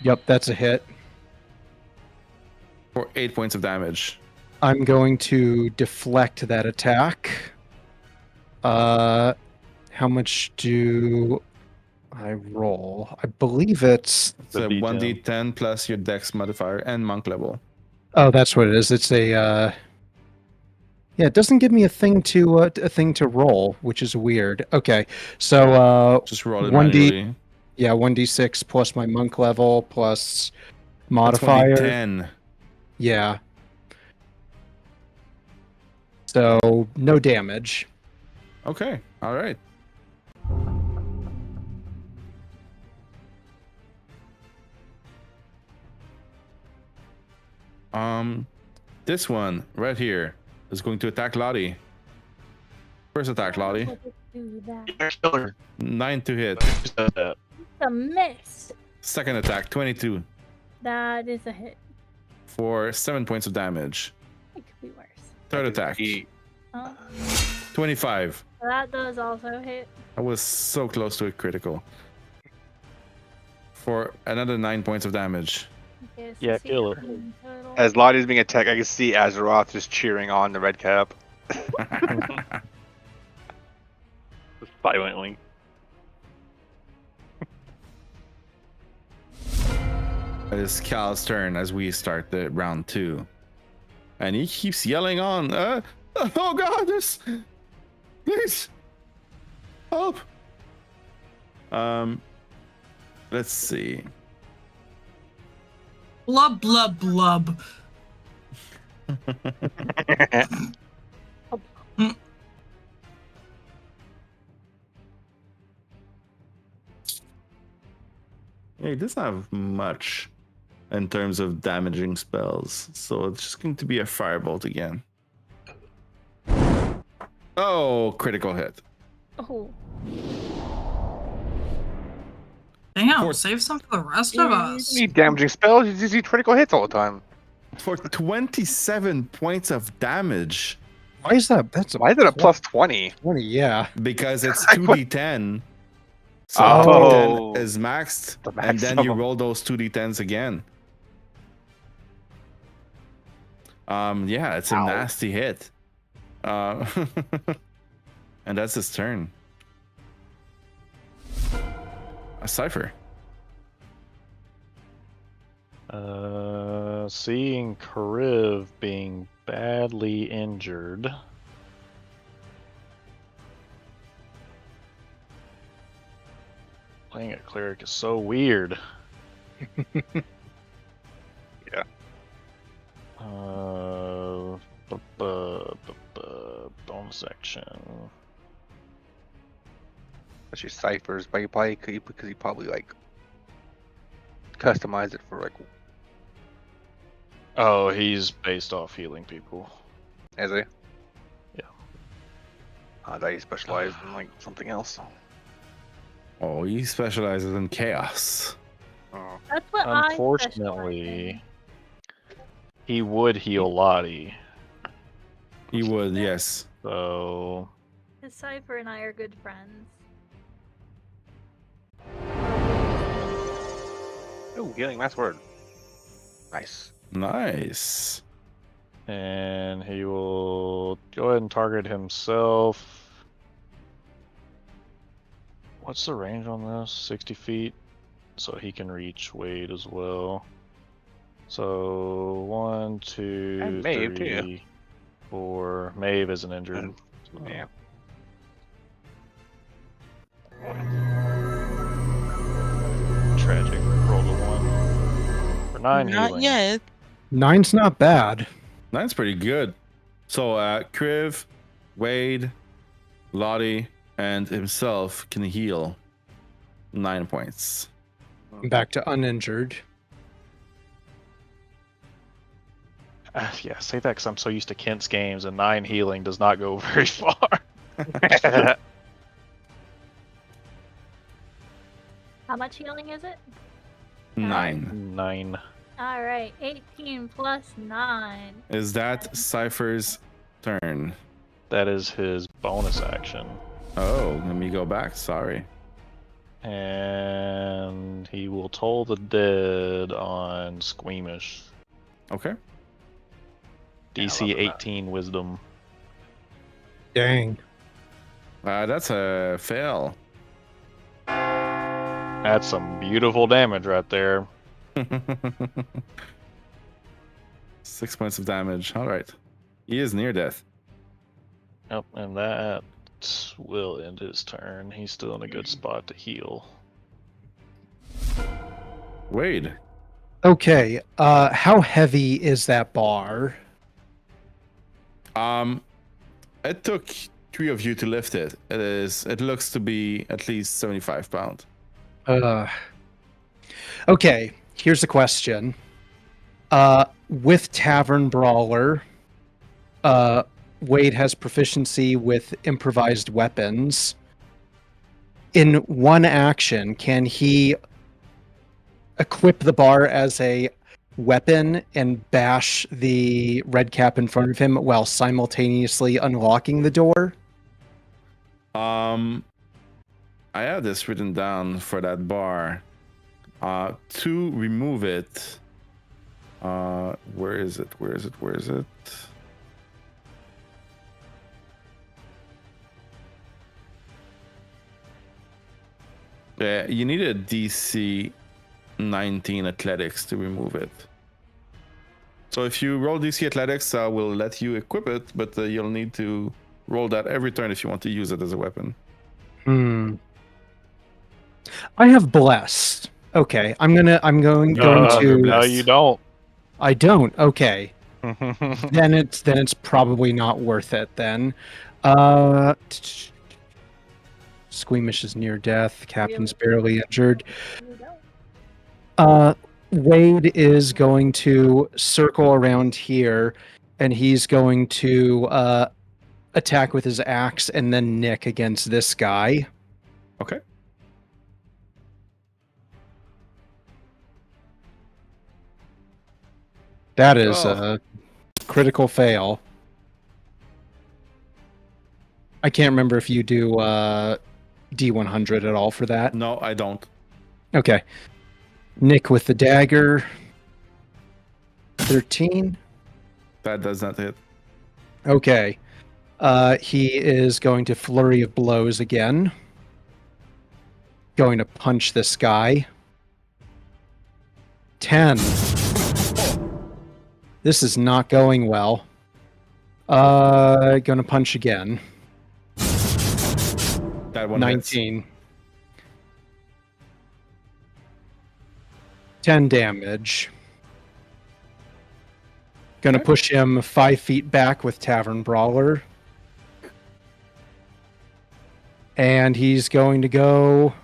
Yep, that's a hit. for 8 points of damage. I'm going to deflect that attack. How much do I roll? I believe it's. It's a D10. 1d10 plus your dex modifier and monk level. Oh, that's what it is. It's a. Yeah, it doesn't give me a thing to roll, which is weird. Okay, so Just roll it 1d. manually. Yeah, 1d6 plus my monk level plus That's modifier. 1d10. Yeah. So no damage. Okay, all right. This one right here is going to attack Lottie. First attack, Lottie. Do that. You're a killer. 9 to hit. Who said that? It's a miss. Second attack, 22 That is a hit. for 7 points of damage. It could be worse. Third attack, Oh, 25. that does also hit. I was so close to a critical. For another 9 points of damage. Okay, so Yeah, see kill how her. many total. As Lottie's being attacked, I can see Azeroth just cheering on the red cap. Violently. It is Cal's turn as we start the round 2. And he keeps yelling on, oh god, this, please, help. Let's see. Blub, blub, blub. He doesn't have much in terms of damaging spells, so it's just going to be a firebolt again. Oh, critical hit. Oh, Damn, For- save some for the rest of us. You need damaging spells, you just need critical hits all the time. For 27 points of damage, Why is that? That's Why is it a plus 20? 20. Yeah. because it's 2d10. So Oh. 2d10 is maxed, The and then you maximum. roll those 2d10s again. Yeah, it's a Ow. nasty hit. And that's his turn. A Cypher. Seeing Kriv being badly injured. Playing a cleric is so weird. Yeah. Bonus action. That's your ciphers, but you probably could because you probably like customize it for like Oh, he's based off healing people. as a. Yeah. I thought you specialized in like something else. Oh, he specializes in chaos. Oh. that's what I specialize Unfortunately, he would heal Lottie. He would, yes. So in. His Cypher and I are good friends. Oh, healing mass word. Nice. Nice. and he will go ahead and target himself. What's the range on this? 60 feet. So he can reach Wade as well. So 1, 2, And Maeve, too. 3, 4. Maeve isn't injured. So- Yeah. Tragic. Rolled a 1. For 9 Not healing. yet. 9's not bad. That's pretty good. So, Kriv, Wade, Lottie, and himself can heal 9 points. Back to uninjured. Yeah, say that because I'm so used to Kent's games, and 9 healing does not go very far. How much healing is it? 9. 9. All right, 18 plus 9. Is that Cypher's turn? That is his bonus action. Oh, let me go back. Sorry. And he will toll the dead on Squeamish. Okay. DC love that. 18 Wisdom. Dang. That's a fail. That's some beautiful damage right there. 6 points of damage. All right. He is near death. Yep, and that will end his turn. He's still in a good spot to heal. Wade. Okay. How heavy is that bar? It took 3 of you to lift it. It looks to be at least 75 pounds. Okay. Here's the question. With Tavern Brawler, Wade has proficiency with improvised weapons. In one action, can he equip the bar as a weapon and bash the red cap in front of him while simultaneously unlocking the door? I have this written down for that bar. To remove it. Where is it? Where is it? Where is it? Yeah, you need a DC 19 athletics to remove it. So if you roll DC athletics, I will let you equip it, but you'll need to roll that every turn if you want to use it as a weapon. I have blessed. Okay, I'm going to. No, you don't. I don't. Okay, then it's probably not worth it. Then, Squeamish is near death. Captain's barely injured. Wade is going to circle around here, and he's going to attack with his axe and then nick against this guy. Okay. That is a critical fail. I can't remember if you do D100 at all for that. No, I don't. Okay. Nick with the dagger. 13. That does not hit. Okay. He is going to flurry of blows again. Going to punch this guy. 10. This is not going well. Gonna punch again. That one 19. 10 damage. Gonna push him 5 feet back with Tavern Brawler. And he's going to go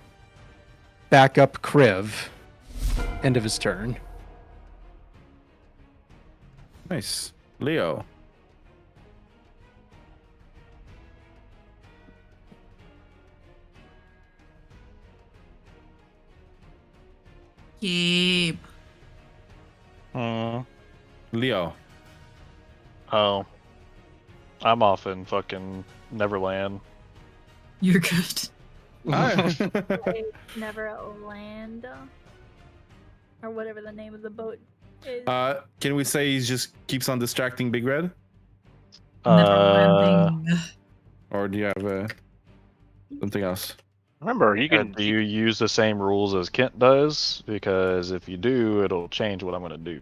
back up Kriv. End of his turn. Nice. Leo. Gabe. Leo. Oh. I'm off in fucking Neverland. You're good. Like, Never Land, or whatever the name of the boat is. Can we say he just keeps on distracting Big Red? Never landing. Or do you have something else? Remember, you can. Do you use the same rules as Kent does? Because if you do, it'll change what I'm going to do.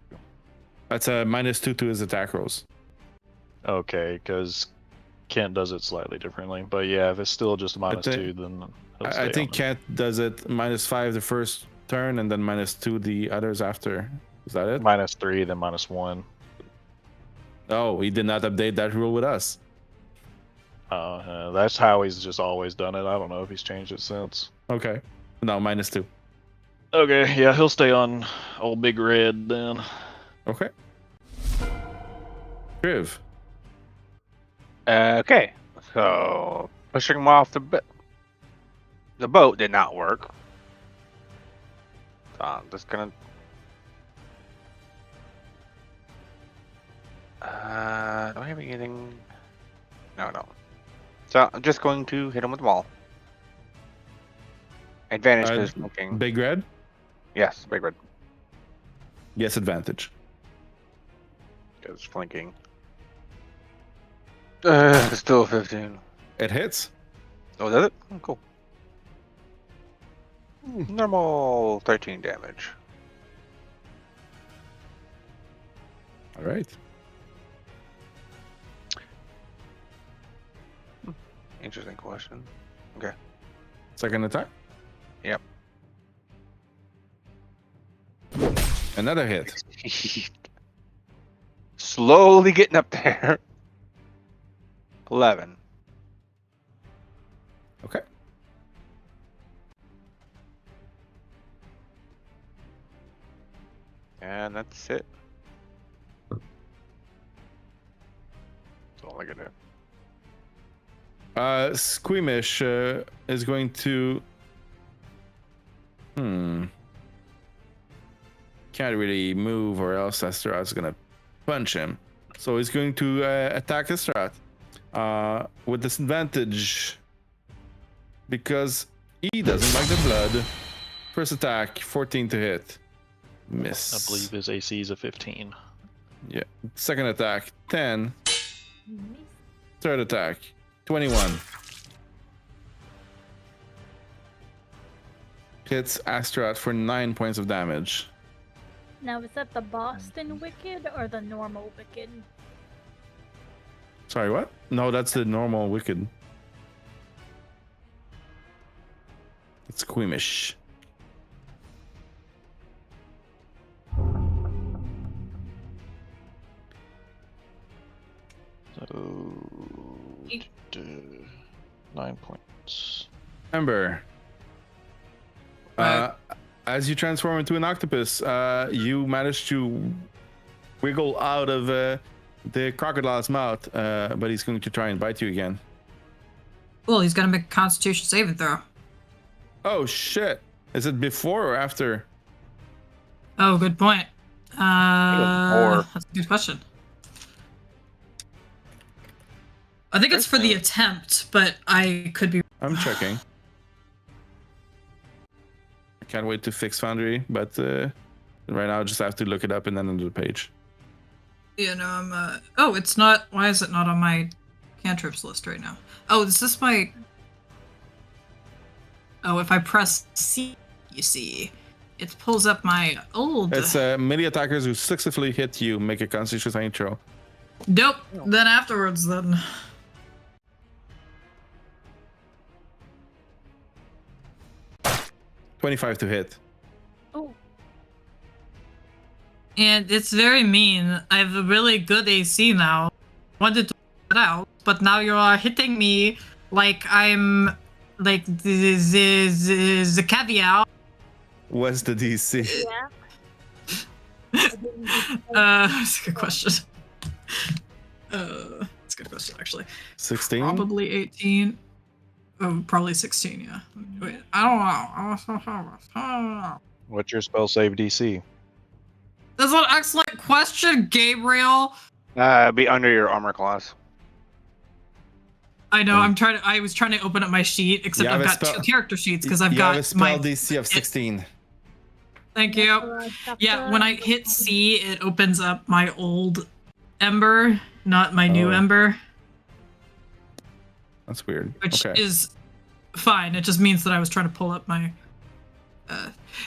That's a -2 to his attack rolls. Okay, because Kent does it slightly differently. But yeah, if it's still just -2, then he'll stay I think on it. Kent does it -5 the first turn and then -2 the others after. Is that it? -3, then -1. Oh, he did not update that rule with us. That's how he's just always done it. I don't know if he's changed it since. Okay. No, -2. Okay, yeah, he'll stay on old Big Red then. Okay. Kriv. Okay, so pushing him off the boat did not work. So I'm just gonna. Do I have anything? No. So I'm just going to hit him with the ball. Advantage because flanking. Big red? Yes, big red. Yes, advantage. Because flanking. Still 15. It hits. Oh, is that it? Oh, cool. Normal 13 damage. All right. Interesting question. Second attack. Yep. Another hit. Slowly getting up there. 11. Okay. And that's it. That's all I can do. Squeamish is going to. Can't really move, or else Astaroth's gonna punch him. So he's going to attack Astaroth with disadvantage because he doesn't like the blood. First attack, 14 to hit. Miss. I believe his AC is a 15. Yeah. Second attack, 10. Third attack, 21. Hits Astaroth for 9 points of damage. Now, is that the Boston Wicked or the normal Wicked? Sorry, what? No, that's the normal Wicked. It's Squeamish. So 9 points. Ember. As you transform into an octopus, you manage to wiggle out of the crocodile's mouth, but he's going to try and bite you again. Well, he's gonna make a Constitution saving throw. Oh shit! Is it before or after? Oh, good point. Before. That's a good question. I think it's for the attempt, but I could be. I'm checking. I can't wait to fix Foundry, but right now I just have to look it up and then on the page. You know, I'm. Oh, it's not. Why is it not on my cantrips list right now? Oh, is this my? Oh, if I press C, you see, it pulls up my old. It's melee attackers who successfully hit you make a Constitution saving throw. Nope. Then afterwards, then. $25 to hit. Oh, And it's very mean. I have a really good AC now. Wanted to put it out, but now you are hitting me like I'm like the caviar. What's the DC? yeah. That's a good question. That's a good question actually. 16? Probably 18. Oh, probably 16. Yeah. Wait, I don't know. What's your spell save DC? That's an excellent question, Gabriel. Be under your armor class. I know. I was trying to open up my sheet, except You have I've a got spell- two character sheets because I've You got have a spell my. DC of 16. Thank you. Yeah, when I hit C, it opens up my old Ember, not my new Oh. Ember, That's weird. which Okay. is fine. It just means that I was trying to pull up my.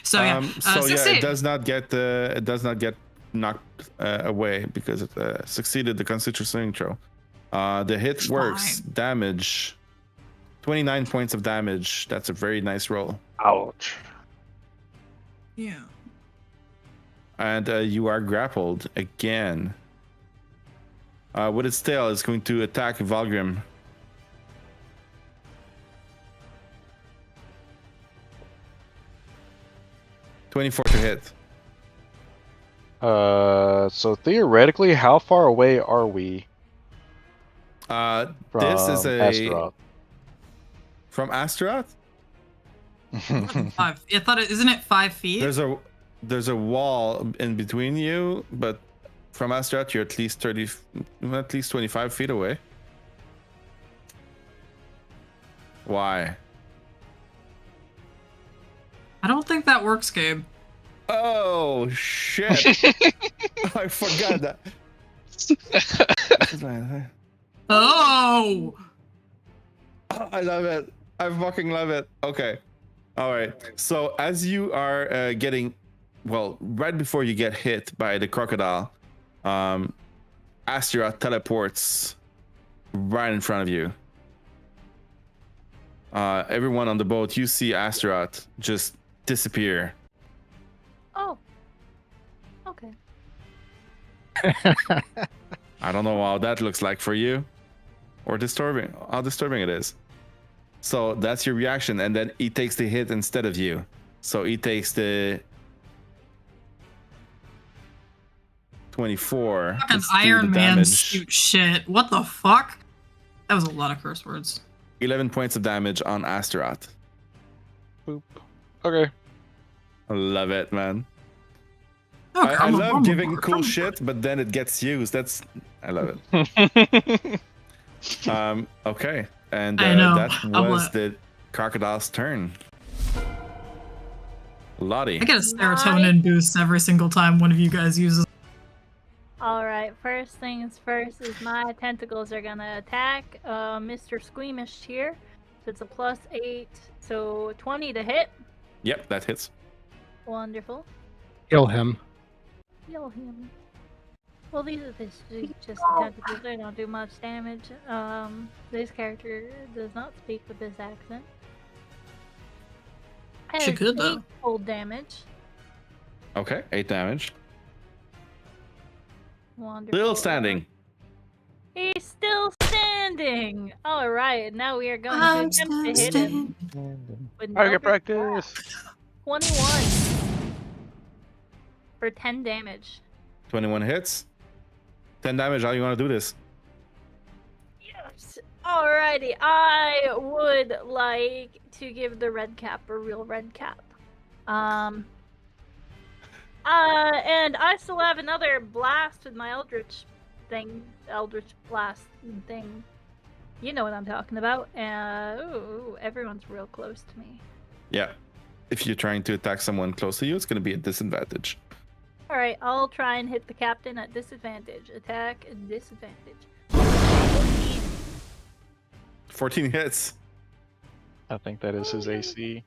So yeah, So yeah, 16. it does not get knocked away because it succeeded the Constitution saving throw. The hit works. Fine. Damage. 29 points of damage. That's a very nice roll. Ouch. Yeah. And you are grappled again. With its tail, it's going to attack Valgrim. $24 to hit. So theoretically, how far away are we This from is Astaroth? from Astaroth. 5. I thought isn't it 5 feet? There's a wall in between you, but from Astaroth you're at least 25 feet away. Why? I don't think that works, Gabe. Oh shit! I forgot that. Oh! I love it. I fucking love it. Okay. All right. So as you are getting, well, right before you get hit by the crocodile, Asteroth teleports right in front of you. Everyone on the boat, you see Asteroth just disappear. Oh. Okay. I don't know how that looks like for you, or disturbing. How disturbing it is. So that's your reaction, and then he takes the hit instead of you. So he takes the 24. Fucking Let's do Iron the Man damage. suit shit. What the fuck? That was a lot of curse words. 11 points of damage on Asteroth. Boop. Okay. I love it, man. Oh, I come on, love come giving on, cool come on. shit, but then it gets used. I love it. Okay, and I know. that I'm was lit. the crocodile's turn. Lottie. I get a serotonin boost every single time one of you guys uses. Alright, first things first is my tentacles are gonna attack Mr. Squeamish here. So it's a +8, so 20 to hit. Yep, that hits. Wonderful. Kill him. Kill him. Well, these are just tentacles. They don't do much damage. This character does not speak with this accent. She could, though. 8 cold damage. Okay, 8 damage. Wonderful. Still standing. He's still standing. All right, now we are going to attempt to hit him. With Target no practice. 21 for 10 damage. 21 hits. 10 damage. How you want to do this? Yes. Alrighty, I would like to give the red cap a real red cap. And I still have another blast with my Eldritch blast thing. You know what I'm talking about. Ooh, everyone's real close to me. Yeah. If you're trying to attack someone close to you, it's going to be a disadvantage. Alright, I'll try and hit the captain at disadvantage. Attack at disadvantage. 14 hits. I think that is his AC.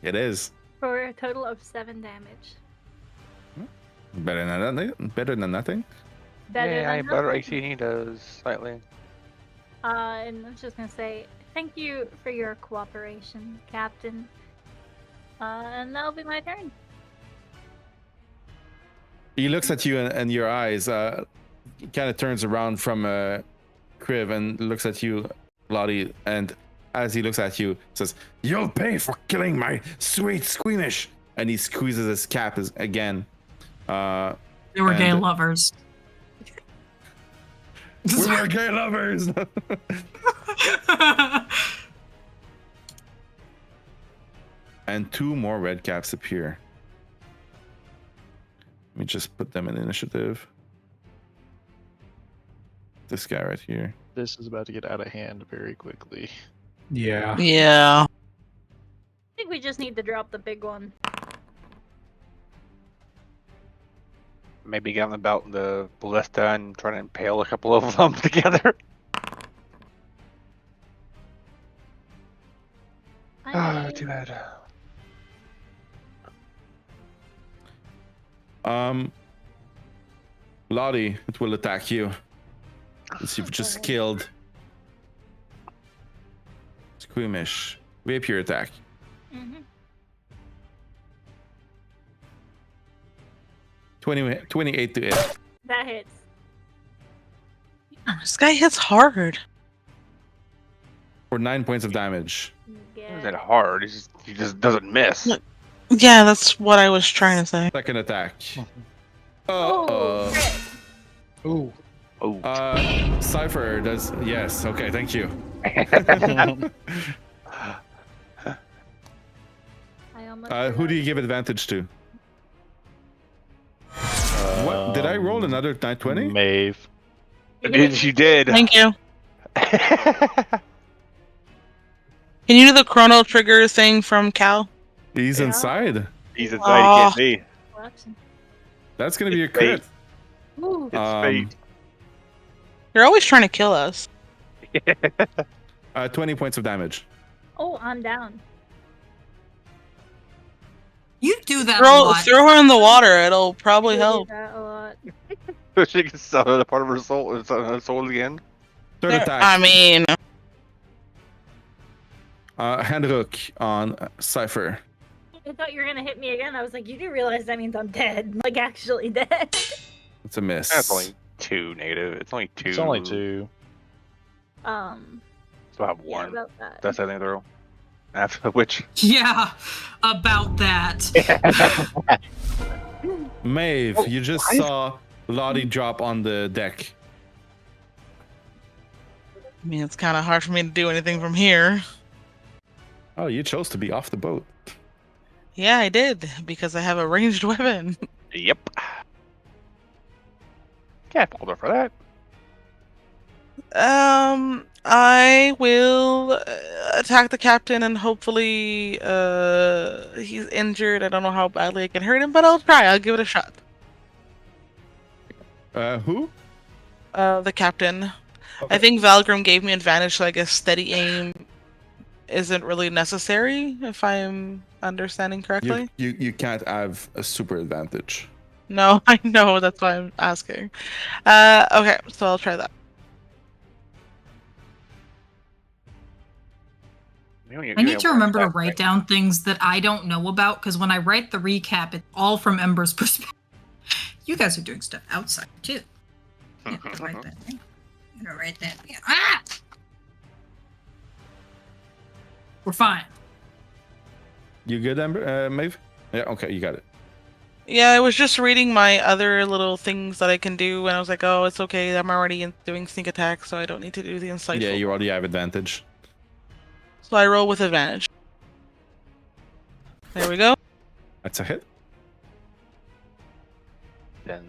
It is. For a total of 7 damage. Better than nothing. Better than nothing. Better Yeah, I than better nothing. AC he does slightly. And I'm just gonna say thank you for your cooperation, Captain. And that'll be my turn. He looks at you and your eyes. He kind of turns around from Kriv and looks at you, Lottie. And as he looks at you, says, "You'll pay for killing my sweet Squeamish." And he squeezes his cap again. They were gay and- lovers. We were gay lovers. And 2 more red caps appear. Let me just put them in initiative. This guy right here. This is about to get out of hand very quickly. Yeah. Yeah. I think we just need to drop the big one. Maybe get on the ballista and try to impale a couple of them together. Too bad. Lottie, it will attack you. As you've just killed Squeamish. Rapier attack. Mm-hmm. 28 to hit. That hits. This guy hits hard. For 9 points of damage. Is that hard? He just doesn't miss. Look. Yeah, that's what I was trying to say. Second attack. Oh, crit. Ooh. Oh. Cypher does. Yes. Okay. Thank you. I almost Who do you give advantage to? What? Did I roll another 920? Maeve. You did. Thank you. Can you do the chrono trigger thing from Cal? He's Yeah. inside. He's inside. He can't be. Watching. That's gonna be a It's fate. crit. Ooh. It's fate. You're always trying to kill us. 20 points of damage. Oh, I'm down. You do that a lot. Throw her in the water. It'll probably I do help. that a lot. So she can sell a part of her soul again. Third attack. I mean, Hand hook on Cypher. I thought you were gonna hit me again. I was like, you do realize that means I'm dead. Like, actually dead. It's a miss. That's only 2 negative. It's only 2. It's only 2. So I have Yeah, 1. about that. That's saving throw. After which. Yeah, about that. Maeve, you just saw Lottie drop on the deck. I mean, it's kind of hard for me to do anything from here. Oh, you chose to be off the boat. Yeah, I did because I have a ranged weapon. Yep. Can't fault her for that. I will attack the captain and hopefully he's injured. I don't know how badly I can hurt him, but I'll try. I'll give it a shot. Who? The captain. Okay. I think Valgrim gave me advantage, so I guess steady aim isn't really necessary, if I'm understanding correctly. You can't have a super advantage. No, I know, that's why I'm asking. Okay, so I'll try that. I need to remember to write down things that I don't know about, because when I write the recap, it's all from Ember's perspective. You guys are doing stuff outside, too. You have to write that. You gotta write that. Ah! We're fine. You good, Amber? Maeve? Yeah, okay, you got it. Yeah, I was just reading my other little things that I can do, and I was like, oh, it's okay, I'm already doing sneak attack, so I don't need to do the insightful. Yeah, you already have advantage. So I roll with advantage. There we go. That's a hit. And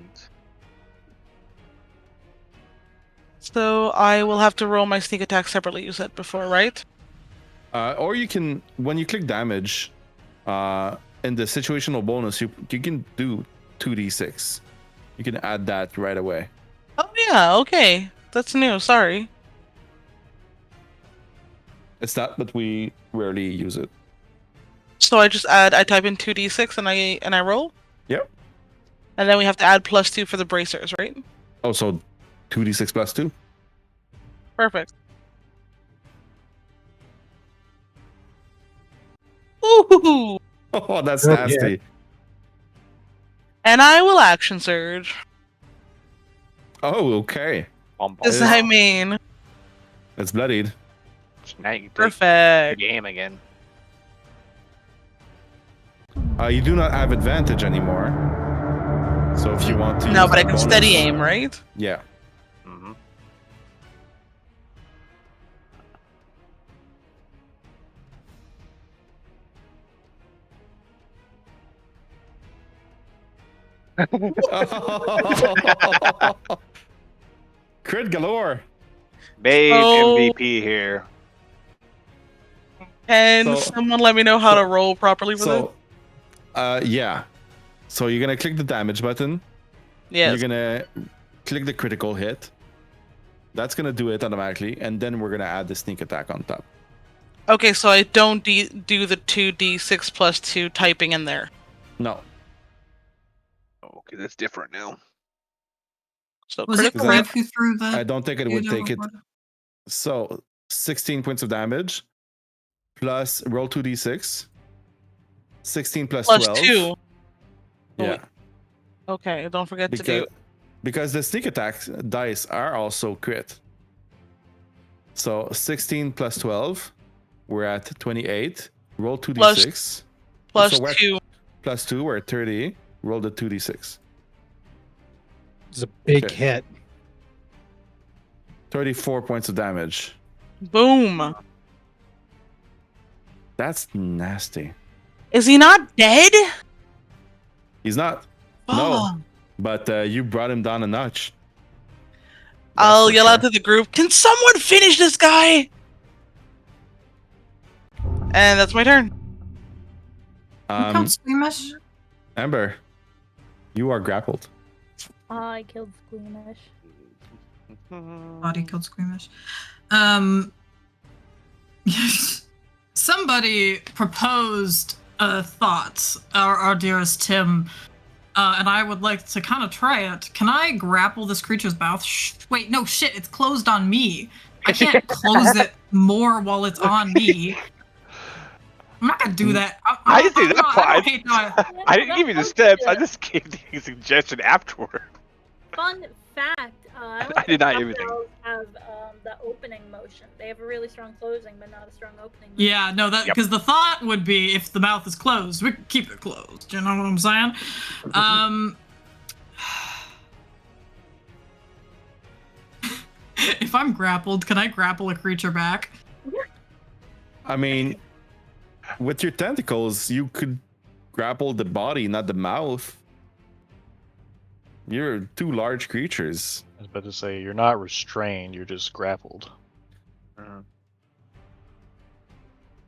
So I will have to roll my sneak attack separately, you said before, right? Or you can, when you click damage, in the situational bonus, you can do 2d6. You can add that right away. Oh yeah, okay. That's new, sorry. It's that, but we rarely use it. So I type in 2d6 and I roll? Yep. And then we have to add +2 for the bracers, right? Oh, so 2d6 plus 2? Perfect. Ooh! Oh, that's Oh, nasty. yeah. And I will action surge. Oh, okay. Because I mean, It's bloodied. now you can take perfect. the game again. You do not have advantage anymore. So if you want to No, use but I that can bonus- steady aim, right? Yeah. Mm-hmm. Crit galore. Babe Oh. MVP here. Can So- someone let me know how to roll properly for this? So, yeah. So you're gonna click the damage button. Yes. You're gonna click the critical hit. That's gonna do it automatically, and then we're gonna add the sneak attack on top. Okay, so I don't do the 2d6 plus 2 typing in there. No, Okay, that's different now. So Was it critical that- hit. Crave who threw the... I don't think it would Judo take it. before? So 16 points of damage plus roll 2d6. 16 plus Plus 12. 2. Yeah, Okay, don't forget to do. because the sneak attack dice are also crit. So 16 plus 12, we're at 28. Roll 2d6. Plus so we're- 2. Plus 2, we're at 30. Roll the 2d6. It's a big Okay. hit. 34 points of damage. Boom. That's nasty. Is he not dead? He's not. No. Oh. But you brought him down a notch. I'll for yell out sure. to the group, can someone finish this guy? And that's my turn. Who killed Squeamish? Ember, you are grappled. I killed Squeamish. Body killed Squeamish. Somebody proposed a thought, our dearest Tim, and I would like to kind of try it. Can I grapple this creature's mouth? Wait, no, shit, it's closed on me. I can't close it more while it's on me. I'm not gonna do that. I didn't say that part. I don't hate that. I didn't give you the steps. I just gave the suggestion afterward. Fun fact, I did not even think. have the opening motion. They have a really strong closing, but not a strong opening motion. Yeah, no, that because the thought would be if the mouth is closed, we can keep it closed. You know what I'm saying? If I'm grappled, can I grapple a creature back? I mean, with your tentacles, you could grapple the body, not the mouth. You're two large creatures. I was about to say, you're not restrained, you're just grappled.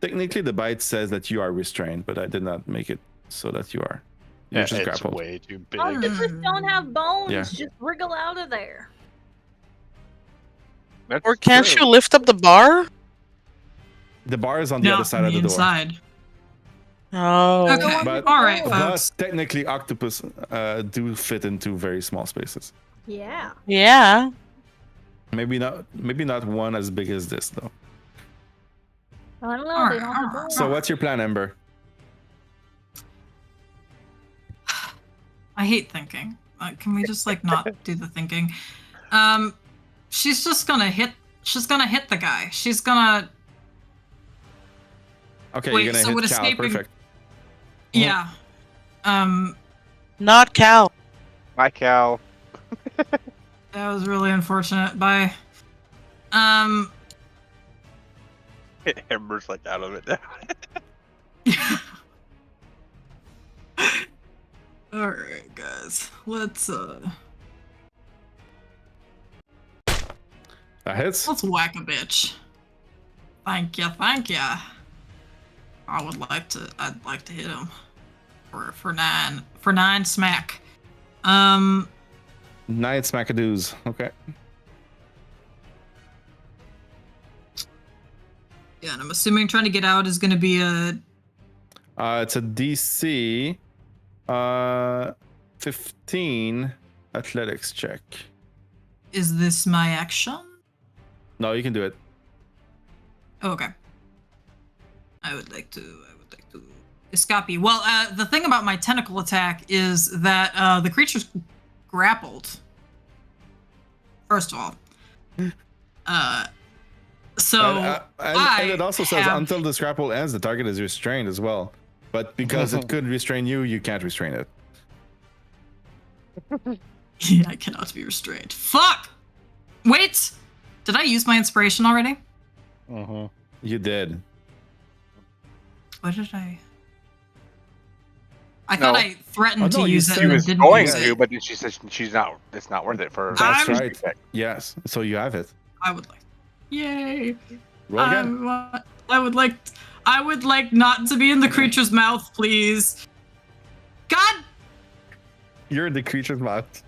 Technically, the bite says that you are restrained, but I did not make it so that you are. You're Yeah, just it's grappled. way too big. Octopus don't have bones. Yeah. Just wriggle out of there. That's Or can't true. you lift up the bar? The bar is on the No, other side from of the inside. Oh. Okay, But- all right, door. folks. But technically, octopus do fit into very small spaces. Yeah. Yeah. Maybe not one as big as this though. I don't know. Alright, They don't have alright. bones. So what's your plan, Ember? I hate thinking. Can we just like not do the thinking? She's just gonna hit. She's gonna hit the guy. She's gonna. Okay, Wait, you're so gonna would hit Cal. escaping- Perfect. Yeah. Not Cal. Bye, Cal. That was really unfortunate. Bye. Ember's like out of it now. All right, guys. Let's That hits. let's whack a bitch. Thank you, thank you. I'd like to hit him for nine smack. 9 smackadoos. Okay. Yeah, and I'm assuming trying to get out is going to be a. It's a DC 15 athletics check. Is this my action? No, you can do it. Oh, okay. I would like to escape. Well, the thing about my tentacle attack is that the creature's grappled. First of all. So and it also says have- until this grapple ends, the target is restrained as well. But because it could restrain you, you can't restrain it. Yeah, I cannot be restrained. Fuck! Wait! Did I use my inspiration already? Mm-hmm. You did. What did I? I thought No. I threatened Oh, no, to you use it said and you then was didn't Going use to, it. but then she says she's not. It's not worth it for. That's I'm- right. Yes. So you have it. I would like. Yay! Roll again. I would like not to be in the creature's mouth, please. God! You're in the creature's mouth.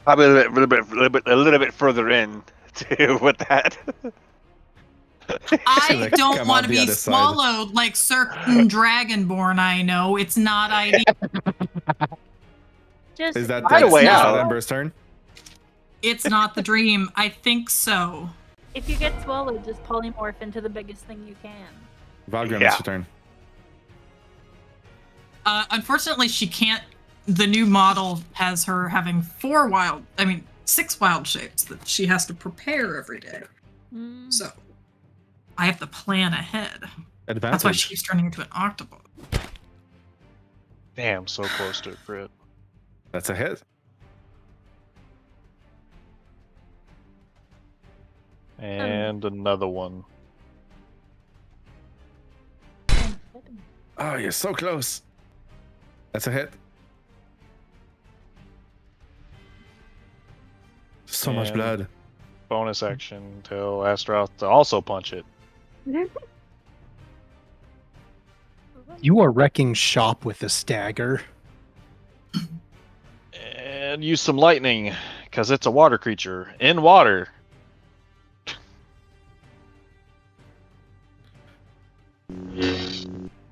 Probably a little bit further in too with that. I Like, don't come want out to the be other side. swallowed like certain dragonborn I know. It's not ideal. Just Is that By the way, is out. that Ember's turn? It's not the dream. I think so. if you get swallowed, just polymorph into the biggest thing you can. Valgrim, Yeah. it's your turn. Unfortunately, she can't. The new model has her having 6 wild shapes that she has to prepare every day. Mm. So I have to plan ahead. Advantage. That's why she's turning into an octopus. Damn, so close to a crit. That's a hit. And another one. Oh, you're so close. That's a hit. So much And- blood. Bonus action, tell Astaroth to also punch it. You are wrecking shop with this dagger. And use some lightning, because it's a water creature. In water.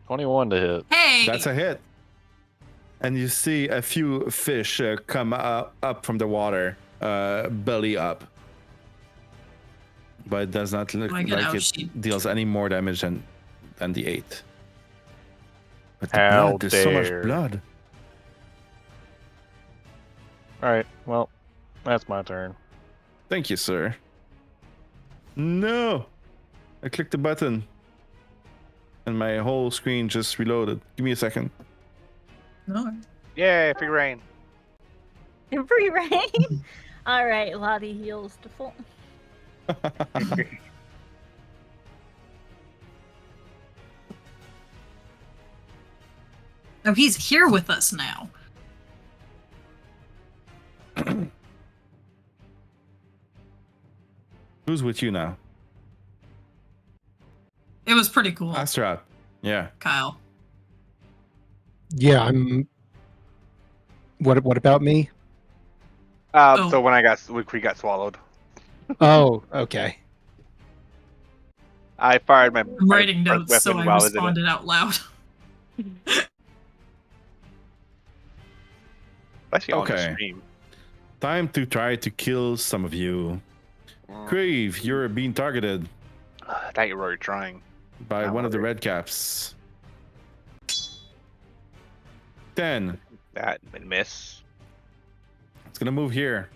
$21 to hit. Hey! That's a hit. And you see a few fish come up from the water, belly up. But it does not look Do I get like outsheet? it deals any more damage than the 8. But the How blood, there's so much dare. blood. Alright, well, that's my turn. Thank you, sir. No! I clicked the button. And my whole screen just reloaded. Give me a second. No. Yay, free rain. Free reign. All right, Lottie heals to full. Oh, he's here with us now. Who's with you now? It was pretty cool, Astaroth. Yeah. Kyle. Yeah, I'm. What about me? Oh. So when we got swallowed, Oh, okay. I fired my. I'm writing my notes, so weapon I while was in it. responded out loud. Especially on the Okay. stream. Time to try to kill some of you. Crave, you're being targeted I thought you were already trying. by I'm one of the already- red caps. 10. That and miss. It's gonna move here.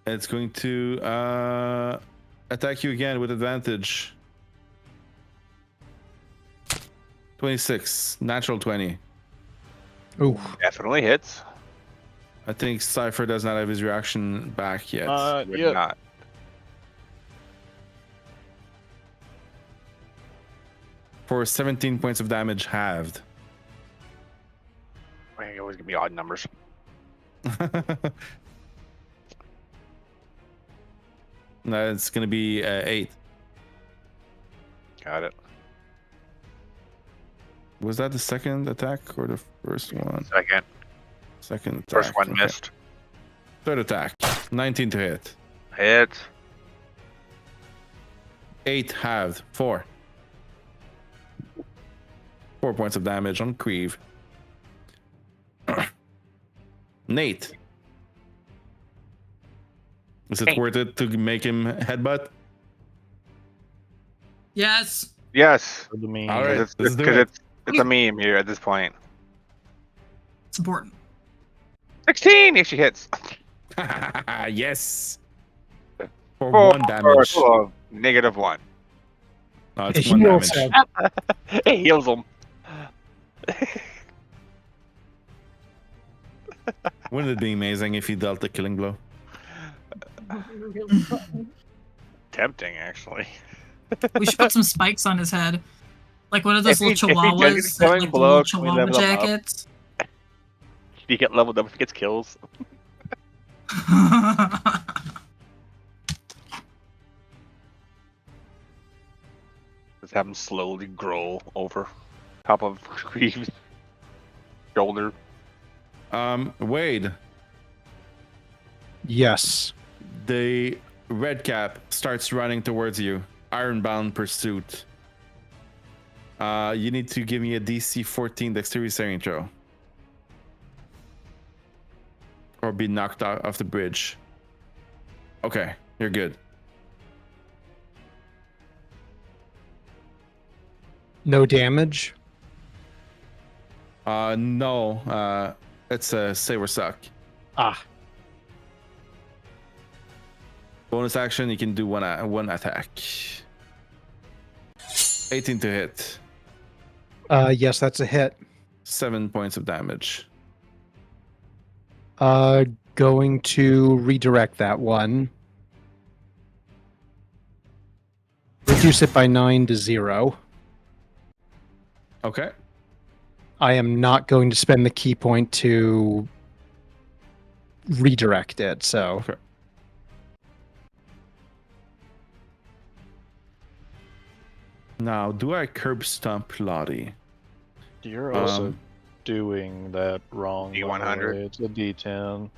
It's going to attack you again with advantage. 26, natural 20. Ooh, Definitely hits. I think Cypher does not have his reaction back yet. Would Yeah. not. For 17 points of damage halved. Man, you always give me odd numbers. That's gonna be 8. Got it. Was that the second attack or the first one? Second. Second attack. First one okay. missed. Third attack. 19 to hit. Hit. 8 halved. 4. 4 points of damage on Creve. Nate. Is it Nate. worth it to make him headbutt? Yes. Yes. For the meme. All right. Because let's do it. it's a meme here at this point. It's important. 16 if she hits. Yes. For Oh, 1 damage. -1. No, it it's 1 heals damage. him. It heals him. Wouldn't it be amazing if he dealt the killing blow? Really fun. Tempting, actually. We should put some spikes on his head. Like one of those If little he does chihuahuas. get killing Like the blow, little can we chihuahua level him up? jackets. He get leveled up if he gets kills. Just have him slowly grow over top of Creeve's shoulder. Wade, Yes. the red cap starts running towards you. Ironbound pursuit. You need to give me a DC 14 dexterity saving throw. Or be knocked out off the bridge. Okay, you're good. No damage. No. It's a save or suck. Ah, Bonus action, you can do one attack. 18 to hit. yes, that's a hit. 7 points of damage. Going to redirect that one. Reduce it by 9 to 0. Okay. I am not going to spend the key point to redirect it, so. Okay. Now, do I curb stomp Lottie? You're also Um, doing that wrong. D100? by the way. It's a D10.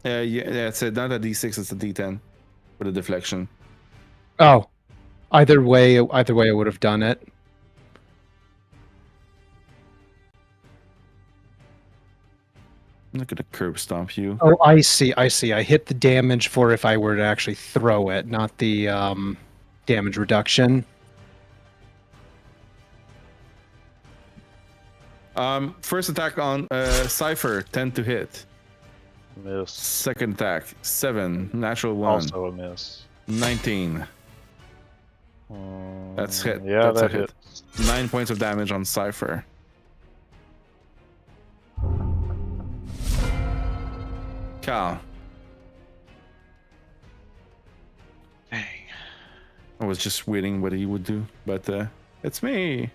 Yeah, it's not a D6, it's a D10 with a deflection. Oh, either way, I would have done it. I'm not gonna curb stomp you. Oh, I see. I hit the damage for if I were to actually throw it, not the damage reduction. First attack on Cypher, 10 to hit. Miss. Second attack, 7, natural 1, Also a miss. 19. That's hit. Yeah, That's that a hit. 9 points of damage on Cypher. Cal. Dang. I was just waiting what he would do, but it's me.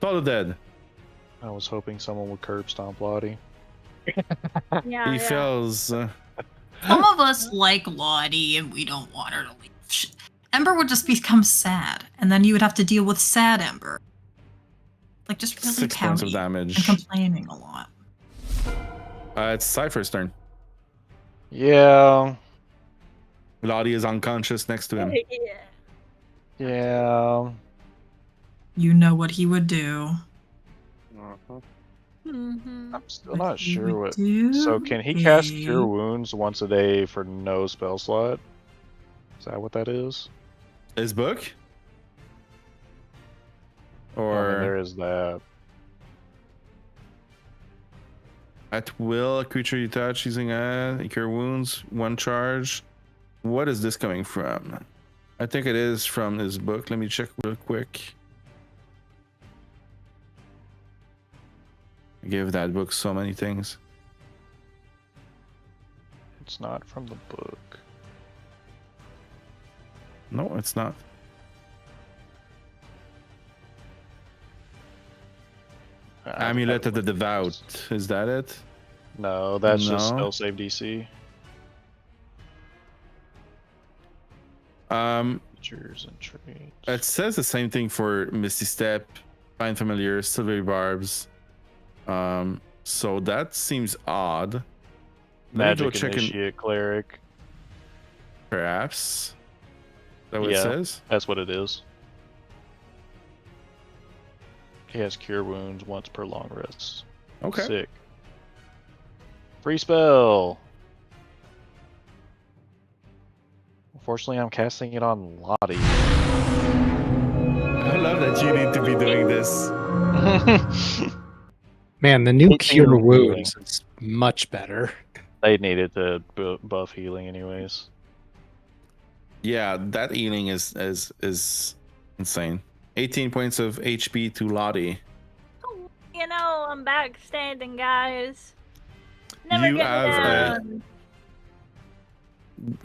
All dead. I was hoping someone would curb stomp Lottie. Yeah, He fails. Some of us like Lottie and we don't want her to leave. Ember would just become sad, and then you would have to deal with sad Ember. Like, just really 6 points of pouty damage. and complaining a lot. It's Cypher's turn. Yeah. Lottie is unconscious next to him. yeah. Yeah. You know what he would do. Mm-hmm. I'm still What not he sure would what. do So can he cast is- Cure Wounds once a day for no spell slot? Is that what that is? His book? I mean, Or there is that. at will, a creature you touch using cure wounds, 1 charge. What is this coming from? I think it is from his book. Let me check real quick. I gave that book so many things. It's not from the book. No, it's not. Amulet of the Devout. Is that it? No, that's just No. spell save DC. Features and traits. It says the same thing for Misty Step, Find Familiar, Silvery Barbs. So that seems odd. Let me go Magic check in, Initiate Cleric. perhaps. Is that what it Yeah. says? That's what it is. He has Cure Wounds once per long rest. Okay. Sick. Free spell. Unfortunately, I'm casting it on Lottie. I love that you need to be doing this. Man, the new 18 Cure healing. Wounds is much better. They needed to buff healing anyways. Yeah, that healing is insane. 18 points of HP to Lottie. You know, I'm back standing, guys. Never You get have, down.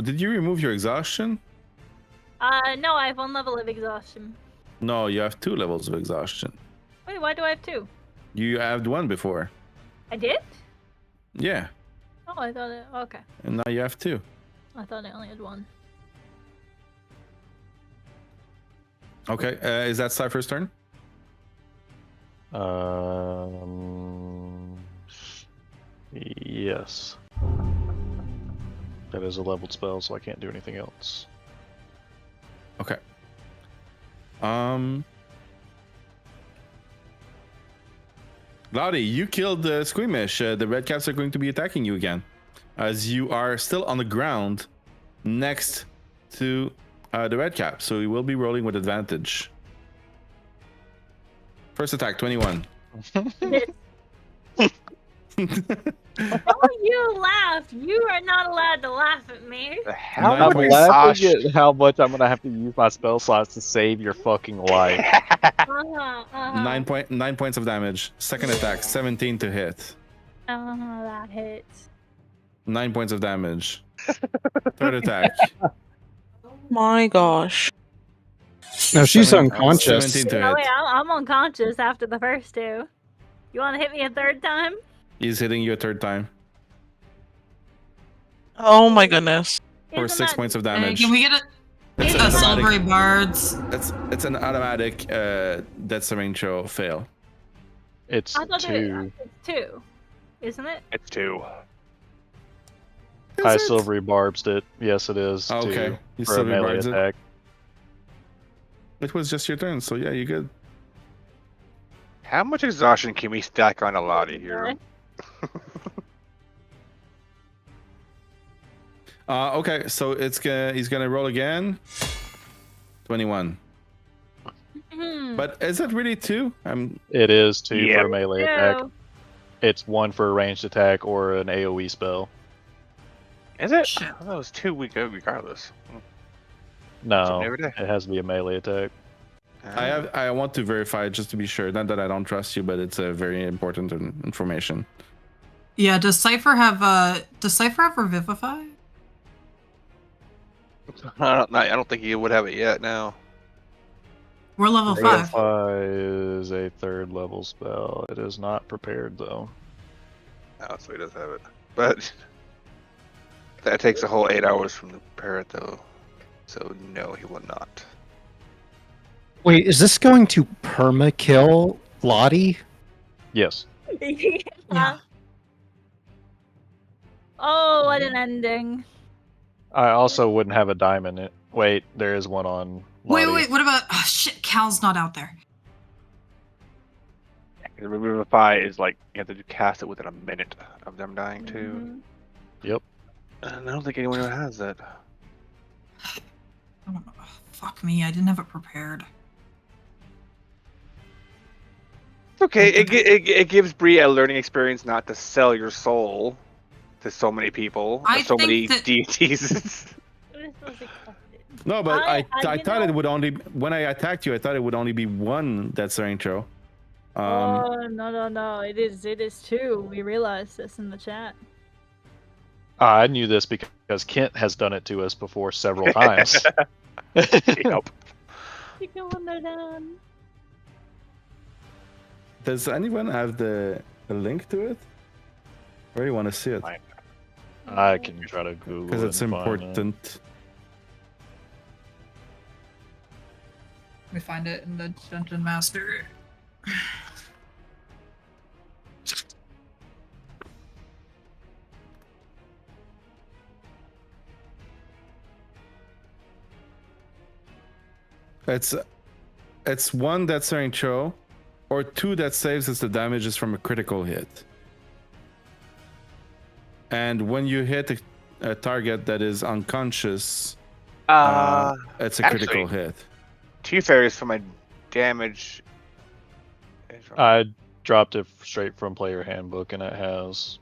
Did you remove your exhaustion? No, I have 1 level of exhaustion. No, you have 2 levels of exhaustion. Wait, why do I have 2? You had 1 before. I did? Yeah, Oh, I thought it. Okay. and now you have 2. I thought I only had 1. Okay, is that Cypher's turn? Yes. That is a leveled spell, so I can't do anything else. Okay. Lottie, you killed the Squeamish. The red caps are going to be attacking you again, as you are still on the ground next to the red cap. So you will be rolling with advantage. First attack, 21. Oh, you laughed. You are not allowed to laugh at me. How Nine I'm much points. laughing exhaustion? at how much I'm gonna have to use my spell slots to save your fucking life. Uh-huh. 9 points of damage. Second attack, 17 to hit. That hits. 9 points of damage. Third attack, My gosh. No, she's 17 unconscious. 17 to Oh, hit. wait, I'm unconscious after the first 2. You want to hit me a 3rd time? He's hitting you a 3rd time Oh my goodness. for Isn't 6 that- points of Hey, damage. can we get a It's an It's automatic. Silvery Bards. It's an automatic Death Saving Throw fail. It's I thought 2. it's 2, isn't it? It's 2. I Is it? silvery barbs it. Yes, it is. Oh, okay. 2 You for a silvery melee barbs it. attack. It was just your turn, so yeah, you're good. How much exhaustion can we stack on a Lottie here? Okay, so he's gonna roll again. 21. But is it really 2? It is 2 Yep. for a melee attack. It's 1 for a ranged attack or an AoE spell. Is it? Shit. I thought it was 2 week regardless. No, every day. it has to be a melee attack. I want to verify it just to be sure. Not that I don't trust you, but it's a very important information. Yeah, does Cypher have Revivify? I don't think you would have it yet now. We're level 5. Revivify is a 3rd level spell. It is not prepared though. Oh, so he does have it. But that takes a whole 8 hours from the parrot though. So no, he will not. Wait, is this going to perma kill Lottie? Yes. Yeah. Oh, what an ending. I also wouldn't have a diamond. Wait, there is one on. Lottie. Wait, what about... Oh, shit, Cal's not out there. The Revivify is like you have to cast it within a minute of them dying too. Mhm. Yep. And I don't think anyone has that. Oh, fuck me, I didn't have it prepared. It's okay. It gives Bree a learning experience not to sell your soul to so many people, I or so think many that- deities. This was expected. No, but I you thought it know- would only when I attacked you. I thought it would only be 1 Death Saving Throw. Oh, no. It is 2. We realized this in the chat. I knew this because Kent has done it to us before several times. Yep. You go when they're done. Does anyone have the link to it? Or you want to see it? I can try to Google Because it's and find it. important. We find it in the Dungeon Master. It's 1 Death Saving Throw, or 2 that saves as the damage is from a critical hit. And when you hit a target that is unconscious, it's a critical actually- hit. 2 fairies for my damage. I dropped it straight from Player Handbook, and it has.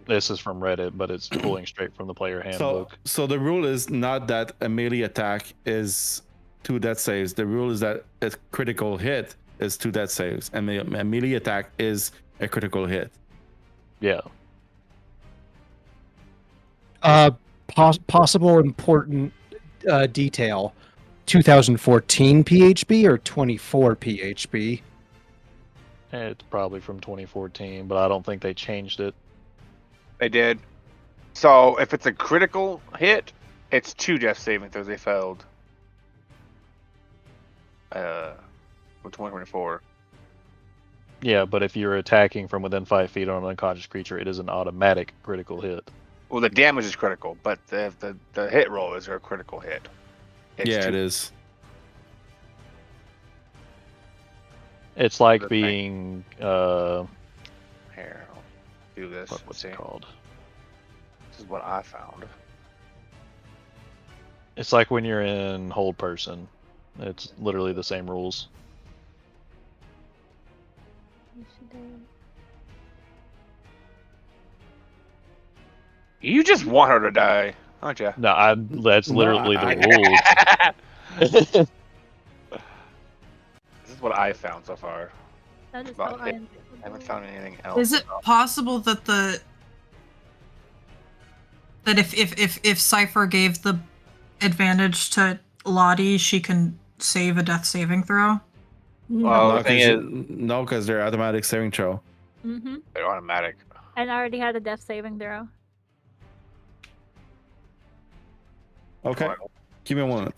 This is from Reddit, but it's pulling straight from the Player Handbook. So the rule is not that a melee attack is 2 death saves. The rule is that a critical hit is 2 death saves, and a melee attack is a critical hit. Yeah. Possible important detail. 2014 PHB or 24 PHB? It's probably from 2014, but I don't think they changed it. They did. So if it's a critical hit, it's 2 death saving throws they failed. From 2024. Yeah, but if you're attacking from within 5 feet on an unconscious creature, it is an automatic critical hit. Well, the damage is critical, but the hit roll is a critical hit. It's Yeah, 2. it is. It's like The thing. being Here, I'll do this. what's See. it called? This is what I found. It's like when you're in hold person. It's literally the same rules. You just want her to die, don't you? No, that's literally I- the rules. This is what I found so far. That is About how hit. I am. I haven't found anything else. Is it possible that if Cypher gave the advantage to Lottie, she can save a death saving throw? Well, the thing is, No, because they're automatic saving throw. Mm-hmm. they're automatic. And I already had a death saving throw. Okay. Give me a moment.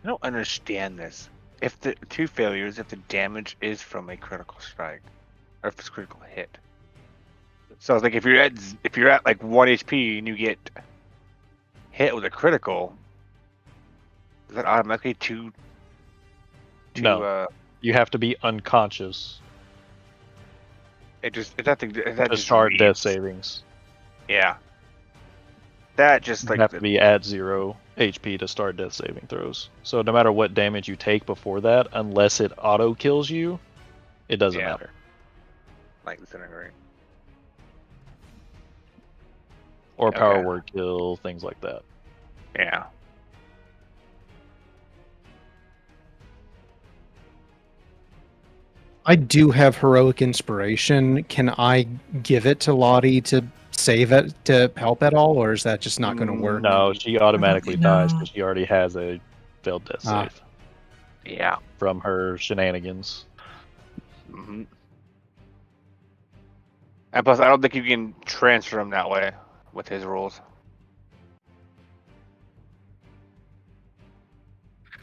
I don't understand this. If the 2 failures, if the damage is from a critical strike, or if it's critical hit. So it's like if you're at like 1 HP and you get hit with a critical, is that automatically two? No. You have to be unconscious That to just start death reads. savings. Yeah. That just You like have to be at 0 HP to start death saving throws. So no matter what damage you take before that, unless it auto kills you, it doesn't Yeah. matter. like disintegrate. Or Okay. power word kill, things like that. Yeah. I do have heroic inspiration. Can I give it to Lottie to save it to help at all, or is that just not going to work? No, she automatically dies No. because she already has a failed death Ah. save Yeah. from her shenanigans. hmm And plus, I don't think you can transfer him that way with his rules.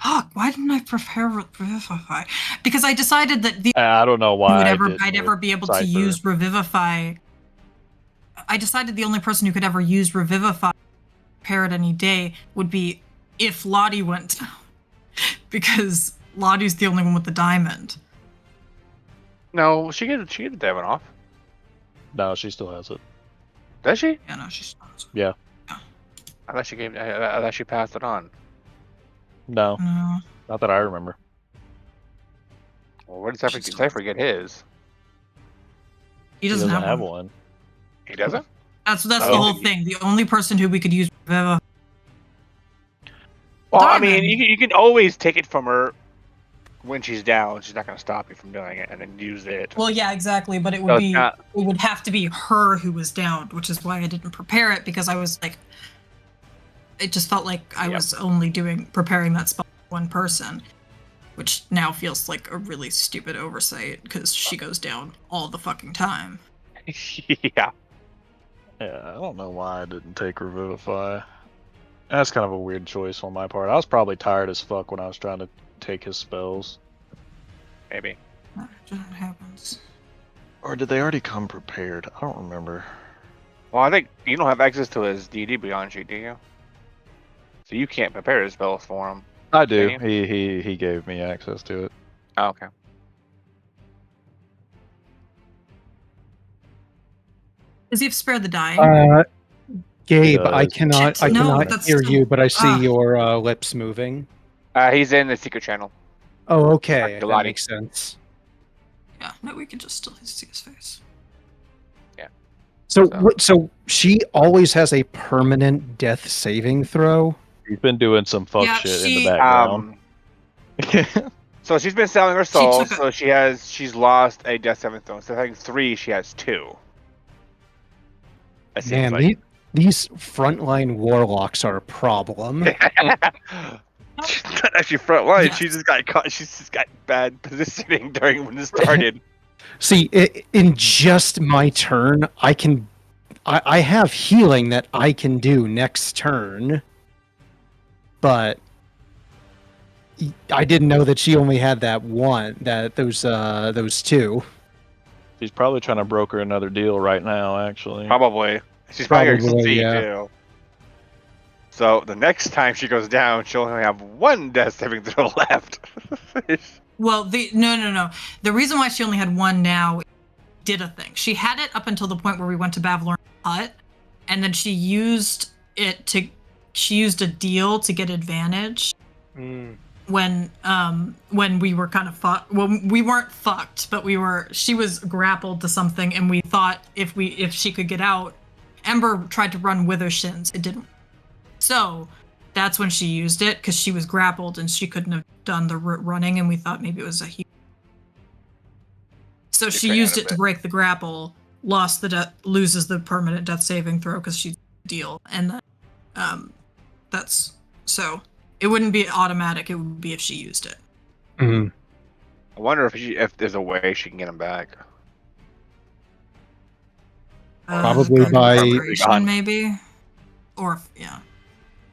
Fuck, why didn't I prepare Revivify? Because I decided that the I don't know why I'd ever be able to use Revivify. I decided the only person who could ever use Revivify prepare it any day would be if Lottie went down. Because Lottie's the only one with the diamond. No, she get the diamond off. No, she still has it. Does she? Yeah, no, she's not. Yeah. I thought she passed it on. No, No. not that I remember. Well, where did Cypher get his? He doesn't, have one. one. He doesn't? That's the Oh. whole thing. The only person who we could use Revivify. Well, I mean, Diamond. you can always take it from her when she's down. She's not going to stop you from doing it, and then use it. Well, yeah, exactly. But it So would it's be not- it would have to be her who was down, which is why I didn't prepare it, because I was like, it just felt like I Yep. was only preparing that spell for one person, which now feels like a really stupid oversight because she goes down all the fucking time. yeah. Yeah, I don't know why I didn't take Revivify. That's kind of a weird choice on my part. I was probably tired as fuck when I was trying to take his spells. Maybe. That just happens. Or did they already come prepared? I don't remember. Well, I think you don't have access to his DD Beyond sheet, do you? So you can't prepare his spells for him. I do. Can He gave me access to it. Oh, okay. Does he have spare the dying? Gabe, I Shit, cannot no, cannot that's hear still- you, but I see Ah. your lips moving. He's in the secret channel. Oh, okay, Like that Lottie. makes sense. Yeah, no, we can just still see his face. So, So- so she always has a permanent death saving throw. He's been doing some fuck Yeah, shit in she- the background. So she's been selling her She souls, took so she's lost a death 7th throne. So having 3, she has 2. It seems Man, like. these frontline warlocks are a problem. She's not actually front line. Yes. She just got caught. She's just got bad positioning during when this started. See, in just my turn, I have healing that I can do next turn, but I didn't know that she only had those two. He's probably trying to broker another deal right now, actually. Probably. She's probably Probably, C yeah. too. So the next time she goes down, she'll only have 1 death saving throw left. Well, no. The reason why she only had one now did a thing. She had it up until the point where we went to Bavlorn Hut, and then she used a deal to get advantage when we were kind of fucked. Well, we weren't fucked, but she was grappled to something, and we thought if she could get out, Ember tried to run with her shins. It didn't. So that's when she used it, because she was grappled and she couldn't have done the running, and we thought maybe it was a heal. So she Depending used on a it to bit. break the grapple, loses the permanent death saving throw because she deal, and then that's so it wouldn't be automatic. It would be if she used it. Mhm. I wonder if there's a way she can get him back. Probably Good by- concentration, maybe, or yeah.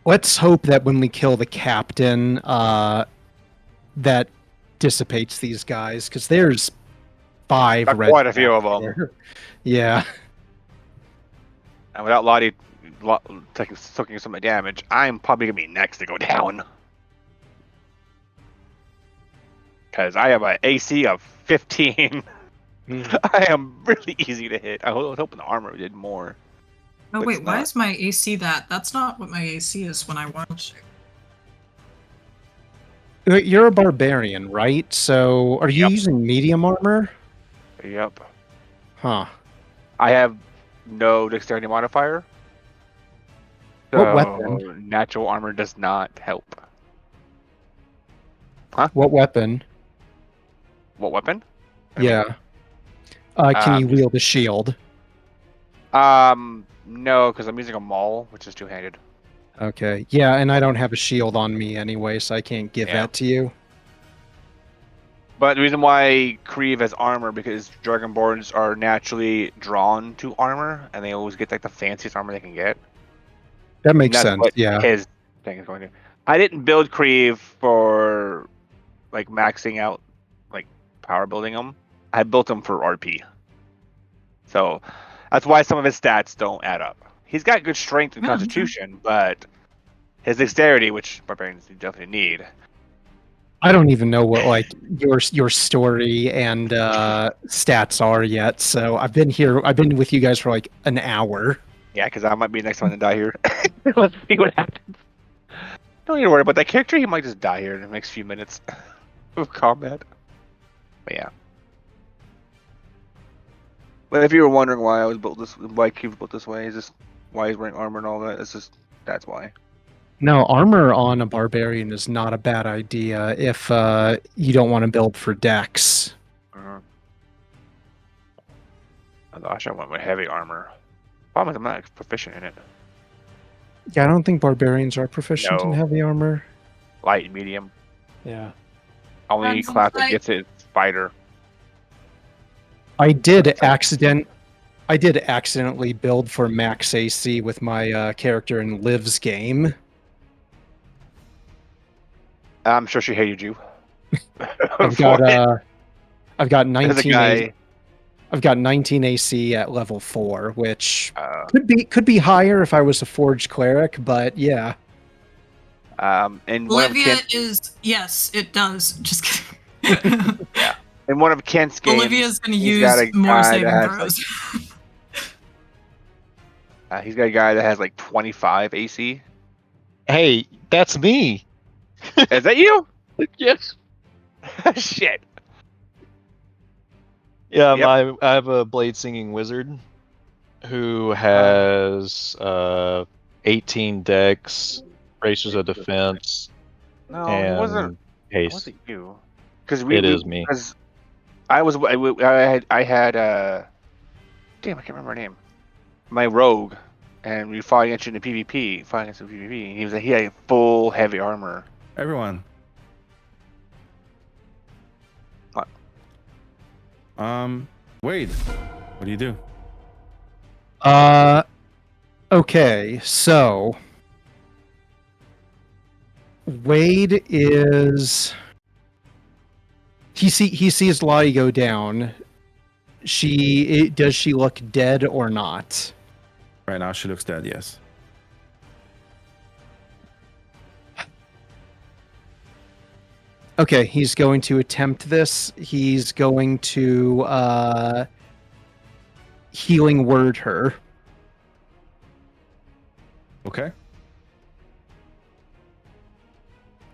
Let's hope that when we kill the captain, that dissipates these guys, because there's 5 Got red. quite a few of them. there. Yeah. And without Lottie taking some damage, I'm probably gonna be next to go down. Because I have an AC of 15. I am really easy to hit. I was hoping the armor did more. Oh But wait, it's why not. is my AC that? That's not what my AC is when I watch it. You're a barbarian, right? So are you Yep. using medium armor? Yep. Huh. I have no dexterity modifier. What So weapon? natural armor does not help. What weapon? What weapon? I mean, Yeah. Can you just- wield a shield? No, because I'm using a maul, which is two-handed. Okay. Yeah, and I don't have a shield on me anyway, so I can't give Yeah. that to you. But the reason why Krieve has armor because Dragonborns are naturally drawn to armor, and they always get like the fanciest armor they can get. That makes That's sense. what Yeah. his thing is going to. I didn't build Krieve for like maxing out, like power building him. I built him for RP. So that's why some of his stats don't add up. He's got good strength and Yeah, okay. constitution, but his dexterity, which barbarians definitely need. I don't even know what like your story and stats are yet. So I've been with you guys for like an hour. Yeah, because I might be the next one to die here. Let's see what happens. Don't need to worry about that character. He might just die here in the next few minutes of combat. But yeah. But if you were wondering why I was built this, why Cube's built this way, is just why he's wearing armor and all that. It's just that's why. No, armor on a barbarian is not a bad idea if you don't want to build for dex. Oh gosh, I went with heavy armor. Problem is, I'm not proficient in it. Yeah, I don't think barbarians are proficient in No. heavy armor. Light, medium. Yeah. Only Runs in class that fight. gets it is fighter. I did accidentally build for max AC with my character in Liv's game. I'm sure she hated you. I've For it. got There's a 19 guy. I've got 19 AC at level 4, which Uh, could be higher if I was a forged cleric, but yeah. and one of Olivia Kent's, is yes, it does. Just kidding. in one of Kent's games, Olivia's gonna he's got a use more guy saving that has, throws. he's got a guy that has like 25 AC. Hey, that's me. Is that you? Yes. Shit. Yeah, Yep. I have a blade singing wizard who has 18 dex, races of defense, No, it and wasn't. It haste. wasn't you. Because It is me. Because I had damn, I can't remember her name. My rogue, and we fought against you in the PvP. Fought against the PvP. And he had full heavy armor. Everyone. What? Wade, what do you do? Okay, so Wade is he sees Lottie go down. Does she look dead or not? Right now, she looks dead. Yes. Okay, he's going to attempt this. He's going to healing word her. Okay.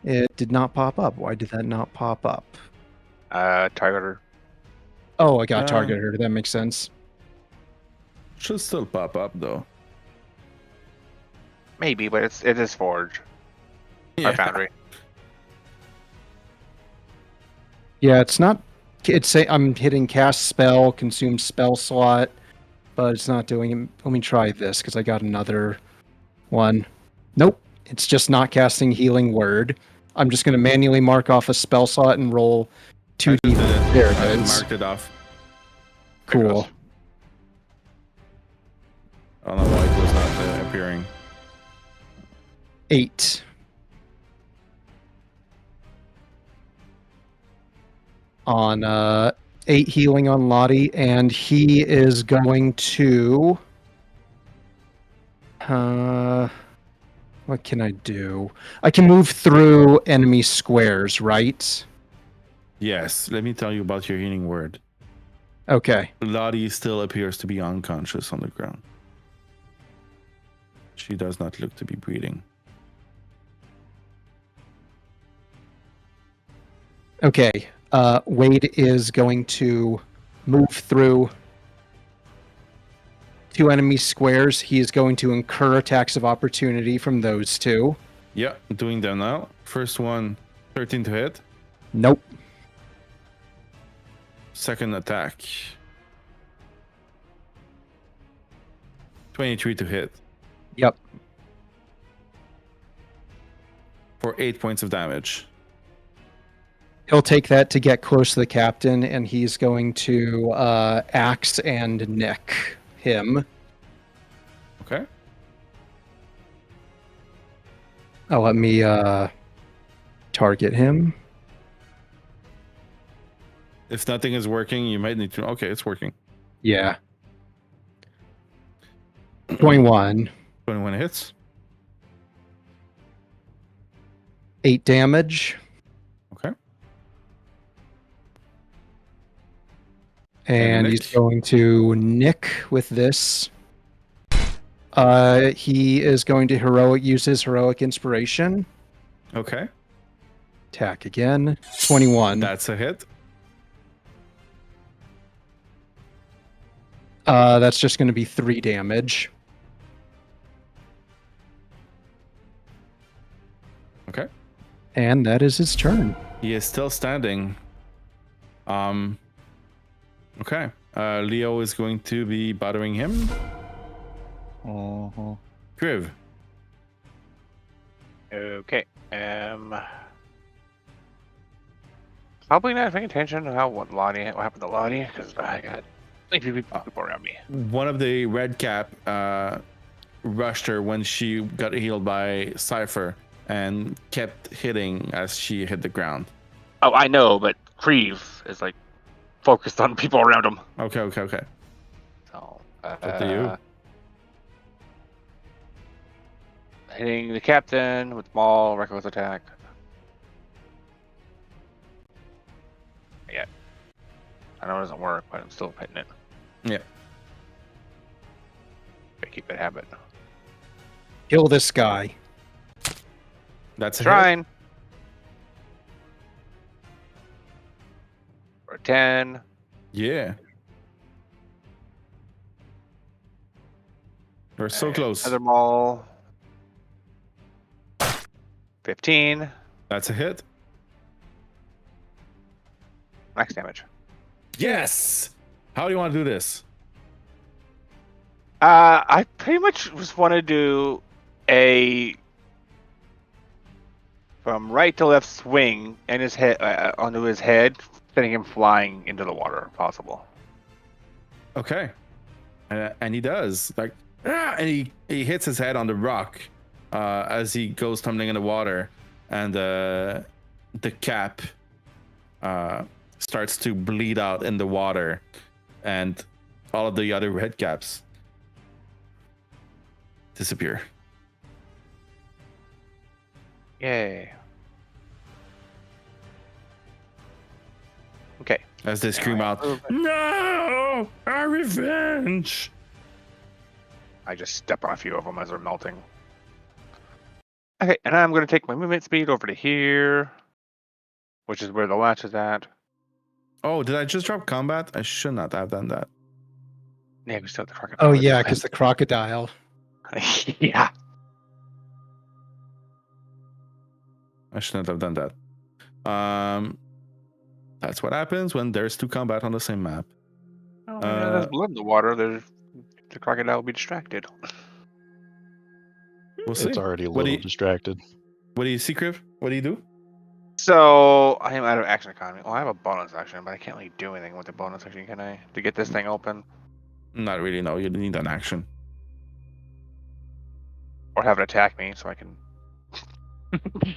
It did not pop up. Why did that not pop up? Target her. Oh, I got targeted her. That makes sense. Should still pop up though. Maybe, but it is Forge. Or Foundry. Yeah, it's not it's say I'm hitting cast spell, consume spell slot, but it's not doing it. Let me try this because I got another one. Nope, it's just not casting healing word. I'm just going to manually mark off a spell slot and roll 2d. I just did it. There it I is. marked it off. There it Cool. goes. I don't know why it was not appearing. 8. On 8 healing on Lottie, and he is going to. What can I do? I can move through enemy squares, right? Yes, let me tell you about your healing word. Okay. Lottie still appears to be unconscious on the ground. She does not look to be breathing. Okay. Wade is going to move through 2 enemy squares. He is going to incur attacks of opportunity from those 2. Yeah, doing them now. First one, 13 to hit. Nope. Second attack, 23 to hit. Yep. For 8 points of damage. He'll take that to get close to the captain, and he's going to axe and nick him. Okay. Let me target him. If nothing is working, you might need to. Okay, it's working. Yeah. 21. 21 hits. 8 damage. Okay. And nick. he's going to nick with this. He is going to use his heroic inspiration. Okay. Attack again. 21. That's a hit. That's just going to be 3 damage. Okay. And that is his turn. He is still standing. Okay. Leo is going to be bothering him. Uh-huh. Kriv. Okay. Probably not paying attention to what happened to Lottie, because I got people around me. One of the red cap rushed her when she got healed by Cypher and kept hitting as she hit the ground. Oh, I know, but Creve is like focused on people around him. Okay. So, What do you? Hitting the captain with Maul, reckless attack. Yeah. I know it doesn't work, but I'm still hitting it. Yeah. Gotta keep that habit. Kill this guy. That's a hit. Trying. For 10. Yeah. We're so And close. Another Maul. 15. That's a hit. Max damage. Yes. How do you want to do this? I pretty much just want to do a from right to left swing and his head onto his head, sending him flying into the water, if possible. Okay. And he does. Like, and he hits his head on the rock as he goes tumbling in the water, and the cap starts to bleed out in the water, and all of the other red caps disappear. Yay. Okay. As they scream out, "No! Our revenge!" I just step on a few of them as they're melting. Okay, and I'm going to take my movement speed over to here, which is where the latch is at. Oh, did I just drop combat? I should not have done that. Yeah, we still have the crocodile. Oh, yeah, because the crocodile. Yeah. I shouldn't have done that. that's what happens when there's two combat on the same map. Oh, there's blood in the water. The crocodile will be distracted. We'll see. It's already a What do little you, distracted. what do you see, Criv? What do you do? So I am out of action economy. Oh, I have a bonus action, but I can't really do anything with the bonus action, can I? To get this thing open, Not really. No, you need an action. or have it attack me, so I can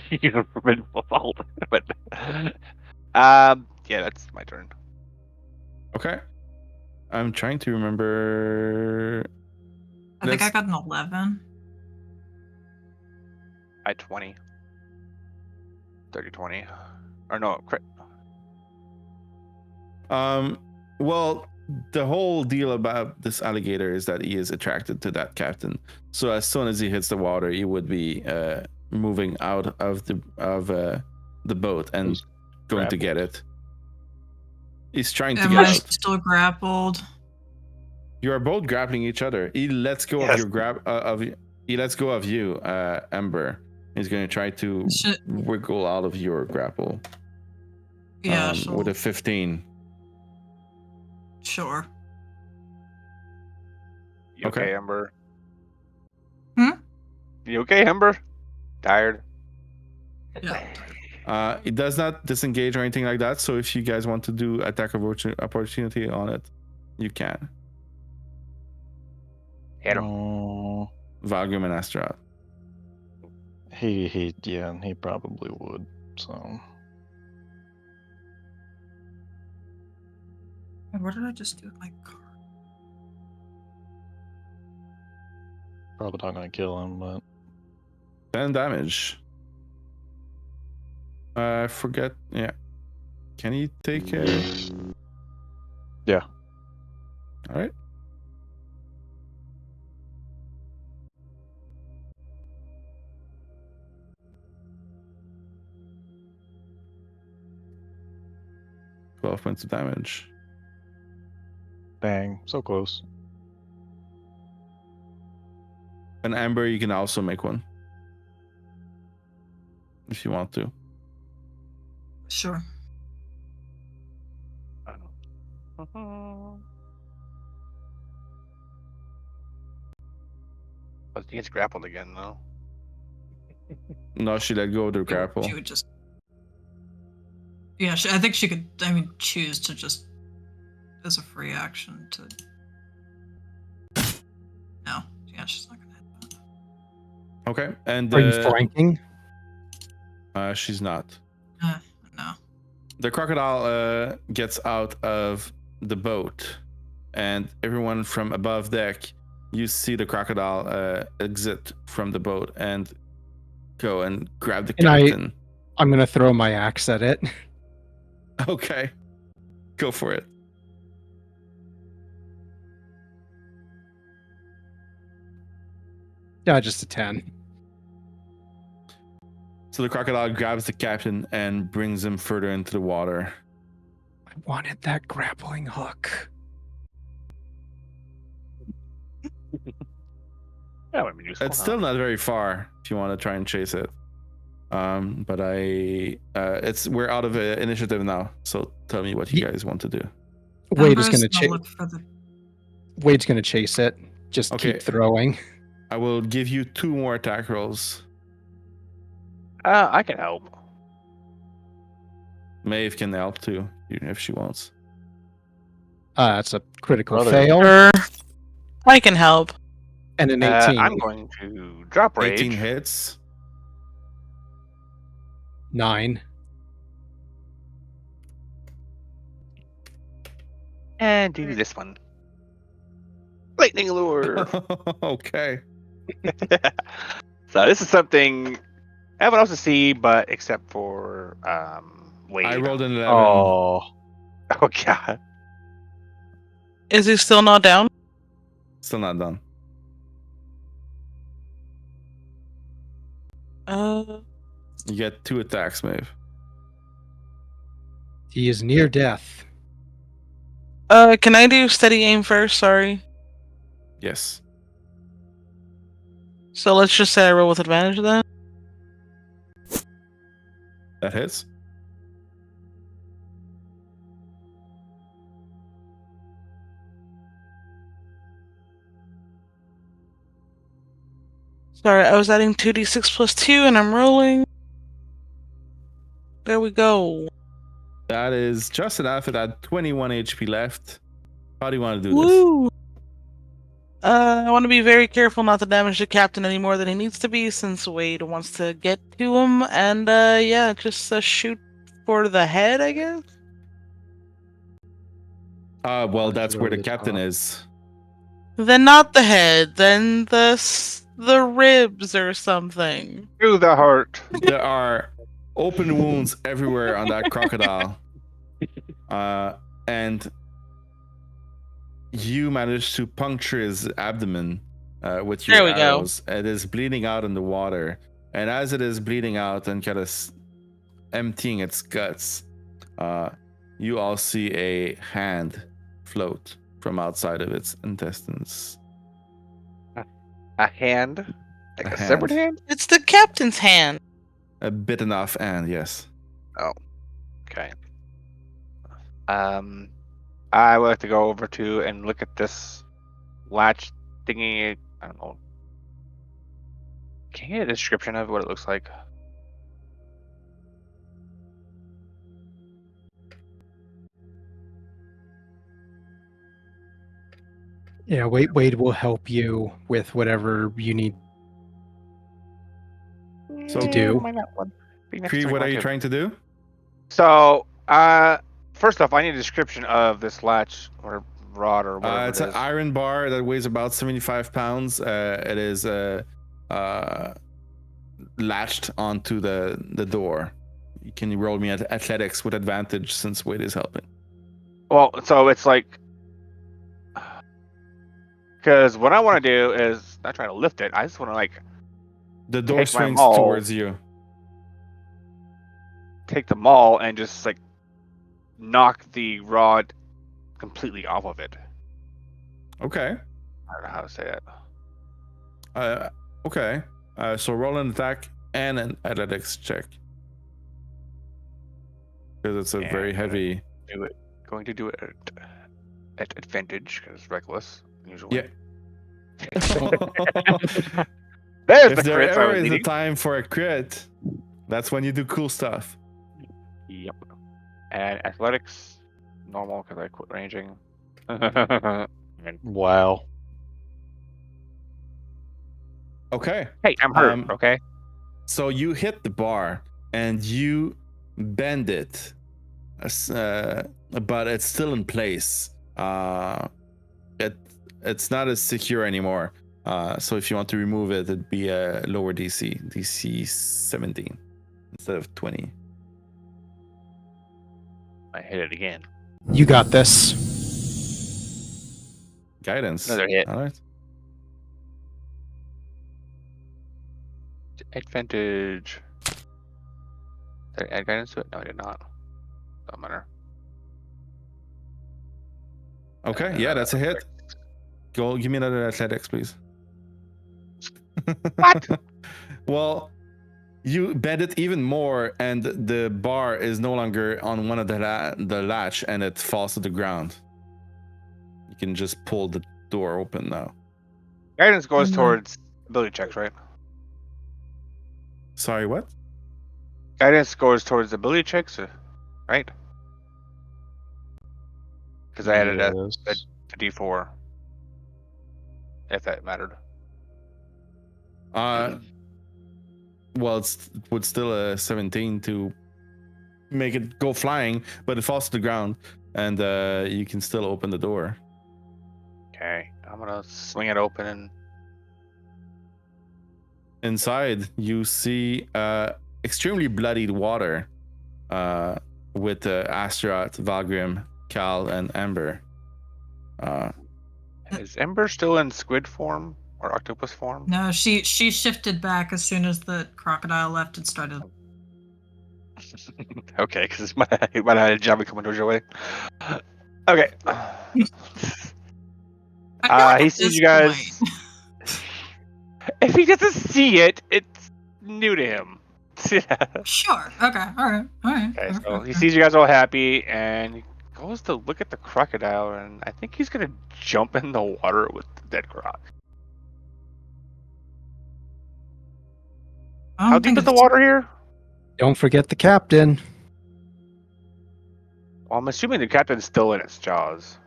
use a formidable assault. But yeah, that's my turn. Okay. I'm trying to remember. I think I Let's- got an 11. I had 20. 30-20. Or no, crit. Well, the whole deal about this alligator is that he is attracted to that captain. So as soon as he hits the water, he would be moving out of the boat and He's going to get grappled. it. He's trying to Am get I out. still grappled? You are both grappling each other. He lets go of Yes. your he lets go of you, Ember. He's going to try to Should- wiggle out of your grapple. Yeah, With a 15. sure. You okay, Okay. Ember? Hmm? You okay, Ember? Tired? Yeah. It does not disengage or anything like that. So if you guys want to do attack of opportunity on it, you can. Hit him. Oh, Valgrim and Astaroth. he probably would. So What did I just do with my card? probably not gonna kill him, but 10 damage. I forget. Yeah. Can he take a. Yeah. All right. Twelve points of damage. dang, so close. And Amber, you can also make one. If you want to. Sure. But he gets grappled again, though. No, she let go of the grapple. She would just. Yeah, I think she could. I mean, choose to just as a free action to. No, yeah, she's not gonna hit that. Okay. And Are you flanking? she's not. No. The crocodile gets out of the boat, and everyone from above deck, you see the crocodile exit from the boat and go and grab the And captain. I'm gonna throw my axe at it. Okay, go for it. Yeah, just a 10. So the crocodile grabs the captain and brings him further into the water. I wanted that grappling hook. That would be useful. It's still not very far if you want to try and chase it. But we're out of initiative now. So tell me what you guys want to do. Wade is Ember's gonna chase. look for the. Wade's gonna chase it. Just Okay. keep throwing. I will give you 2 more attack rolls. I can help. Maeve can help too if she wants. That's a critical Brother. fail Sure. I can help. and an 18. I'm going to drop rage 18 hits. 9. and do this one. Lightning lure. Okay. So this is something everyone else to see, but except for Wade. I rolled an 11. Oh, Oh god. Is he still not down? Still not done. You get 2 attacks, Maeve. He is near death. Can I do steady aim first? Sorry. Yes. So let's just say I roll with advantage then. That hits. Sorry, I was adding 2d6 plus 2 and I'm rolling. There we go. That is just enough. It had 21 HP left. How do you want to do this? Woo! I want to be very careful not to damage the captain any more than he needs to be, since Wade wants to get to him. And yeah, just shoot for the head, I guess. Well, Or that's should where over the the captain top. is. Then not the head. Then the ribs or something. Through the heart. There are open wounds everywhere on that crocodile. And you managed to puncture his abdomen with your There we go. arrows. It is bleeding out in the water. And as it is bleeding out and kind of emptying its guts, you all see a hand float from outside of its intestines. A hand? Like A a severed hand? It's the captain's hand. A bitten off hand, yes. Okay. I would like to go over to and look at this latch thingy. I don't know. Can you get a description of what it looks like? Yeah, Wade will help you with whatever you need. So To do. Might not be Kree, necessary what are you to. trying to do? So, first off, I need a description of this latch or rod or whatever It's it an is. iron bar that weighs about 75 pounds. It is latched onto the door. Can you roll me at athletics with advantage since Wade is helping? Well, so it's like, because what I want to do is not trying to lift it. I just want to like The door Take my swings maul. towards you. take the maul and just like knock the rod completely off of it. Okay. I don't know how to say it. Okay. So roll an attack and an athletics check. Because it's a Yeah, very I'm heavy. Do it. Going to do it at advantage because it's reckless usually. Yeah. There's If the there crits I ever was is a needing. time for a crit, that's when you do cool stuff. Yep. And athletics, normal because I quit ranging. And, Wow. Okay. hey, I'm hurt. Um, Okay. So you hit the bar and you bend it, but it's still in place. It's not as secure anymore. So if you want to remove it, it'd be a lower DC 17 instead of 20. I hit it again. You got this. Guidance. Another hit. All right. Advantage. Did I add guidance to it? No, I did not. Don't matter. Okay. Yeah, that's a hit. Go. Give me another athletics, please. What? Well, you bend it even more, and the bar is no longer on one of the latch, and it falls to the ground. You can just pull the door open now. Guidance goes No. towards ability checks, right? Sorry, what? Guidance goes towards ability checks, right? Because I added Yes. a D4. If that mattered. Well, it would still a 17 to make it go flying, but it falls to the ground, and you can still open the door. Okay. I'm gonna swing it open and Inside, you see extremely bloodied water with Astaroth, Valgrim, Cal, and Ember. is Ember still in squid form or octopus form? No, she shifted back as soon as the crocodile left and started. Okay, because it might have had a job coming towards your way. Okay. I feel like He at sees this you guys. point- If he doesn't see it, it's new to him. Sure. Okay. All right. Okay, so he sees you guys all happy and he goes to look at the crocodile, and I think he's gonna jump in the water with the dead croc. I don't How deep think is the it's- water here? Don't forget the captain. Well, I'm assuming the captain's still in its jaws,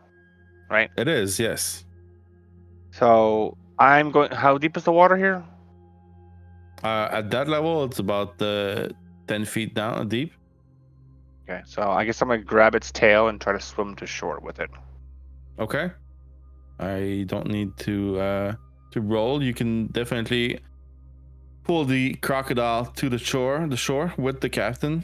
right? It is, yes. So I'm going. How deep is the water here? At that level, it's about 10 feet down deep. Okay, so I guess I'm gonna grab its tail and try to swim to shore with it. Okay. I don't need to roll. You can definitely pull the crocodile to the shore with the captain.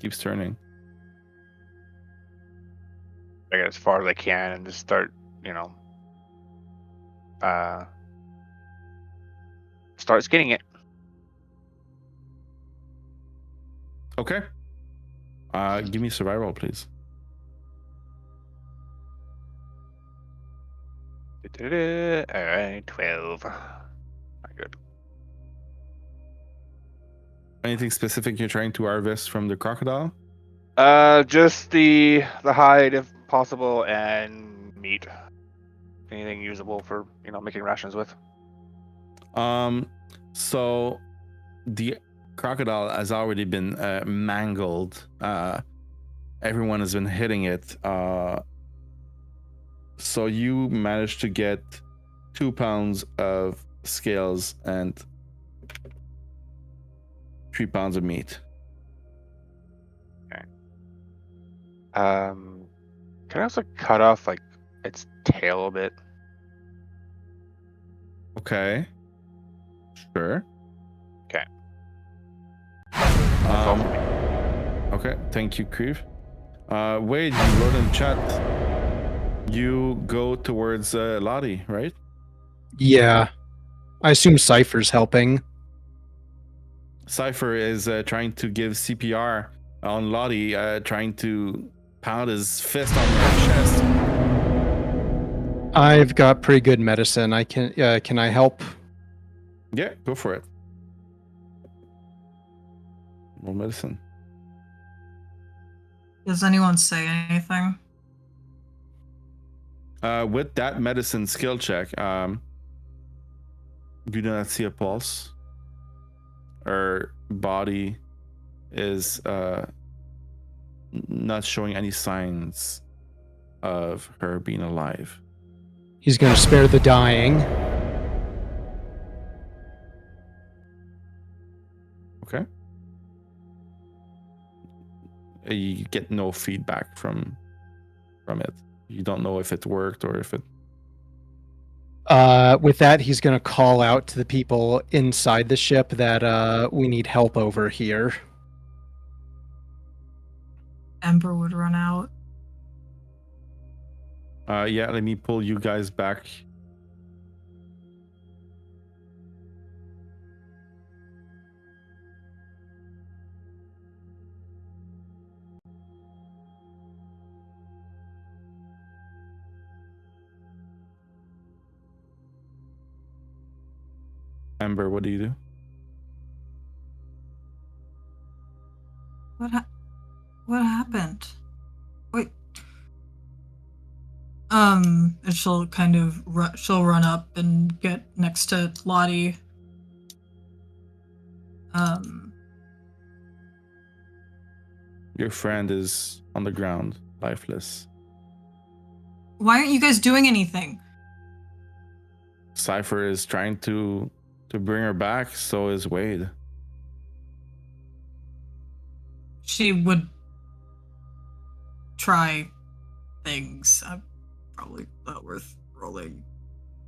Keeps turning. I get as far as I can and just start, start skinning it. Okay. Give me a survival, please. All right, 12. Not good. Anything specific you're trying to harvest from the crocodile? Just the hide if possible and meat. Anything usable for making rations with. So the crocodile has already been mangled. Everyone has been hitting it. So you managed to get 2 pounds of scales and 3 pounds of meat. Can I also cut off like its tail a bit? Okay. Sure. Okay. Okay. Thank you, Kriv. Wade, you wrote in chat. You go towards Lottie, right? Yeah. I assume Cypher's helping. Cypher is trying to give CPR on Lottie, trying to pound his fist on her chest. I've got pretty good medicine. Can I help? Yeah, go for it. Roll medicine. Does anyone say anything? With that medicine skill check, you do not see a pulse. Her body is not showing any signs of her being alive. He's going to spare the dying. Okay. You get no feedback from it. You don't know if it worked or if it. With that, he's going to call out to the people inside the ship that we need help over here. Ember would run out. Yeah, let me pull you guys back. Ember, what do you do? What happened? Wait. And she'll kind of she'll run up and get next to Lottie. Your friend is on the ground, lifeless. Why aren't you guys doing anything? Cypher is trying to bring her back, so is Wade. She would try things. Probably not worth rolling.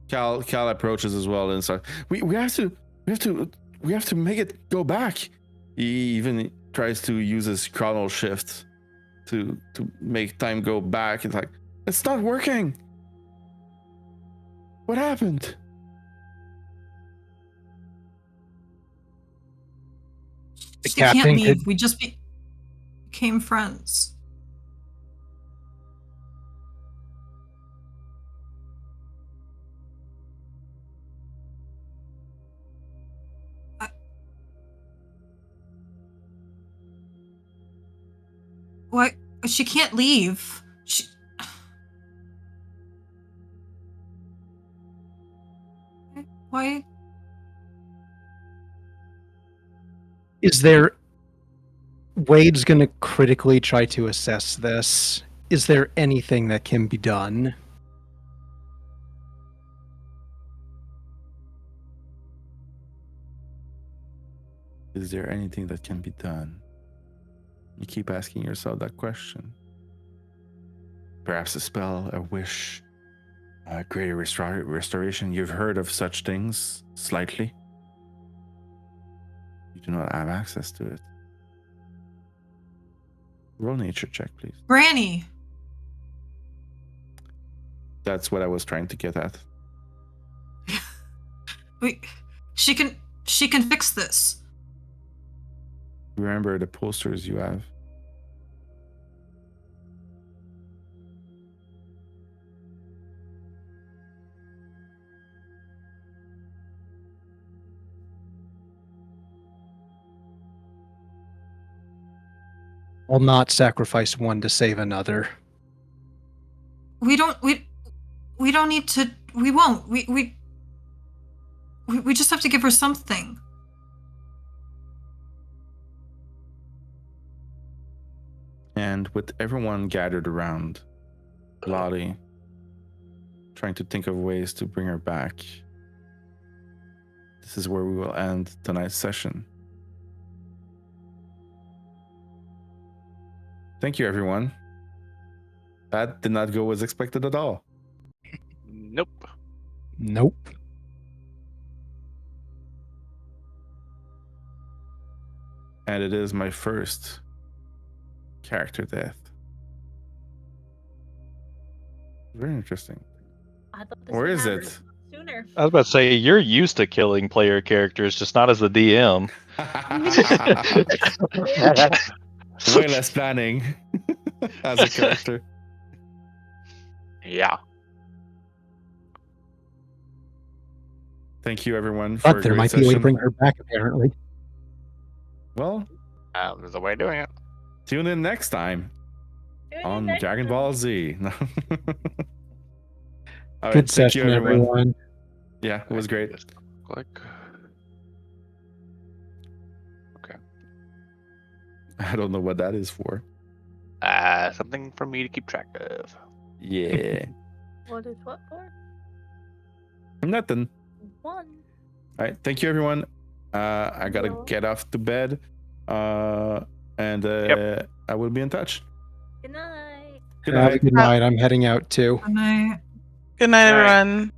Cal approaches as well and starts. We have to make it go back. He even tries to use his chrono shift to make time go back. It's like, it's not working. What happened? The She can't captain leave. could- We just became friends. What? She can't leave. Why? Is there... Wade's going to critically try to assess this. Is there anything that can be done? Is there anything that can be done? You keep asking yourself that question. Perhaps a spell, a wish, a greater restoration. You've heard of such things slightly. You do not have access to it. Roll nature check, please. Granny. That's what I was trying to get at. She can fix this. Remember the posters you have. I'll not sacrifice one to save another. We don't need to. We won't. We just have to give her something. And with everyone gathered around Lottie, trying to think of ways to bring her back, this is where we will end tonight's session. Thank you, everyone. That did not go as expected at all. Nope. Nope. And it is my first character death. Very interesting. I thought this Or would is happen it? sooner. I was about to say, you're used to killing player characters, just not as the DM. Way less planning as a character. Yeah. Thank you, everyone, for But a there great might be a way to session. bring her back, apparently. Well, There's a way of doing it. tune in next time on Dragon Ball Z. All right, Good thank you, session, everyone. Yeah, it was great. Just click. I don't know what that is for. Something for me to keep track of. Yeah. What is what for? Nothing. One. All right, thank you, everyone. I gotta get off to bed, and I will be in touch. Good night. Good Have a night. good night. I'm heading out too. Good night. Good night, Night. everyone.